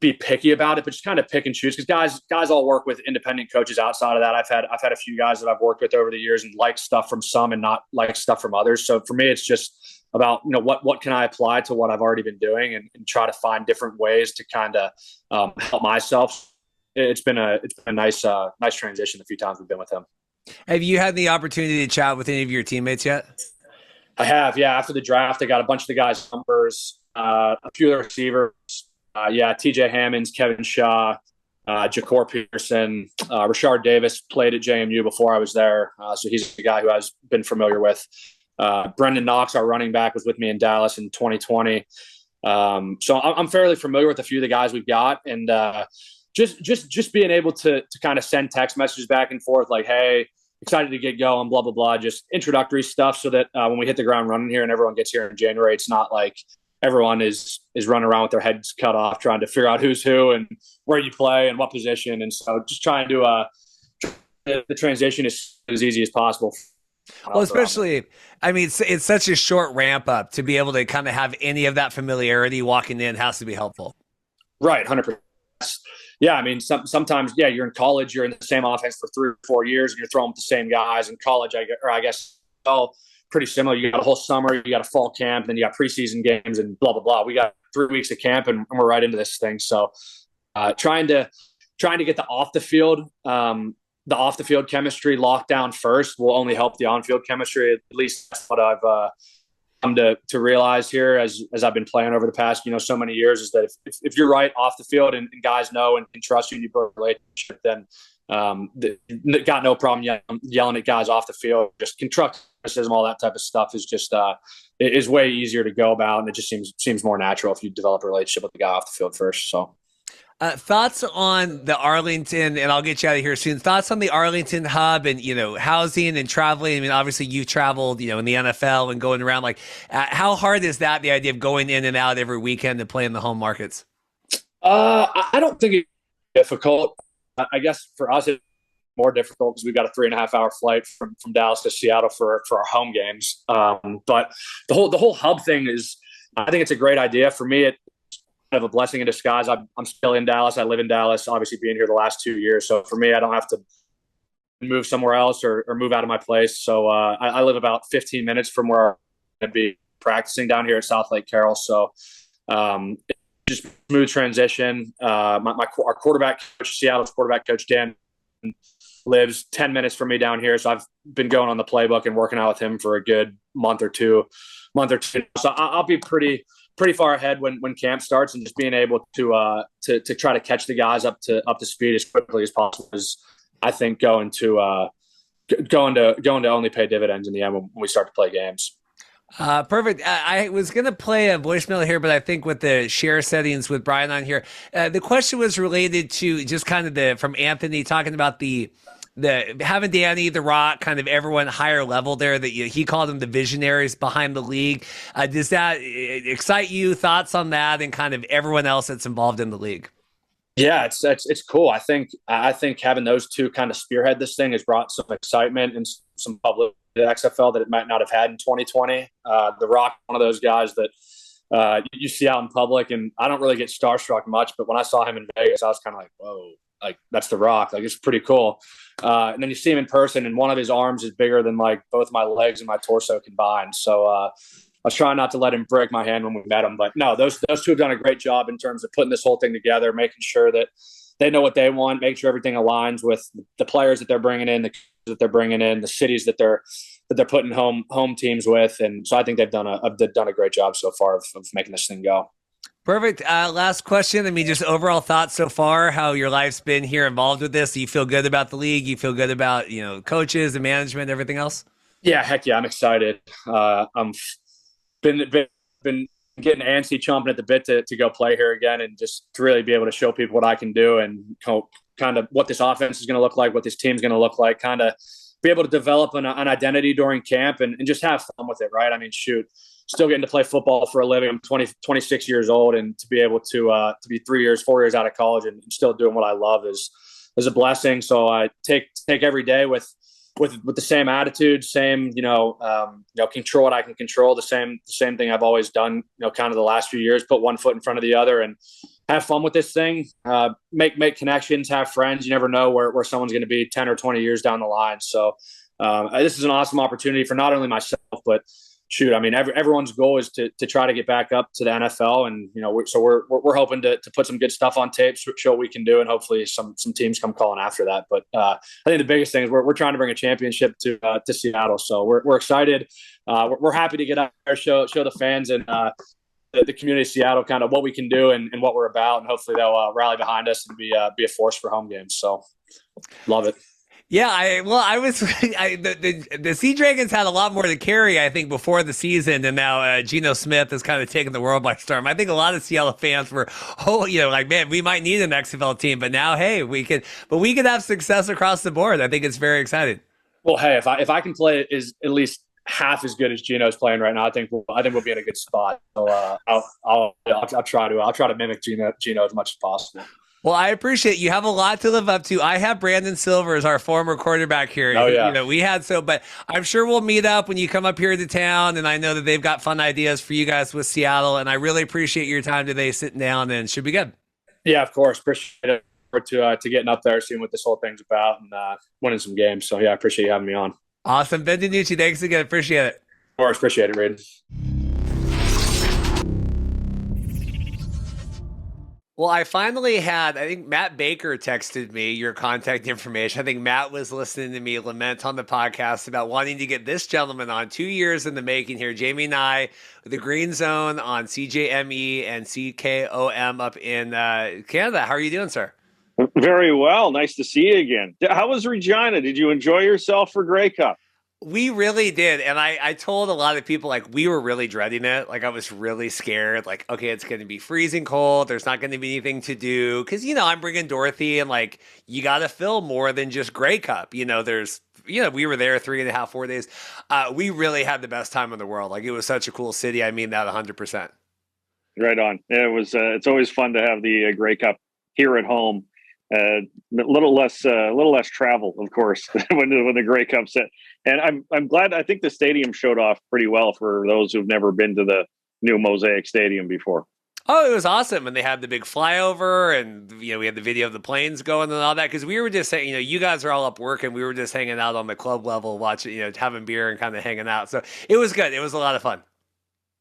be picky about it, but just kind of pick and choose, because guys all work with independent coaches outside of that. I've had a few guys that I've worked with over the years and like stuff from some and not like stuff from others. So for me, it's just about, what can I apply to what I've already been doing and try to find different ways to kind of help myself. It's been a nice transition the few times we've been with him. Have you had the opportunity to chat with any of your teammates yet? I have, yeah. After the draft, I got a bunch of the guys' numbers, a few of the receivers. TJ Hammonds, Kevin Shaw, Ja'Cour Peterson, Rashard Davis played at JMU before I was there. So he's the guy who I've been familiar with. Brendan Knox, our running back, was with me in Dallas in 2020. So I'm fairly familiar with a few of the guys we've got. And just being able to kind of send text messages back and forth like, hey, excited to get going, blah, blah, blah, just introductory stuff so that when we hit the ground running here and everyone gets here in January, it's not like, everyone is running around with their heads cut off, trying to figure out who's who and where you play and what position. And so just trying to the transition is as easy as possible. Well, especially, I mean, it's such a short ramp up to be able to kind of have any of that familiarity walking in has to be helpful. Right, 100%. Yeah, I mean, sometimes, you're in college, you're in the same offense for 3 or 4 years, and you're throwing with the same guys. In college, I guess, all pretty similar. You got a whole summer, you got a fall camp, then you got preseason games, and blah blah blah. We got 3 weeks of camp, and we're right into this thing. So, trying to get the off the field chemistry locked down first will only help the on field chemistry. At least that's what I've come to realize here as I've been playing over the past, so many years, is that if you're right off the field and guys know and can trust you and you build a relationship, then got no problem yelling at guys off the field. Just constructive criticism, all that type of stuff is just is way easier to go about, and it just seems more natural if you develop a relationship with the guy off the field first. So. Thoughts on the Arlington, and I'll get you out of here soon. Thoughts on the Arlington hub and, housing and traveling. I mean, obviously you traveled, in the NFL and going around. Like, how hard is that, the idea of going in and out every weekend and playing the home markets? I don't think it's difficult. I guess for us, it's more difficult because we've got a 3.5-hour flight from Dallas to Seattle for our home games. But the whole hub thing I think it's a great idea. For me, of a blessing in disguise. I'm still in Dallas. I live in Dallas, obviously being here the last 2 years. So for me, I don't have to move somewhere else or move out of my place. So I live about 15 minutes from where I'm going to be practicing down here at South Lake Carroll. So just smooth transition. Our quarterback coach, Seattle's quarterback coach, Dan, lives 10 minutes from me down here. So I've been going on the playbook and working out with him for a good month or two. So I'll be pretty far ahead when camp starts, and just being able to try to catch the guys up to speed as quickly as possible is, I think, going to only pay dividends in the end when we start to play games. Perfect. I was going to play a voicemail here, but I think with the share settings with Brian on here, the question was related to just kind of from Anthony talking about the having Danny, The Rock, kind of everyone higher level there, that he called them the visionaries behind the league. Does that excite you? Thoughts on that and kind of everyone else that's involved in the league? Yeah, it's cool. I think having those two kind of spearhead this thing has brought some excitement and some public to XFL that it might not have had in 2020. The Rock, one of those guys that you see out in public, and I don't really get starstruck much, but when I saw him in Vegas, I was kind of like, whoa, like that's The Rock. Like, it's pretty cool. And then you see him in person, and one of his arms is bigger than like both my legs and my torso combined. So I was trying not to let him break my hand when we met him. But no, those two have done a great job in terms of putting this whole thing together, making sure that they know what they want, making sure everything aligns with the players that they're bringing in, the cities that they're putting home teams with. And so I think they've done a great job so far of making this thing go. Perfect. Last question. I mean, just overall thoughts so far, how your life's been here involved with this. Do you feel good about the league? You feel good about, coaches and management, everything else? Yeah, heck yeah. I'm excited. I'm been getting antsy, chomping at the bit to go play here again, and just to really be able to show people what I can do and kind of what this offense is going to look like, what this team's going to look like, kind of be able to develop an identity during camp and just have fun with it. Right. I mean, shoot, still getting to play football for a living. I'm 26 years old, and to be able to be 4 years out of college and still doing what I love is a blessing. So I take every day with the same attitude, same, control what I can control, the same thing I've always done, kind of the last few years, put one foot in front of the other and have fun with this thing, make connections, have friends. You never know where someone's going to be 10 or 20 years down the line. So this is an awesome opportunity for not only myself, but shoot, I mean, everyone's goal is to try to get back up to the NFL, and we're hoping to put some good stuff on tape, show what we can do, and hopefully some teams come calling after that. But I think the biggest thing is we're trying to bring a championship to Seattle, so we're excited. We're happy to get out there, show the fans and the community of Seattle kind of what we can do and what we're about, and hopefully they'll rally behind us and be a force for home games. So love it. Yeah, the Sea Dragons had a lot more to carry, I think, before the season, and now Geno Smith has kind of taken the world by storm. I think a lot of Seattle fans were, man, we might need an XFL team, but now, hey, we could have success across the board. I think it's very exciting. Well, hey, if I can play is at least half as good as Gino's playing right now, I think we'll be in a good spot. So I'll try to mimic Gino as much as possible. Well, I appreciate you have a lot to live up to. I have Brandon Silver as our former quarterback here. Oh, yeah. You know, but I'm sure we'll meet up when you come up here to town. And I know that they've got fun ideas for you guys with Seattle. And I really appreciate your time today sitting down, and should be good. Yeah, of course. Appreciate it to getting up there, seeing what this whole thing's about, and winning some games. So, yeah, I appreciate you having me on. Awesome. Ben DiNucci, thanks again. Appreciate it. Of course. Appreciate it, Reed. Well, I think Matt Baker texted me your contact information. I think Matt was listening to me lament on the podcast about wanting to get this gentleman on. 2 years in the making here. Jamie and I, the Green Zone on CJME and CKOM up in Canada. How are you doing, sir? Very well. Nice to see you again. How was Regina? Did you enjoy yourself for Grey Cup? We really did. And I told a lot of people, like, we were really dreading it. Like, I was really scared. Like, okay, it's going to be freezing cold. There's not going to be anything to do. Because, I'm bringing Dorothy, and, like, you got to film more than just Grey Cup. We were there 3.5, 4 days. We really had the best time in the world. Like, it was such a cool city. I mean that 100%. Right on. It was. It's always fun to have the Grey Cup here at home. A little less travel, of course, when the Grey Cup's set. And I'm glad. I think the stadium showed off pretty well for those who've never been to the new Mosaic Stadium before. Oh, it was awesome. And they had the big flyover, and we had the video of the planes going and all that, because we were just saying, you guys are all up working. We were just hanging out on the club level, watching, having beer and kind of hanging out. So it was good. It was a lot of fun.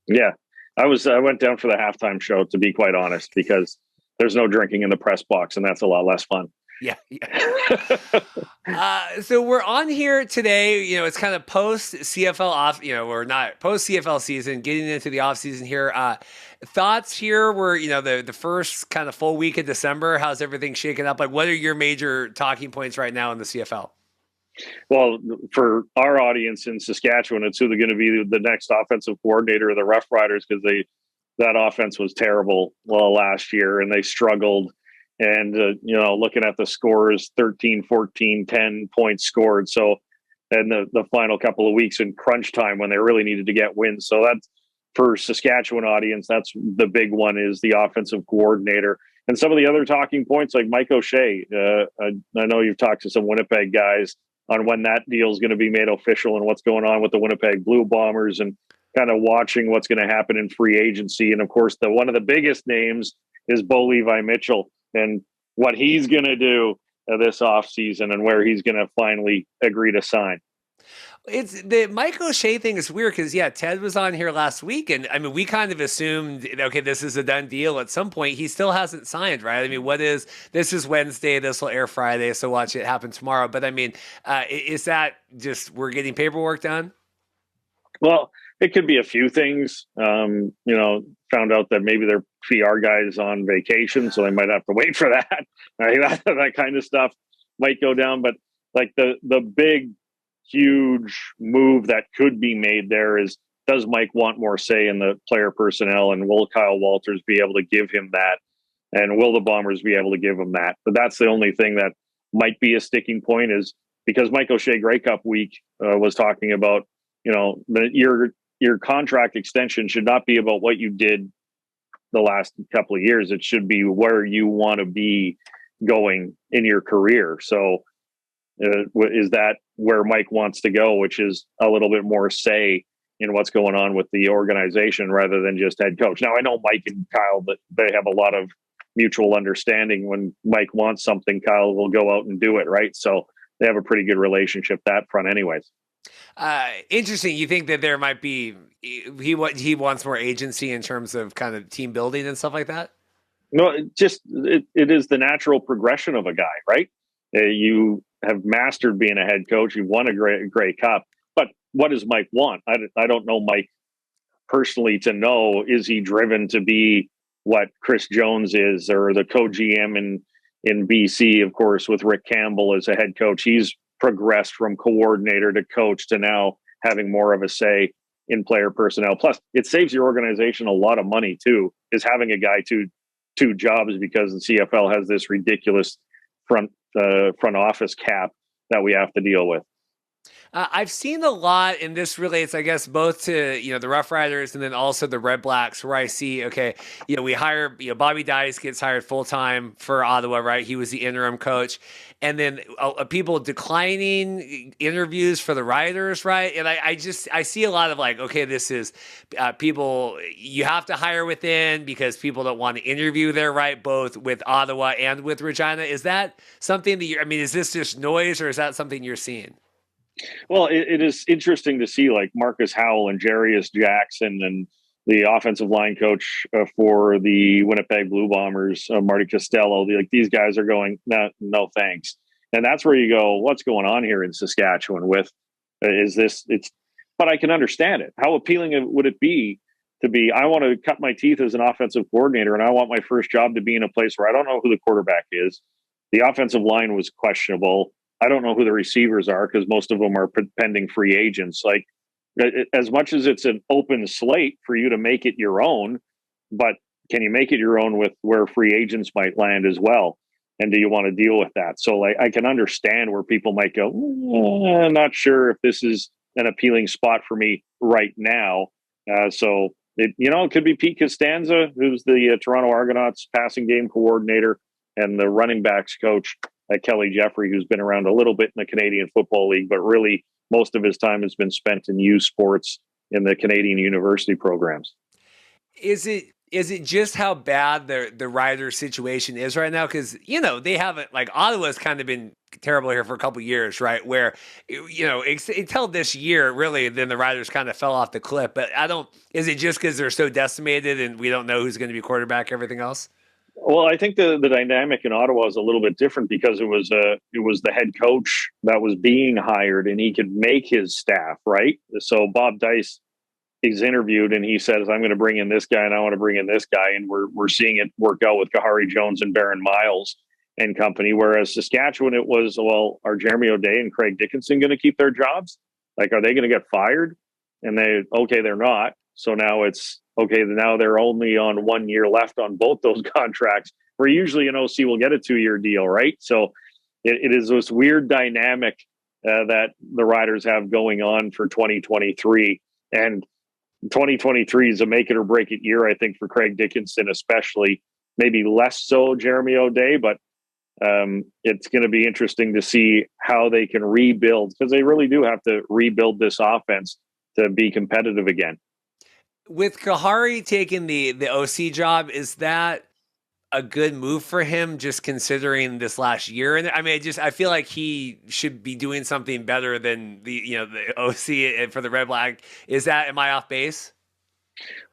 Yeah, I went down for the halftime show, to be quite honest, because there's no drinking in the press box, and that's a lot less fun. Yeah. So we're on here today. It's kind of post CFL off. We're not post CFL season, getting into the off season here. Thoughts here were, the first kind of full week of December. How's everything shaking up? Like, what are your major talking points right now in the CFL? Well, for our audience in Saskatchewan, it's who they're going to be the next offensive coordinator of the Rough Riders, because that offense was terrible last year, and they struggled. And, looking at the scores, 13, 14, 10 points scored. So, and the final couple of weeks in crunch time when they really needed to get wins. So that's, for Saskatchewan audience, that's the big one, is the offensive coordinator. And some of the other talking points, like Mike O'Shea. I know you've talked to some Winnipeg guys on when that deal is going to be made official and what's going on with the Winnipeg Blue Bombers, and kind of watching what's going to happen in free agency. And of course, one of the biggest names is Bo Levi Mitchell, and what he's going to do this offseason, and where he's going to finally agree to sign. It's the Mike O'Shea thing is weird, because Ted was on here last week, and I mean, we kind of assumed, okay, this is a done deal. At some point, he still hasn't signed, right? I mean, this is Wednesday, this will air Friday, so watch it happen tomorrow. But I mean, is that just we're getting paperwork done? Well, it could be a few things. Found out that maybe their PR guy's on vacation, so they might have to wait for that. Right? That kind of stuff might go down. But like the big, huge move that could be made there is, does Mike want more say in the player personnel, and will Kyle Walters be able to give him that? And will the Bombers be able to give him that? But that's the only thing that might be a sticking point, is because Mike O'Shea Grey Cup week was talking about, your contract extension should not be about what you did the last couple of years. It should be where you want to be going in your career. So is that where Mike wants to go, which is a little bit more say in what's going on with the organization rather than just head coach? Now, I know Mike and Kyle, but they have a lot of mutual understanding. When Mike wants something, Kyle will go out and do it, right? So they have a pretty good relationship that front anyways. Interesting. You think that there might be, he wants more agency in terms of kind of team building and stuff like that? No, it is the natural progression of a guy, right? You have mastered being a head coach. You've won a Grey Cup. But what does Mike want? I don't know Mike personally to know, is he driven to be what Chris Jones is, or the co-GM in BC, of course, with Rick Campbell as a head coach. He's progressed from coordinator to coach to now having more of a say in player personnel. Plus, it saves your organization a lot of money too, is having a guy two jobs, because the CFL has this ridiculous front office cap that we have to deal with. I've seen a lot, and this relates, I guess, both to the Rough Riders and then also the Red Blacks, where I see, okay, we hire, Bobby Dice gets hired full time for Ottawa, right? He was the interim coach, and then people declining interviews for the Riders, right? And I see a lot of like, okay, this is people you have to hire within because people don't want to interview there, right? Both with Ottawa and with Regina. Is that something that is this just noise, or is that something you're seeing? Well, it is interesting to see like Marcus Howell and Jarius Jackson and the offensive line coach for the Winnipeg Blue Bombers, Marty Costello. These guys are going, no thanks. And that's where you go, what's going on here in Saskatchewan with, but I can understand it. How appealing would it be to be, I want to cut my teeth as an offensive coordinator and I want my first job to be in a place where I don't know who the quarterback is. The offensive line was questionable. I don't know who the receivers are because most of them are pending free agents. Like, as much as it's an open slate for you to make it your own, but can you make it your own with where free agents might land as well? And do you want to deal with that? So like, I can understand where people might go, I'm not sure if this is an appealing spot for me right now. So it could be Pete Costanza, who's the Toronto Argonauts passing game coordinator, and the running backs coach, Kelly Jeffrey, who's been around a little bit in the Canadian Football League, but really most of his time has been spent in youth sports in the Canadian university programs. Is it just how bad the Riders situation is right now? Because, they haven't, like, Ottawa's kind of been terrible here for a couple of years, right? Where, until this year, really, then the Riders kind of fell off the cliff. But is it just because they're so decimated and we don't know who's going to be quarterback, everything else? Well, I think the dynamic in Ottawa is a little bit different because it was the head coach that was being hired and he could make his staff, right? So Bob Dice is interviewed and he says, I'm going to bring in this guy and I want to bring in this guy. And we're seeing it work out with Kahari Jones and Baron Miles and company. Whereas Saskatchewan, it was, well, are Jeremy O'Day and Craig Dickinson going to keep their jobs? Like, are they going to get fired? And they're not. So now it's, okay, now they're only on 1 year left on both those contracts, where usually an OC will get a 2-year deal, right? So it is this weird dynamic that the Riders have going on for 2023. And 2023 is a make it or break it year, I think, for Craig Dickinson, especially. Maybe less so Jeremy O'Day, but it's going to be interesting to see how they can rebuild, because they really do have to rebuild this offense to be competitive again. With Kahari taking the OC job, is that a good move for him, just considering this last year? And I feel like he should be doing something better than the OC for the Red Black. Am I off base?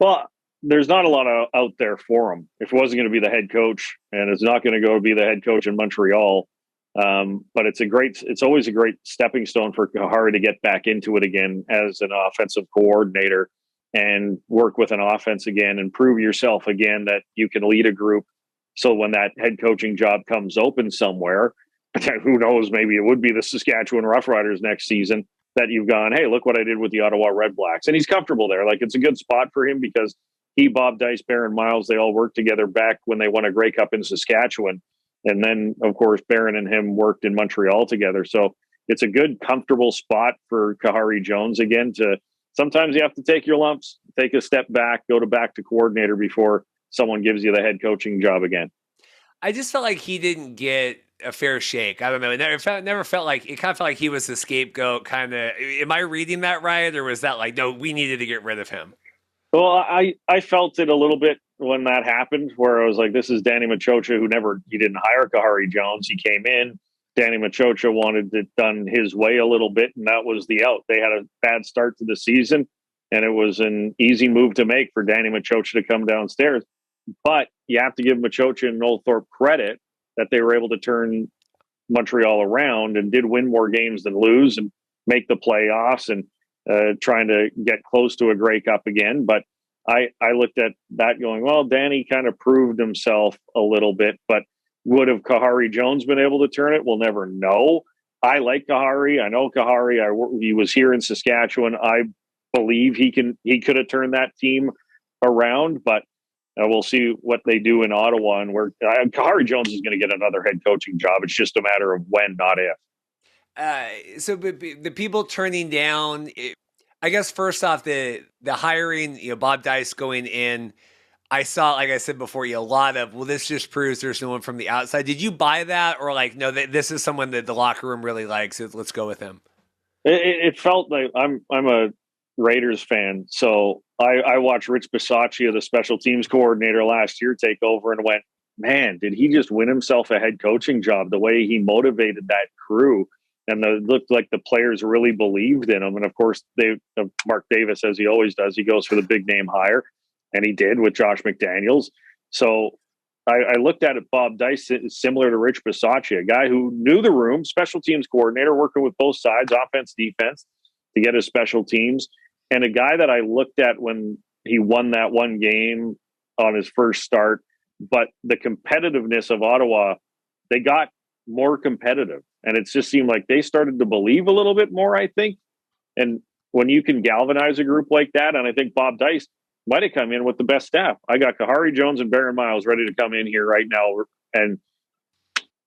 Well, there's not a lot out there for him. If it wasn't going to be the head coach, and it's not going to go be the head coach in Montreal, but it's always a great stepping stone for Kahari to get back into it again as an offensive coordinator and work with an offense again and prove yourself again that you can lead a group. So when that head coaching job comes open somewhere, who knows, maybe it would be the Saskatchewan Roughriders next season, that you've gone, hey, look what I did with the Ottawa Red Blacks. And he's comfortable there. Like, it's a good spot for him because he, Bob Dice, Baron Miles, they all worked together back when they won a Grey Cup in Saskatchewan. And then, of course, Baron and him worked in Montreal together. So it's a good, comfortable spot for Kahari Jones again to, sometimes you have to take your lumps, take a step back, go back to coordinator before someone gives you the head coaching job again. I just felt like he didn't get a fair shake. I don't know. It never felt like he was the scapegoat kind of. Am I reading that right? Or was that like, no, we needed to get rid of him? Well, I felt it a little bit when that happened, where I was like, this is Danny Machocha, he didn't hire Kahari Jones. He came in. Danny Machocha wanted it done his way a little bit, and that was the out. They had a bad start to the season, and it was an easy move to make for Danny Machocha to come downstairs. But you have to give Machocha and Nothorpe credit that they were able to turn Montreal around and did win more games than lose and make the playoffs and trying to get close to a Grey Cup again. But I looked at that going, well, Danny kind of proved himself a little bit, but would have Kahari Jones been able to turn it? We'll never know. I like Kahari. I know Kahari. He was here in Saskatchewan. I believe he could have turned that team around, but we'll see what they do in Ottawa, and where Kahari Jones is going to get another head coaching job. It's just a matter of when, not if. The people turning down, I guess first off, the hiring, Bob Dice going in, I saw, like I said before, a lot of, well, this just proves there's no one from the outside. Did you buy that, or like, no, this is someone that the locker room really likes, so let's go with him? It felt like I'm a Raiders fan, so I watched Rich Bisaccia, the special teams coordinator last year, take over and went, man, did he just win himself a head coaching job? The way he motivated that crew, and it looked like the players really believed in him. And of course, Mark Davis, as he always does, he goes for the big name hire, and he did with Josh McDaniels. So I looked at it, Bob Dice, similar to Rich Bisaccia, a guy who knew the room, special teams coordinator, working with both sides, offense, defense, to get his special teams. And a guy that I looked at when he won that one game on his first start, but the competitiveness of Ottawa, they got more competitive. And it just seemed like they started to believe a little bit more, I think. And when you can galvanize a group like that, and I think Bob Dice might have come in with the best staff. I got Kahari Jones and Baron Miles ready to come in here right now. And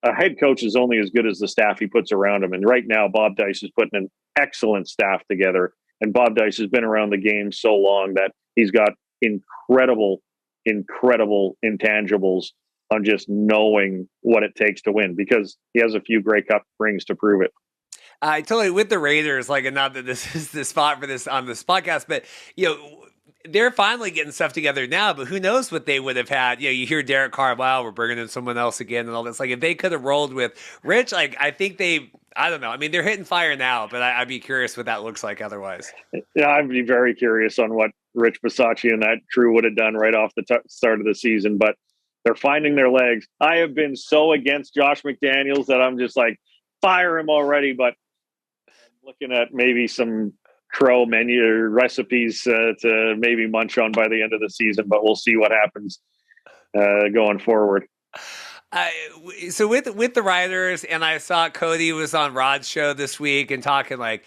a head coach is only as good as the staff he puts around him. And right now, Bob Dice is putting an excellent staff together. And Bob Dice has been around the game so long that he's got incredible intangibles on just knowing what it takes to win, because he has a few Grey Cup rings to prove it. I totally with the Raiders, like, and not that this is the spot for this on this podcast, but they're finally getting stuff together now, but who knows what they would have had. You hear Derek Carr, wow, we're bringing in someone else again and all this. Like, if they could have rolled with Rich, like, I think I don't know. I mean, they're hitting fire now, but I'd be curious what that looks like otherwise. Yeah, I'd be very curious on what Rich Bisaccia and that crew would have done right off the start of the season, but they're finding their legs. I have been so against Josh McDaniels that I'm just like, fire him already, but I'm looking at maybe some crow menu recipes to maybe munch on by the end of the season, but we'll see what happens going forward. So with the Riders, and I saw Cody was on Rod's show this week and talking like,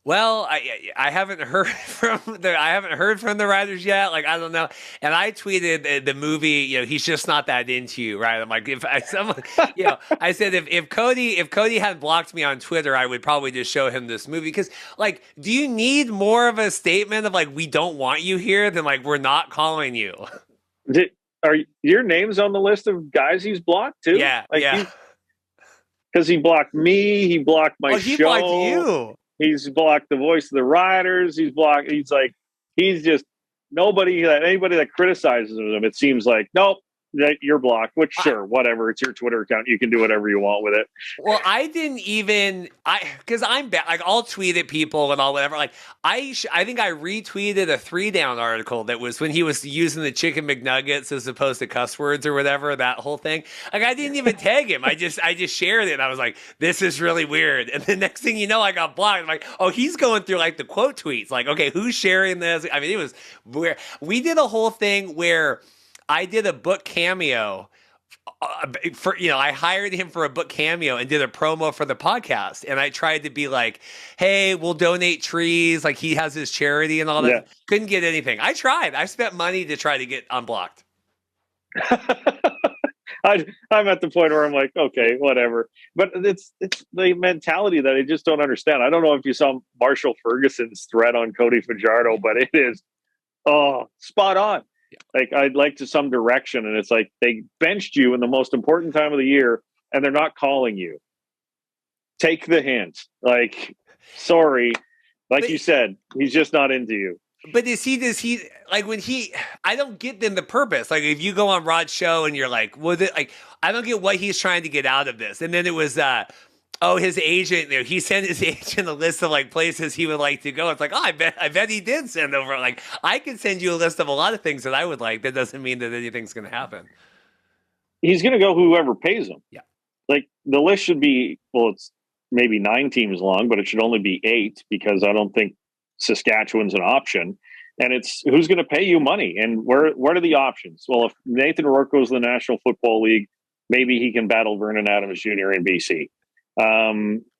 well, I haven't heard from the Riders yet. Like, I don't know. And I tweeted the movie, he's just not that into you, right? I'm like, I said if Cody hadn't blocked me on Twitter, I would probably just show him this movie, because like, do you need more of a statement of like, we don't want you here than like, we're not calling you? Are your names on the list of guys he's blocked too? Yeah, like, yeah. Because he blocked me, he blocked my show. He blocked you. He's blocked the voice of the Riders. He's just anybody that criticizes him. It seems like, nope, that you're blocked, which sure, whatever. It's your Twitter account. You can do whatever you want with it. Well, I didn't even, because I'm bad. Like, I'll tweet at people and all whatever. Like, I think I retweeted a 3Down article that was when he was using the chicken McNuggets as opposed to cuss words or whatever, that whole thing. Like, I didn't even tag him. I just shared it. And I was like, this is really weird. And the next thing you know, I got blocked. I'm like, oh, he's going through like the quote tweets. Like, okay, who's sharing this? I mean, it was weird. We did a whole thing where I did a book cameo I hired him for a book cameo and did a promo for the podcast. And I tried to be like, hey, we'll donate trees. Like, he has his charity and all that. Yeah. Couldn't get anything. I tried. I spent money to try to get unblocked. I'm at the point where I'm like, okay, whatever. But it's the mentality that I just don't understand. I don't know if you saw Marshall Ferguson's thread on Cody Fajardo, but it is, spot on. Yeah. Like, I'd like to some direction, and it's like they benched you in the most important time of the year, and they're not calling you. Take the hint. Like, sorry, like you said, he's just not into you. But does he like when I don't get then the purpose. Like, if you go on Rod's show and you're like, well, I don't get what he's trying to get out of this. And then it was, his agent, he sent his agent a list of like places he would like to go. It's like, I bet he did send over. Like, I can send you a list of a lot of things that I would like. That doesn't mean that anything's going to happen. He's going to go whoever pays him. Yeah. Like, the list should be, it's maybe 9 teams long, but it should only be 8, because I don't think Saskatchewan's an option. And it's who's going to pay you money, and what are the options? Well, if Nathan Rourke goes to the National Football League, maybe he can battle Vernon Adams Jr. in BC.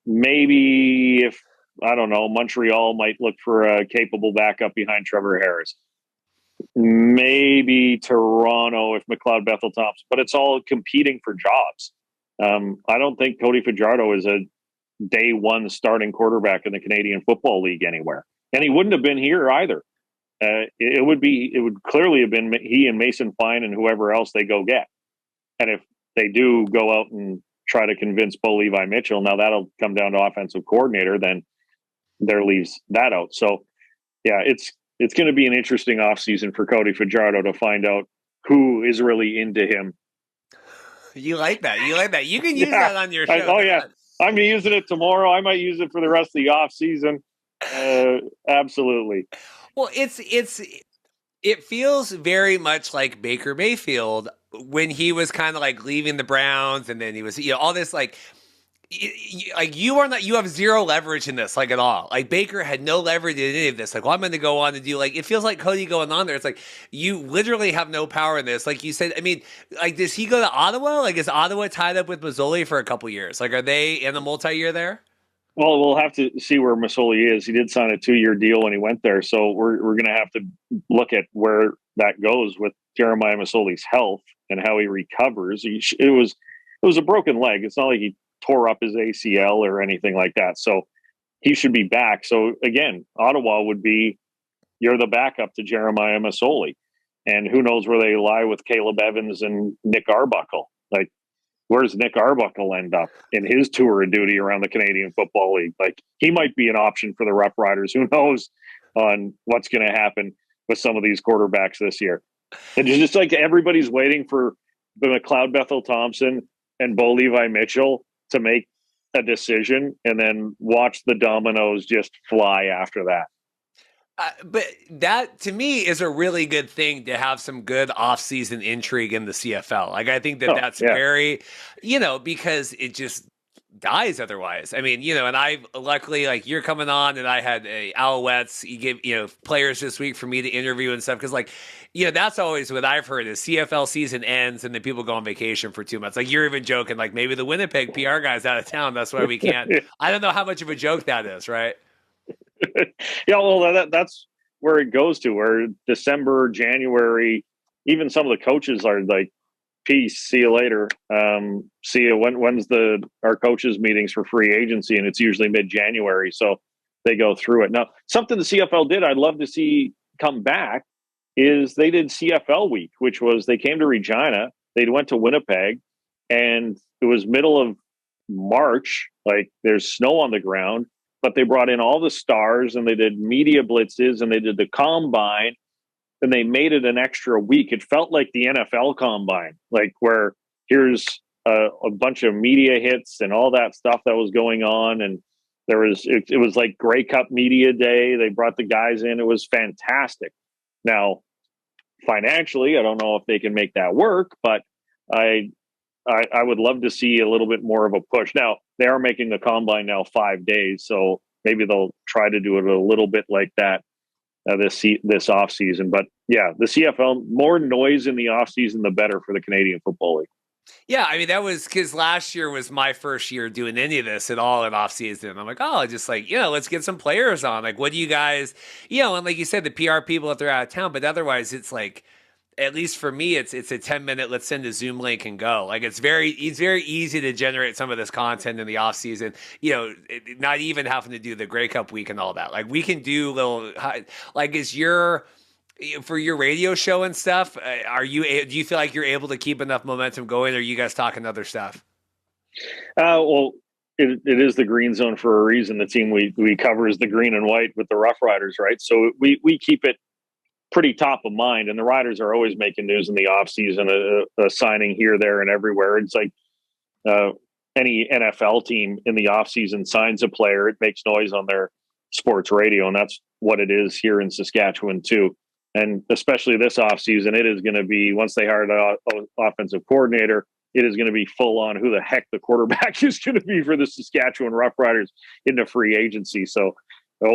Maybe if, I don't know, Montreal might look for a capable backup behind Trevor Harris. Maybe Toronto if McLeod Bethel Thompson, but it's all competing for jobs. I don't think Cody Fajardo is a day one starting quarterback in the Canadian Football League anywhere. And he wouldn't have been here either. It would clearly have been he and Mason Fine and whoever else they go get. And if they do go out and try to convince Bo Levi Mitchell, now that'll come down to offensive coordinator, then there leaves that out. So yeah, it's going to be an interesting offseason for Cody Fajardo to find out who is really into him. You like that. You can use that on your show. Yeah. I'm using it tomorrow. I might use it for the rest of the offseason. Absolutely. Well, it feels very much like Baker Mayfield when he was kind of like leaving the Browns, and then he was, all this like you have zero leverage in this, like, at all. Like, Baker had no leverage in any of this. Like, well, I'm going to go on and do, like, it feels like Cody going on there. It's like, you literally have no power in this. Like you said, I mean, like, does he go to Ottawa? Like, is Ottawa tied up with Mazzoli for a couple years? Like, are they in a multi-year there? Well, we'll have to see where Mazzoli is. He did sign a 2-year deal when he went there. So we're going to have to look at where that goes with Jeremiah Mazzoli's health and how he recovers. It was a broken leg. It's not like he tore up his ACL or anything like that. So he should be back. So again, Ottawa would be, you're the backup to Jeremiah Mazzoli. And who knows where they lie with Caleb Evans and Nick Arbuckle. Like, where's Nick Arbuckle end up in his tour of duty around the Canadian Football League? Like, he might be an option for the Rough Riders. Who knows on what's going to happen with some of these quarterbacks this year. And it's just like everybody's waiting for the McLeod Bethel Thompson and Bo Levi Mitchell to make a decision, and then watch the dominoes just fly after that. But that, to me, is a really good thing, to have some good off-season intrigue in the CFL. Like, I think that's very, because it just dies otherwise. I mean, and I've luckily, like, you're coming on, and I had Alouettes. You give, players this week for me to interview and stuff. Cause, like, that's always what I've heard is CFL season ends and then people go on vacation for 2 months. Like, you're even joking, like, maybe the Winnipeg PR guy's out of town. That's why we can't. I don't know how much of a joke that is, right? Yeah, well, that's where it goes to, where December, January, even some of the coaches are like, peace, see you later. See you. When's our coaches meetings for free agency? And it's usually mid-January. So they go through it. Now, something the CFL did, I'd love to see come back, is they did CFL week, which was, they came to Regina, they went to Winnipeg, and it was middle of March. Like, there's snow on the ground, but they brought in all the stars, and they did media blitzes, and they did the combine, and they made it an extra week. It felt like the NFL combine, like, where here's a bunch of media hits and all that stuff that was going on. And it was like Grey Cup media day. They brought the guys in. It was fantastic. Now, financially, I don't know if they can make that work, but I would love to see a little bit more of a push. Now, they are making the combine now 5 days, so maybe they'll try to do it a little bit like that this off season. But yeah, the CFL, more noise in the off season, the better for the Canadian Football League. Yeah, I mean, that was because last year was my first year doing any of this at all in off season. I'm like, just like, let's get some players on. Like, what do you guys, and like you said, the PR people if they're out of town, but otherwise it's like, at least for me, it's a 10-minute, let's send a Zoom link and go. Like, it's very easy to generate some of this content in the off season, not even having to do the Grey Cup week and all that. Like, we can do little, like, for your radio show and stuff, do you feel like you're able to keep enough momentum going, or are you guys talking other stuff? Well, it is the green zone for a reason. The team we cover is the green and white with the Rough Riders, right? So we keep it pretty top of mind, and the Riders are always making news in the off season, a signing here, there, and everywhere. It's like any NFL team in the off season signs a player, it makes noise on their sports radio, and that's what it is here in Saskatchewan too. And especially this off season, it is going to be, once they hire the offensive coordinator, it is going to be full on who the heck the quarterback is going to be for the Saskatchewan Rough Riders into free agency. So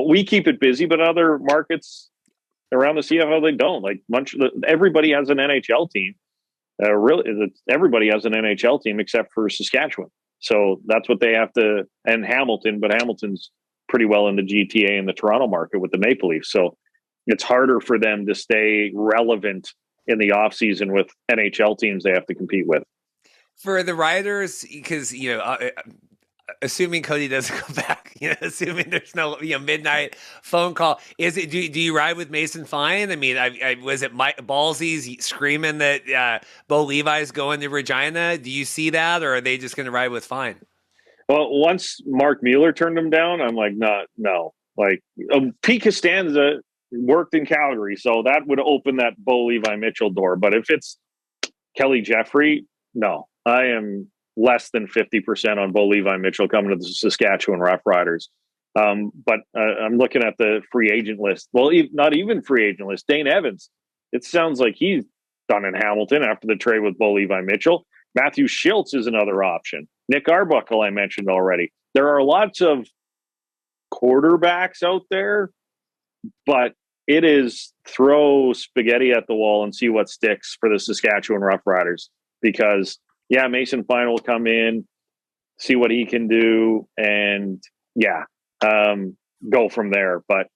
we keep it busy, but other markets around the CFL, they don't. Like, everybody has an NHL team. Everybody has an NHL team except for Saskatchewan. So that's what they have to, and Hamilton, but Hamilton's pretty well in the GTA and the Toronto market with the Maple Leafs. So it's harder for them to stay relevant in the offseason with NHL teams they have to compete with. For the Riders, because, assuming Cody doesn't come back, assuming there's no midnight phone call, is it? Do you ride with Mason Fine? I mean, was it Mike Ballsy's screaming that Bo Levi's going to Regina? Do you see that, or are they just going to ride with Fine? Well, once Mark Mueller turned him down, I'm like, no. Like Pete Costanza worked in Calgary, so that would open that Bo Levi Mitchell door. But if it's Kelly Jeffrey, no, I am less than 50% on Bo Levi Mitchell coming to the Saskatchewan Roughriders. But I'm looking at the free agent list. Well, not even free agent list. Dane Evans. It sounds like he's done in Hamilton after the trade with Bo Levi Mitchell. Matthew Schultz is another option. Nick Arbuckle, I mentioned already. There are lots of quarterbacks out there, but it is throw spaghetti at the wall and see what sticks for the Saskatchewan Roughriders. Because, yeah, Mason Fine will come in, see what he can do, and, go from there. But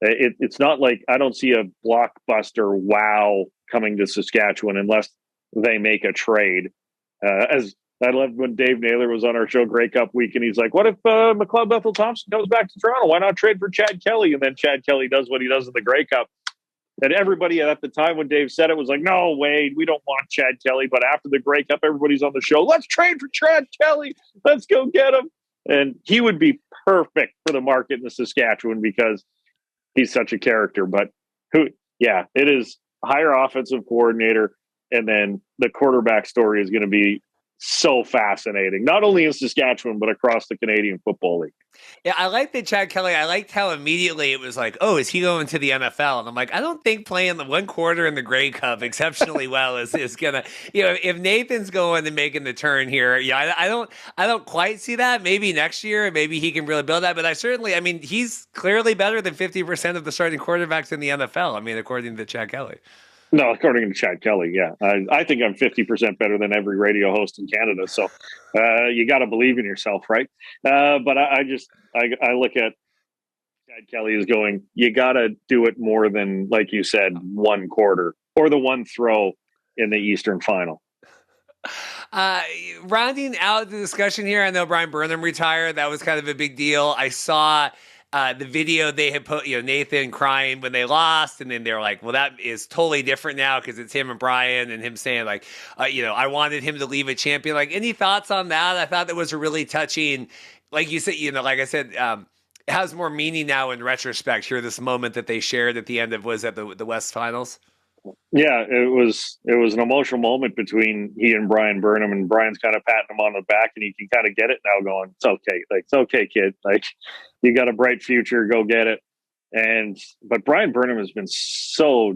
it's not like I don't see a blockbuster wow coming to Saskatchewan unless they make a trade. As I loved when Dave Naylor was on our show Grey Cup week, and he's like, what if McLeod Bethel Thompson comes back to Toronto? Why not trade for Chad Kelly? And then Chad Kelly does what he does in the Grey Cup. And everybody at the time when Dave said it was like, no, Wade, we don't want Chad Kelly. But after the Grey Cup, everybody's on the show. Let's trade for Chad Kelly. Let's go get him. And he would be perfect for the market in the Saskatchewan because he's such a character. But it is hire offensive coordinator. And then the quarterback story is going to be so fascinating, not only in Saskatchewan, but across the Canadian Football League. Yeah, I like that Chad Kelly. I liked how immediately it was like, oh, is he going to the NFL? And I'm like, I don't think playing the one quarter in the Grey Cup exceptionally well is gonna, if Nathan's going and making the turn here, I don't quite see that. Maybe next year, maybe he can really build that. But he's clearly better than 50% of the starting quarterbacks in the NFL. I mean, according to Chad Kelly. No, according to Chad Kelly, yeah. I think I'm 50% better than every radio host in Canada. So you got to believe in yourself, right? But I look at Chad Kelly as going, you got to do it more than, like you said, one quarter or the one throw in the Eastern Final. Rounding out the discussion here, I know Brian Burnham retired. That was kind of a big deal. I saw the video they had put, Nathan crying when they lost, and then they were like, well, that is totally different now because it's him and Brian, and him saying like, I wanted him to leave a champion. Like, any thoughts on that? I thought that was a really touching, like you said, like I said, it has more meaning now in retrospect here, this moment that they shared at the end of, was at the West Finals. Yeah, it was an emotional moment between he and Brian Burnham, and Brian's kind of patting him on the back, and you can kind of get it now going, it's okay. Like, it's okay, kid. Like, you got a bright future, go get it. But Brian Burnham has been so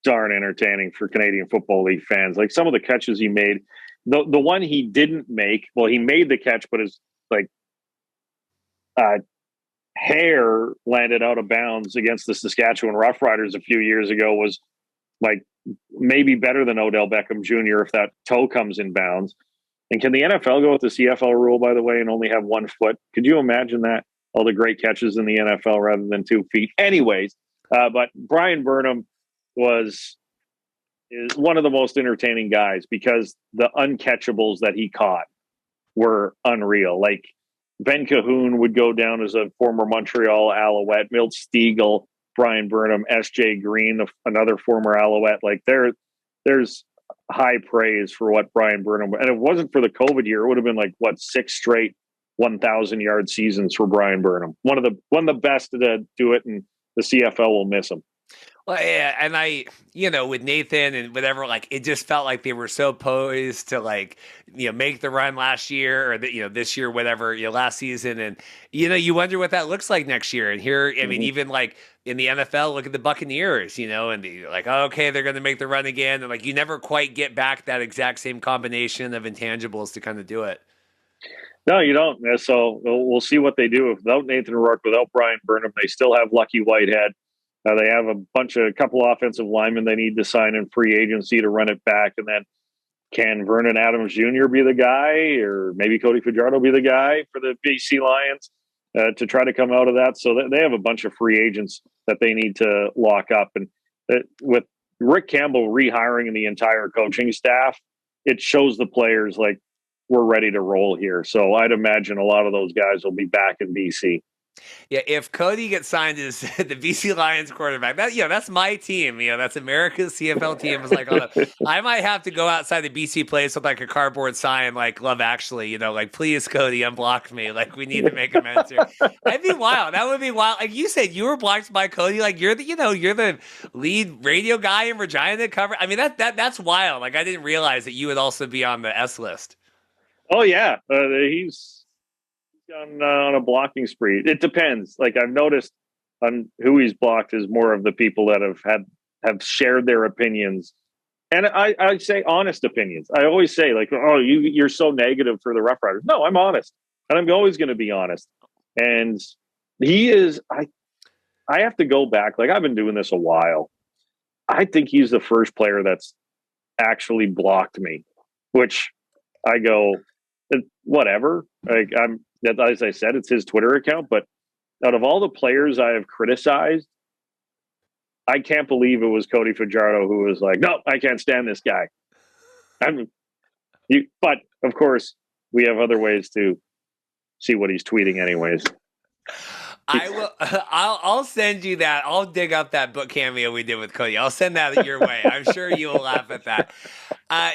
darn entertaining for Canadian Football League fans. Like, some of the catches he made, the one he didn't make, well, he made the catch, but his hair landed out of bounds against the Saskatchewan Roughriders a few years ago, was like maybe better than Odell Beckham Jr. if that toe comes in bounds. And can the NFL go with the CFL rule, by the way, and only have 1 foot? Could you imagine that? All the great catches in the NFL rather than 2 feet. Anyways, but Brian Burnham is one of the most entertaining guys because the uncatchables that he caught were unreal. Like, Ben Cahoon would go down as a former Montreal Alouette, Milt Stiegel, Brian Burnham, S.J. Green, another former Alouette. Like, there's high praise for what Brian Burnham, and if it wasn't for the COVID year, it would have been 6 straight 1,000-yard seasons for Brian Burnham. One of the best to do it, and the CFL will miss him. Well, yeah, and with Nathan and whatever, it just felt like they were so poised to make the run last year or this year, whatever, last season, and you wonder what that looks like next year. And here, I mean, even in the NFL, look at the Buccaneers, and okay, they're going to make the run again, and you never quite get back that exact same combination of intangibles to kind of do it. No, you don't. So we'll see what they do. Without Nathan Rourke, without Brian Burnham, they still have Lucky Whitehead. They have a couple offensive linemen they need to sign in free agency to run it back. And then can Vernon Adams Jr. be the guy, or maybe Cody Fajardo be the guy for the BC Lions to try to come out of that? So they have a bunch of free agents that they need to lock up. And with Rick Campbell rehiring the entire coaching staff, it shows the players we're ready to roll here. So I'd imagine a lot of those guys will be back in BC. Yeah, if Cody gets signed as the BC Lions quarterback, that's my team. That's America's CFL team. It's like, I might have to go outside the BC place with like a cardboard sign, like Love Actually, like, please, Cody, unblock me. Like, we need to make amends here. That'd be wild. That would be wild. Like you said, you were blocked by Cody. Like, you're the lead radio guy in Regina cover. I mean, that's wild. Like, I didn't realize that you would also be on the S list. Oh yeah, he's on a blocking spree. It depends. Like, I've noticed on who he's blocked is more of the people that have shared their opinions, and I say honest opinions. I always say, like, oh, you're so negative for the Rough Riders. No, I'm honest, and I'm always going to be honest. And he is. I have to go back. Like, I've been doing this a while. I think he's the first player that's actually blocked me, which I go, whatever. Like, as I said, it's his Twitter account, but out of all the players I have criticized, I can't believe it was Cody Fajardo who was like, no, I can't stand this guy. But of course, we have other ways to see what he's tweeting anyways. I'll send you that. I'll dig up that book cameo we did with Cody. I'll send that your way. I'm sure you will laugh at that.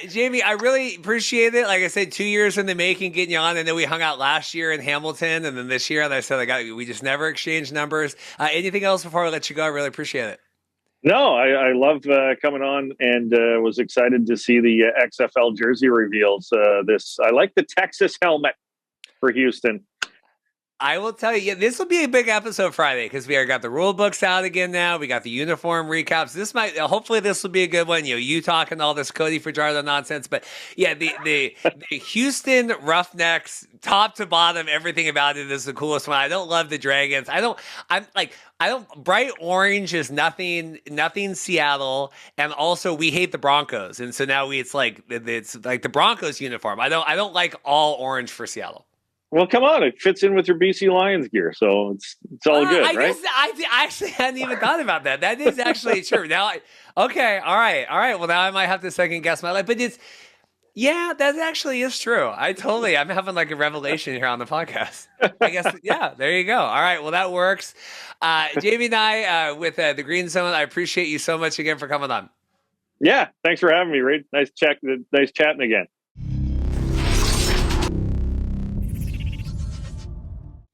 Jamie, I really appreciate it. Like I said, 2 years in the making, getting you on. I know we hung out last year in Hamilton, and then this year, and I said, we just never exchanged numbers. Anything else before I let you go? I really appreciate it. No, I love coming on, and was excited to see the XFL jersey reveals. I like the Texas helmet for Houston. I will tell you, this will be a big episode Friday because we got the rule books out again now. We got the uniform recaps. Hopefully this will be a good one. You talking all this Cody Fajardo nonsense, but yeah, the Houston Roughnecks, top to bottom, everything about it is the coolest one. I don't love the Dragons. Bright orange is nothing Seattle, and also we hate the Broncos, and so now it's like the Broncos uniform. I don't like all orange for Seattle. Well, come on. It fits in with your BC Lions gear, so it's all good, right? Guess I actually hadn't even thought about that. That is actually true. Now, okay, all right. Well, now I might have to second guess my life, but that actually is true. I'm having like a revelation here on the podcast. I guess, yeah, there you go. All right, well, that works. Jamie and I with the Green Zone, I appreciate you so much again for coming on. Yeah, thanks for having me, Reed. Nice chatting again.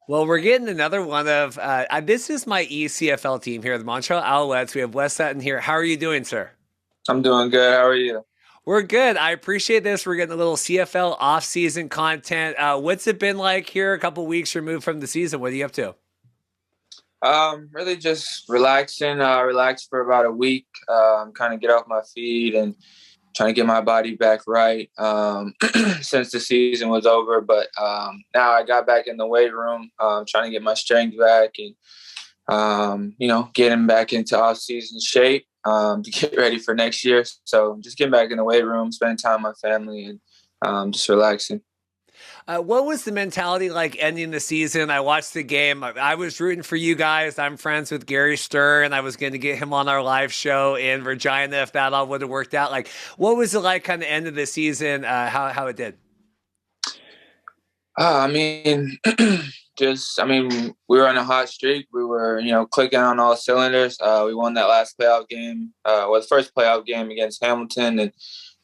Well, we're getting another one of this is my ECFL team here, the Montreal Alouettes. We have Wes Sutton here. How are you doing, sir? I'm doing good. How are you? We're good. I appreciate this. We're getting a little CFL off-season content. What's it been like here a couple weeks removed from the season? What are you up to? Really just relaxing. Relaxed for about a week. Kind of get off my feet and trying to get my body back right since the season was over. But now I got back in the weight room, trying to get my strength back and, getting back into off-season shape to get ready for next year. So just getting back in the weight room, spending time with my family, and just relaxing. What was the mentality like ending the season? I watched the game. I was rooting for you guys. I'm friends with Gary Sturr, and I was going to get him on our live show in Regina if that all would have worked out. Like, what was it like kind of end of the season, how it did? We were on a hot streak. We were, clicking on all cylinders. We won that last playoff game, the first playoff game against Hamilton,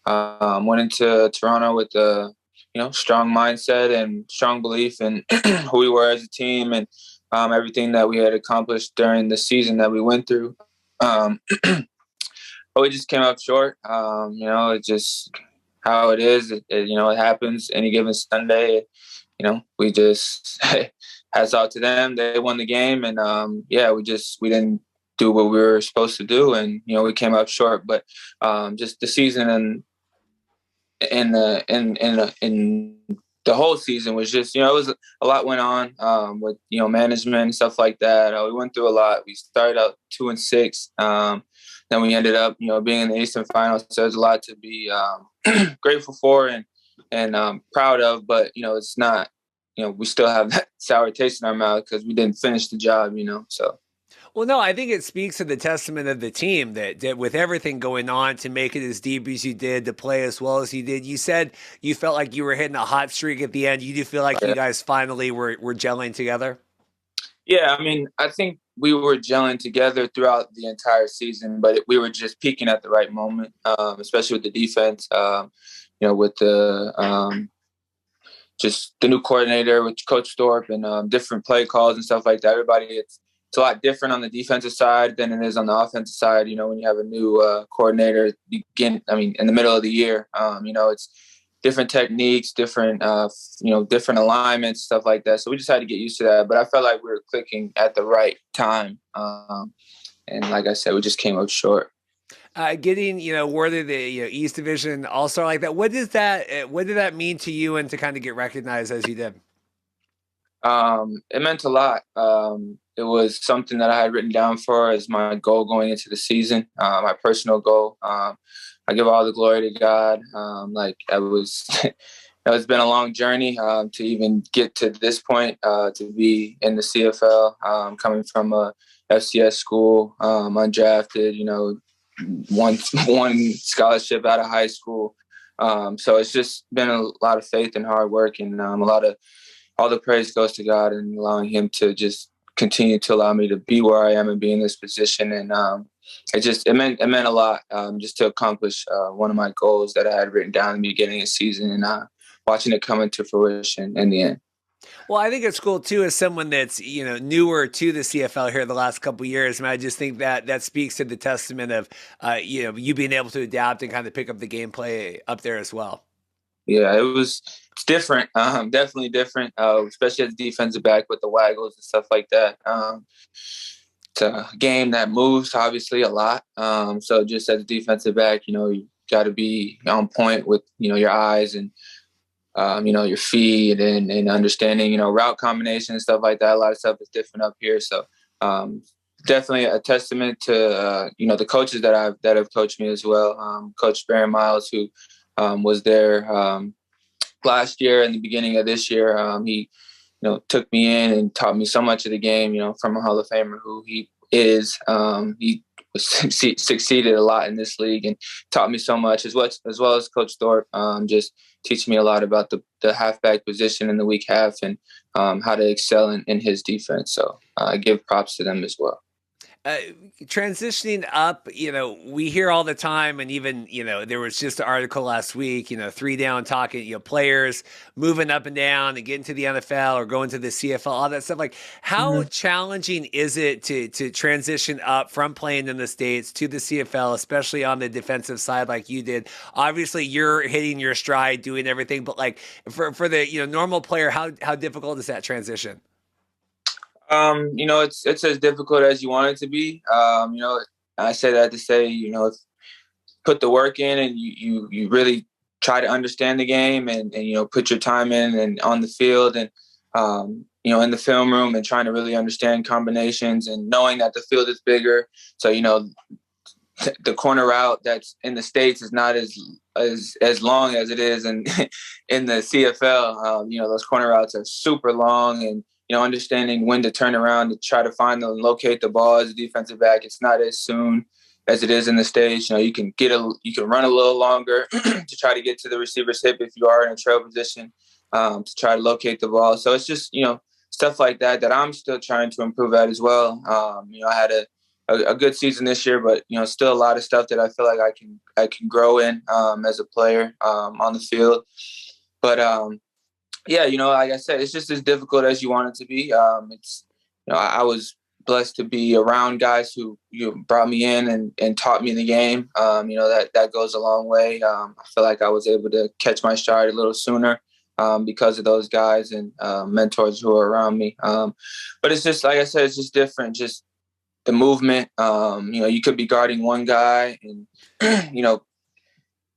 and went into Toronto with the strong mindset and strong belief in who we were as a team and everything that we had accomplished during the season that we went through. But we just came up short. It's just how it is. It happens any given Sunday. We just hats off to them. They won the game, and we didn't do what we were supposed to do, and we came up short. But just the season and the whole season was just, it was a lot went on with, management and stuff like that. We went through a lot. We started out 2-6. Then we ended up, being in the Eastern Finals. So there's a lot to be grateful for and proud of. But, it's not, we still have that sour taste in our mouth because we didn't finish the job, so. Well, no, I think it speaks to the testament of the team that with everything going on to make it as deep as you did, to play as well as you did. You said you felt like you were hitting a hot streak at the end. You do feel like you guys finally were gelling together? Yeah, I mean, I think we were gelling together throughout the entire season, but we were just peaking at the right moment, especially with the defense. With the just the new coordinator, with Coach Thorpe, and different play calls and stuff like that. Everybody, it's a lot different on the defensive side than it is on the offensive side. When you have a new coordinator in the middle of the year, it's different techniques, different alignments, stuff like that. So we just had to get used to that. But I felt like we were clicking at the right time. And like I said, we just came up short. Getting, awarded the East Division All-Star like that. What did that mean to you, and to kind of get recognized as you did? It meant a lot. It was something that I had written down for as my goal going into the season, my personal goal. I give all the glory to God. It's been a long journey to even get to this point, to be in the CFL, coming from a FCS school, undrafted, one scholarship out of high school. So it's just been a lot of faith and hard work, and all the praise goes to God, and allowing him to just continue to allow me to be where I am and be in this position. And it meant a lot, just to accomplish one of my goals that I had written down in the beginning of the season, and watching it come into fruition in the end. Well, I think it's cool too, as someone that's newer to the CFL here the last couple of years. I just think that speaks to the testament of you being able to adapt and kind of pick up the gameplay up there as well. Yeah, it's different, definitely different, especially as a defensive back with the waggles and stuff like that. It's a game that moves obviously a lot. So just as a defensive back, you got to be on point with your eyes and your feet and understanding, route combination and stuff like that. A lot of stuff is different up here. So definitely a testament to, the coaches that have coached me as well. Coach Barry Miles, who was there last year and the beginning of this year. He, took me in and taught me so much of the game, from a Hall of Famer who he is. He succeeded a lot in this league and taught me so much, as well as Coach Thorpe, just teaching me a lot about the halfback position in the weak half, and how to excel in his defense. So I give props to them as well. Transitioning up, we hear all the time, and even, there was just an article last week, 3 down, talking, players moving up and down and getting to the NFL or going to the CFL, all that stuff. Like, how challenging is it to transition up from playing in the States to the CFL, especially on the defensive side like you did? Obviously, you're hitting your stride, doing everything, but like for the normal player, how difficult is that transition? It's as difficult as you want it to be. I say that to say, put the work in, and you really try to understand the game, and put your time in and on the field, and, in the film room, and trying to really understand combinations, and knowing that the field is bigger. So, the corner route that's in the States is not as long as it is in the CFL. Those corner routes are super long, and understanding when to turn around to try to find and locate the ball as a defensive back. It's not as soon as it is in the States. You can run a little longer to try to get to the receiver's hip if you are in a trail position, to try to locate the ball. So it's just, stuff like that I'm still trying to improve at as well. I had a good season this year, but, still a lot of stuff that I feel like I can grow in as a player on the field. But, yeah, like I said, it's just as difficult as you want it to be. I was blessed to be around guys who brought me in and taught me the game. That goes a long way. I feel like I was able to catch my stride a little sooner because of those guys and mentors who are around me. But it's just, like I said, it's just different. Just the movement. You could be guarding one guy and,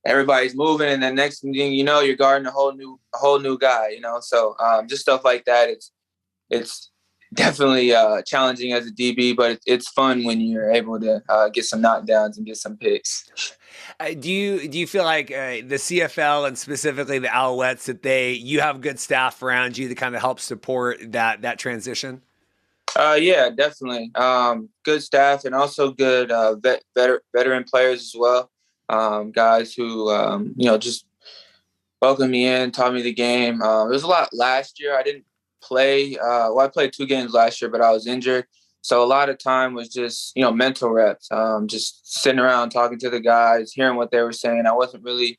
everybody's moving, and then next thing you're guarding a whole new guy, So just stuff like that. It's definitely challenging as a DB, but it's fun when you're able to get some knockdowns and get some picks. Do you feel like the CFL and specifically the Alouettes, that you have good staff around you to kind of help support that transition? Yeah, definitely. Good staff and also good veteran players as well. Guys who just welcomed me in, taught me the game. There was a lot last year. I didn't play. I played 2 games last year, but I was injured. So a lot of time was just mental reps. Just sitting around talking to the guys, hearing what they were saying. I wasn't really.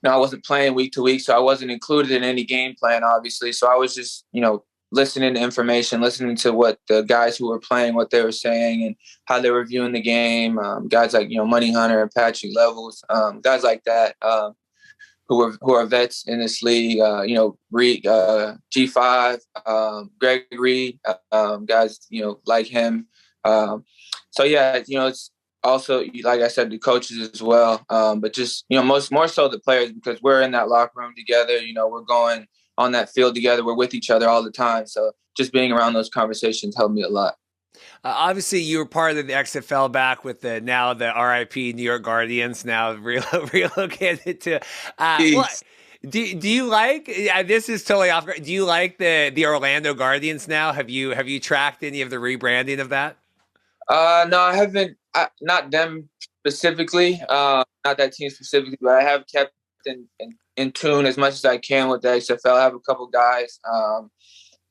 I wasn't playing week to week, so I wasn't included in any game plan, obviously. So I was just, listening to information, listening to what the guys who were playing, what they were saying and how they were viewing the game. Guys like, Money Hunter and Patrick Levels, guys like that who are vets in this league, Reed, G5, Greg Reed, guys, like him. So, yeah, it's also, like I said, the coaches as well. But just, more so the players, because we're in that locker room together. We're going on that field together. We're with each other all the time. So just being around those conversations helped me a lot. Obviously, you were part of the XFL back with the RIP New York Guardians, now relocated to. What do you like? This is totally off. Do you like the Orlando Guardians now? Have you tracked any of the rebranding of that? No, I haven't. Not them specifically. Not that team specifically, but I have kept in tune as much as I can with the XFL. I have a couple guys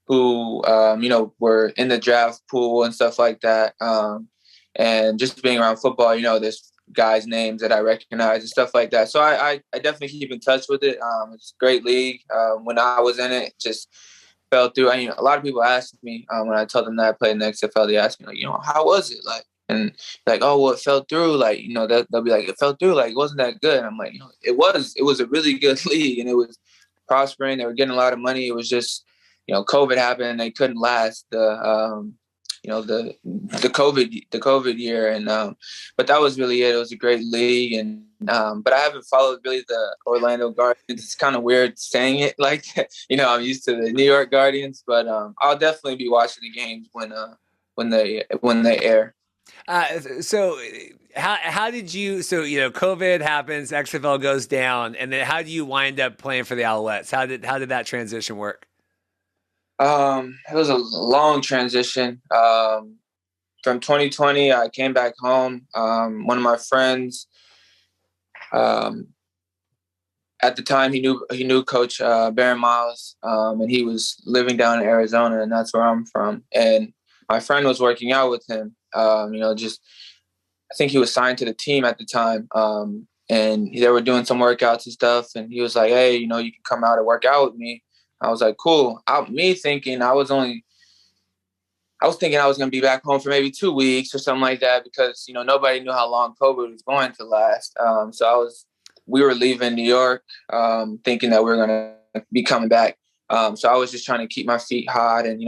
who were in the draft pool and stuff like that. And just being around football, there's guys' names that I recognize and stuff like that. So I definitely keep in touch with it. It's a great league. When I was in it, just fell through. A lot of people ask me when I tell them that I played in the XFL, they ask me, how was it? And like, oh, well, it fell through. They'll be like, it fell through. Like, it wasn't that good. And I'm like, it was a really good league and it was prospering. They were getting a lot of money. It was just, COVID happened and they couldn't last the COVID year. And, but that was really it. It was a great league. And, but I haven't followed really the Orlando Guardians. It's kind of weird saying it like, I'm used to the New York Guardians, but, I'll definitely be watching the games when they air. So how did you, COVID happens, XFL goes down, and then how do you wind up playing for the Alouettes? How did that transition work? It was a long transition. From 2020, I came back home. One of my friends, at the time he knew Coach Baron Miles, and he was living down in Arizona, and that's where I'm from. And my friend was working out with him. I think he was signed to the team at the time. And they were doing some workouts and stuff. And he was like, hey, you can come out and work out with me. I was like, cool. I was thinking I was going to be back home for maybe 2 weeks or something like that, because, nobody knew how long COVID was going to last. So we were leaving New York, thinking that we were going to be coming back. So I was just trying to keep my feet hot and,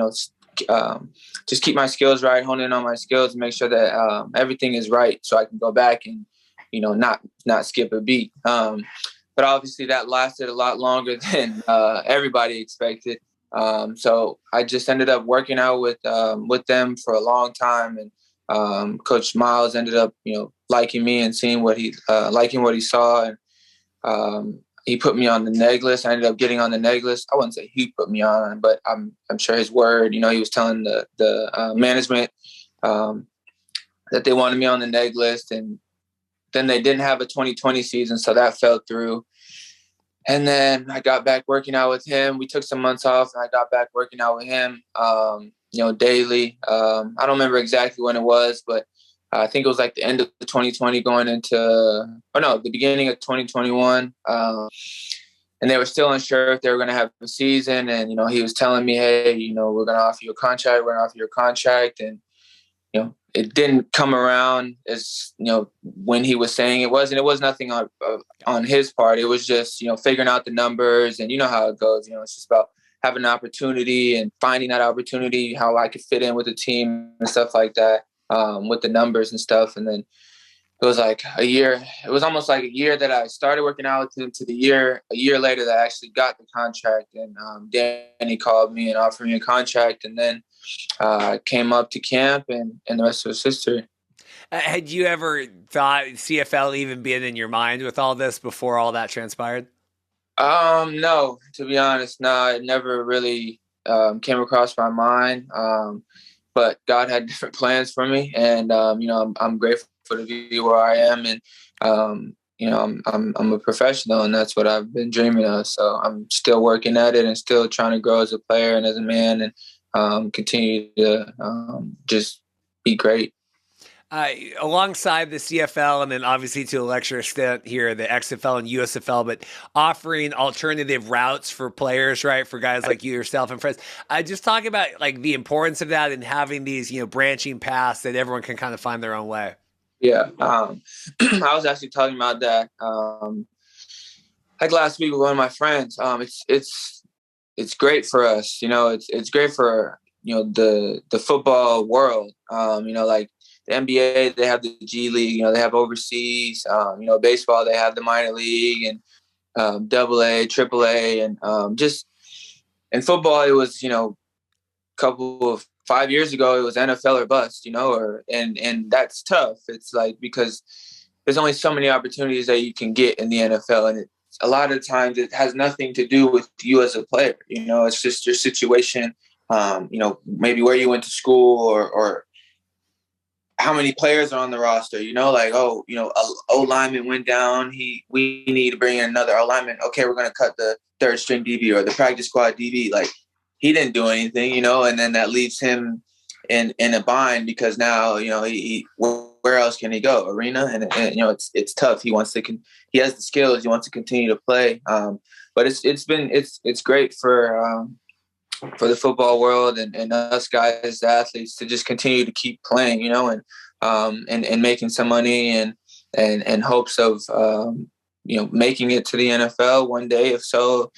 just keep my skills right, hone in on my skills and make sure that everything is right so I can go back and, not skip a beat. But obviously that lasted a lot longer than everybody expected. So I just ended up working out with them for a long time. And Coach Miles ended up, liking me and seeing liking what he saw. And he put me on the neg list. I ended up getting on the neg list. I wouldn't say he put me on, but I'm sure his word, he was telling the management that they wanted me on the neg list. And then they didn't have a 2020 season, so that fell through. And then I got back working out with him. We took some months off, and I got back working out with him, daily. I don't remember exactly when it was, but I think it was like the end of 2020 going into, the beginning of 2021. And they were still unsure if they were going to have a season. And, he was telling me, hey, we're going to offer you a contract. We're going to offer you a contract. And, it didn't come around as, when he was saying it was nothing on his part. It was just, figuring out the numbers, and you know how it goes. It's just about having an opportunity and finding that opportunity, how I could fit in with the team and stuff like that, with the numbers and stuff. And then it was like a year. It was almost like a year that I started working out with him to a year later that I actually got the contract. And Danny called me and offered me a contract. And then came up to camp, and the rest was history. Had you ever thought CFL even being in your mind with all this before all that transpired? No, to be honest, no, it never really came across my mind. but God had different plans for me, and I'm grateful to be where I am, and I'm a professional, and that's what I've been dreaming of. So I'm still working at it and still trying to grow as a player and as a man, and continue to just be great. Alongside the CFL, and then obviously to a lecture extent here, the XFL and USFL, but offering alternative routes for players, right? For guys like you, yourself, and friends. Just talk about like the importance of that and having these, branching paths that everyone can kind of find their own way. Yeah. I was actually talking about that. Like last week with one of my friends, it's great for us. It's great for, the football world. Like the NBA, they have the G League, they have overseas, baseball, they have the minor league and AA, AAA. And just in football, it was, couple of 5 years ago, it was NFL or bust, and that's tough. It's like, because there's only so many opportunities that you can get in the NFL. And a lot of times it has nothing to do with you as a player. It's just your situation, maybe where you went to school or how many players are on the roster, O lineman went down. We need to bring in another O lineman. Okay, we're going to cut the third string DB or the practice squad DB. Like, he didn't do anything, and then that leaves him in a bind because now, he where else can he go? Arena, and it's tough. He wants to he has the skills. He wants to continue to play. But it's great for the football world and us guys, the athletes, to just continue to keep playing, and making some money and hopes of making it to the NFL one day. If so,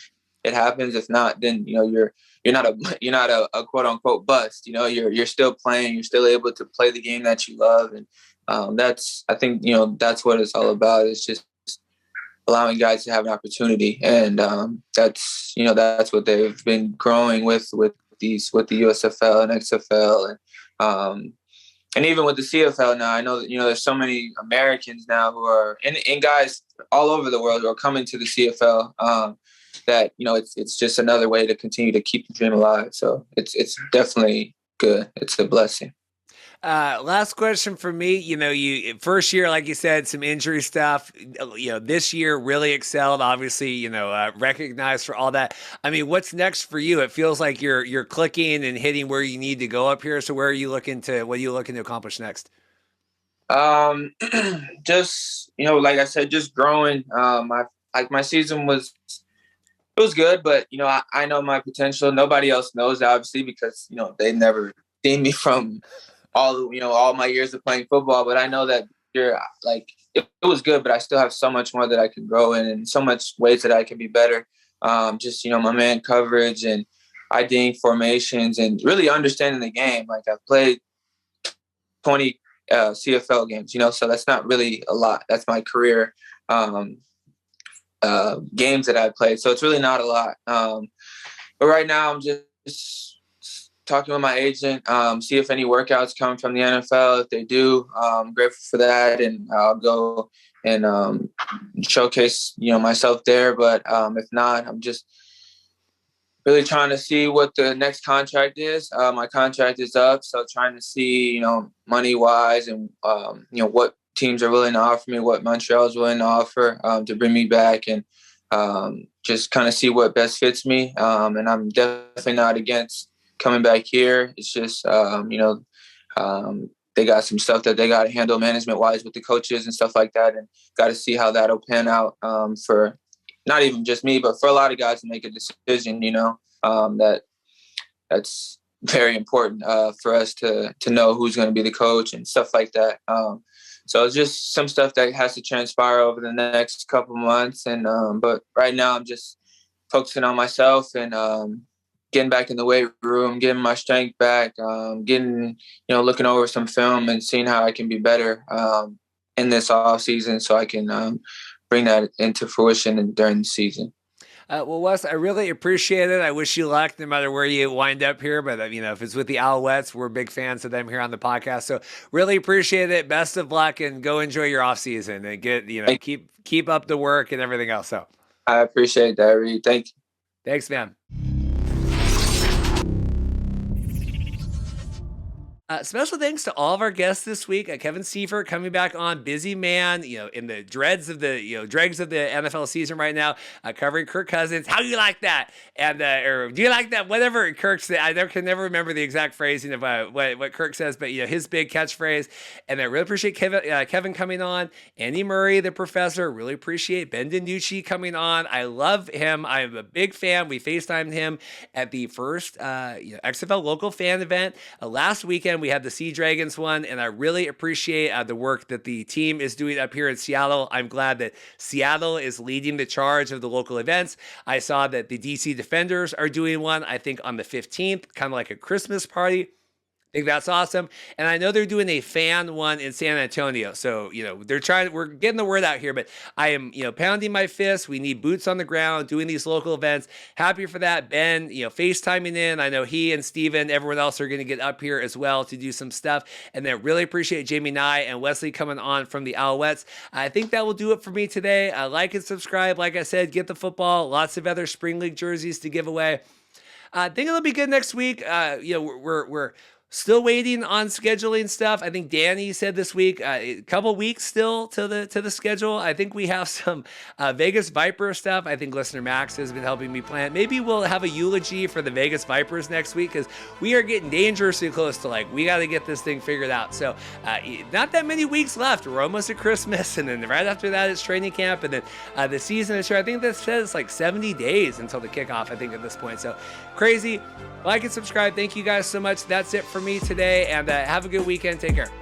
it happens. If not, then you're not a quote unquote bust. You're still playing. You're still able to play the game that you love, and I think that's what it's all about. It's just allowing guys to have an opportunity, and that's what they've been growing with the USFL and XFL, and even with the CFL now. I know that there's so many Americans now who are and guys all over the world who are coming to the CFL. That it's just another way to continue to keep the dream alive. So it's definitely good. It's a blessing. Last question for me. You first year, like you said, some injury stuff. This year really excelled. Obviously, recognized for all that. I mean, what's next for you? It feels like you're clicking and hitting where you need to go up here. So what are you looking to accomplish next? Just like I said, just growing. My season was. It was good, but I know my potential. Nobody else knows, obviously, because they never seen me from all my years of playing football. But I know that it was good, but I still have so much more that I can grow in, and so much ways that I can be better. Just my man coverage and IDing formations and really understanding the game. Like, I've played 20 CFL games, so that's not really a lot. That's my career. Games that I played, so it's really not a lot. But right now I'm just talking with my agent, see if any workouts come from the NFL. If they do, I'm grateful for that, and I'll go and showcase myself there. But if not, I'm just really trying to see what the next contract is. My contract is up, so trying to see money wise and what teams are willing to offer me, what Montreal is willing to offer to bring me back, and just kind of see what best fits me. And I'm definitely not against coming back here. It's just, they got some stuff that they got to handle management-wise with the coaches and stuff like that, and got to see how that'll pan out for not even just me, but for a lot of guys to make a decision, that's very important for us to know who's going to be the coach and stuff like that. So it's just some stuff that has to transpire over the next couple months. And but right now I'm just focusing on myself and getting back in the weight room, getting my strength back, looking over some film and seeing how I can be better in this off season, so I can bring that into fruition during the season. Well, Wes, I really appreciate it. I wish you luck no matter where you wind up here. But, if it's with the Alouettes, we're big fans of them here on the podcast. So really appreciate it. Best of luck, and go enjoy your off season and keep up the work and everything else. So I appreciate that, Reed. Thank you. Thanks, man. Special thanks to all of our guests this week. Kevin Seifert coming back on, busy man, in the dregs of the NFL season right now, covering Kirk Cousins. How do you like that? And or do you like that? Whatever Kirk said, I can never remember the exact phrasing of what Kirk says, but his big catchphrase. And I really appreciate Kevin coming on. Andy Murray, the professor, really appreciate Ben DiNucci coming on. I love him. I'm a big fan. We FaceTimed him at the first XFL local fan event last weekend. We had the Sea Dragons one, and I really appreciate the work that the team is doing up here in Seattle. I'm glad that Seattle is leading the charge of the local events. I saw that the DC Defenders are doing one, I think on the 15th, kind of like a Christmas party. I think that's awesome. And I know they're doing a fan one in San Antonio. So, we're getting the word out here, but I am, pounding my fist. We need boots on the ground doing these local events. Happy for that. Ben, FaceTiming in. I know he and Steven, everyone else are going to get up here as well to do some stuff. And then really appreciate Jamie Nye and Wesley coming on from the Alouettes. I think that will do it for me today. Like and subscribe. Like I said, get the football. Lots of other Spring League jerseys to give away. I think it'll be good next week. We're still waiting on scheduling stuff. I think Danny said this week, a couple weeks still to the schedule. I think we have some Vegas Viper stuff. I think listener Max has been helping me plan. Maybe we'll have a eulogy for the Vegas Vipers next week, because we are getting dangerously close to we got to get this thing figured out. So not that many weeks left. We're almost at Christmas, and then right after that it's training camp, and then the season is here. I think that says 70 days until the kickoff, I think, at this point. So crazy. Like and subscribe. Thank you guys so much. That's it for me today, and have a good weekend. Take care.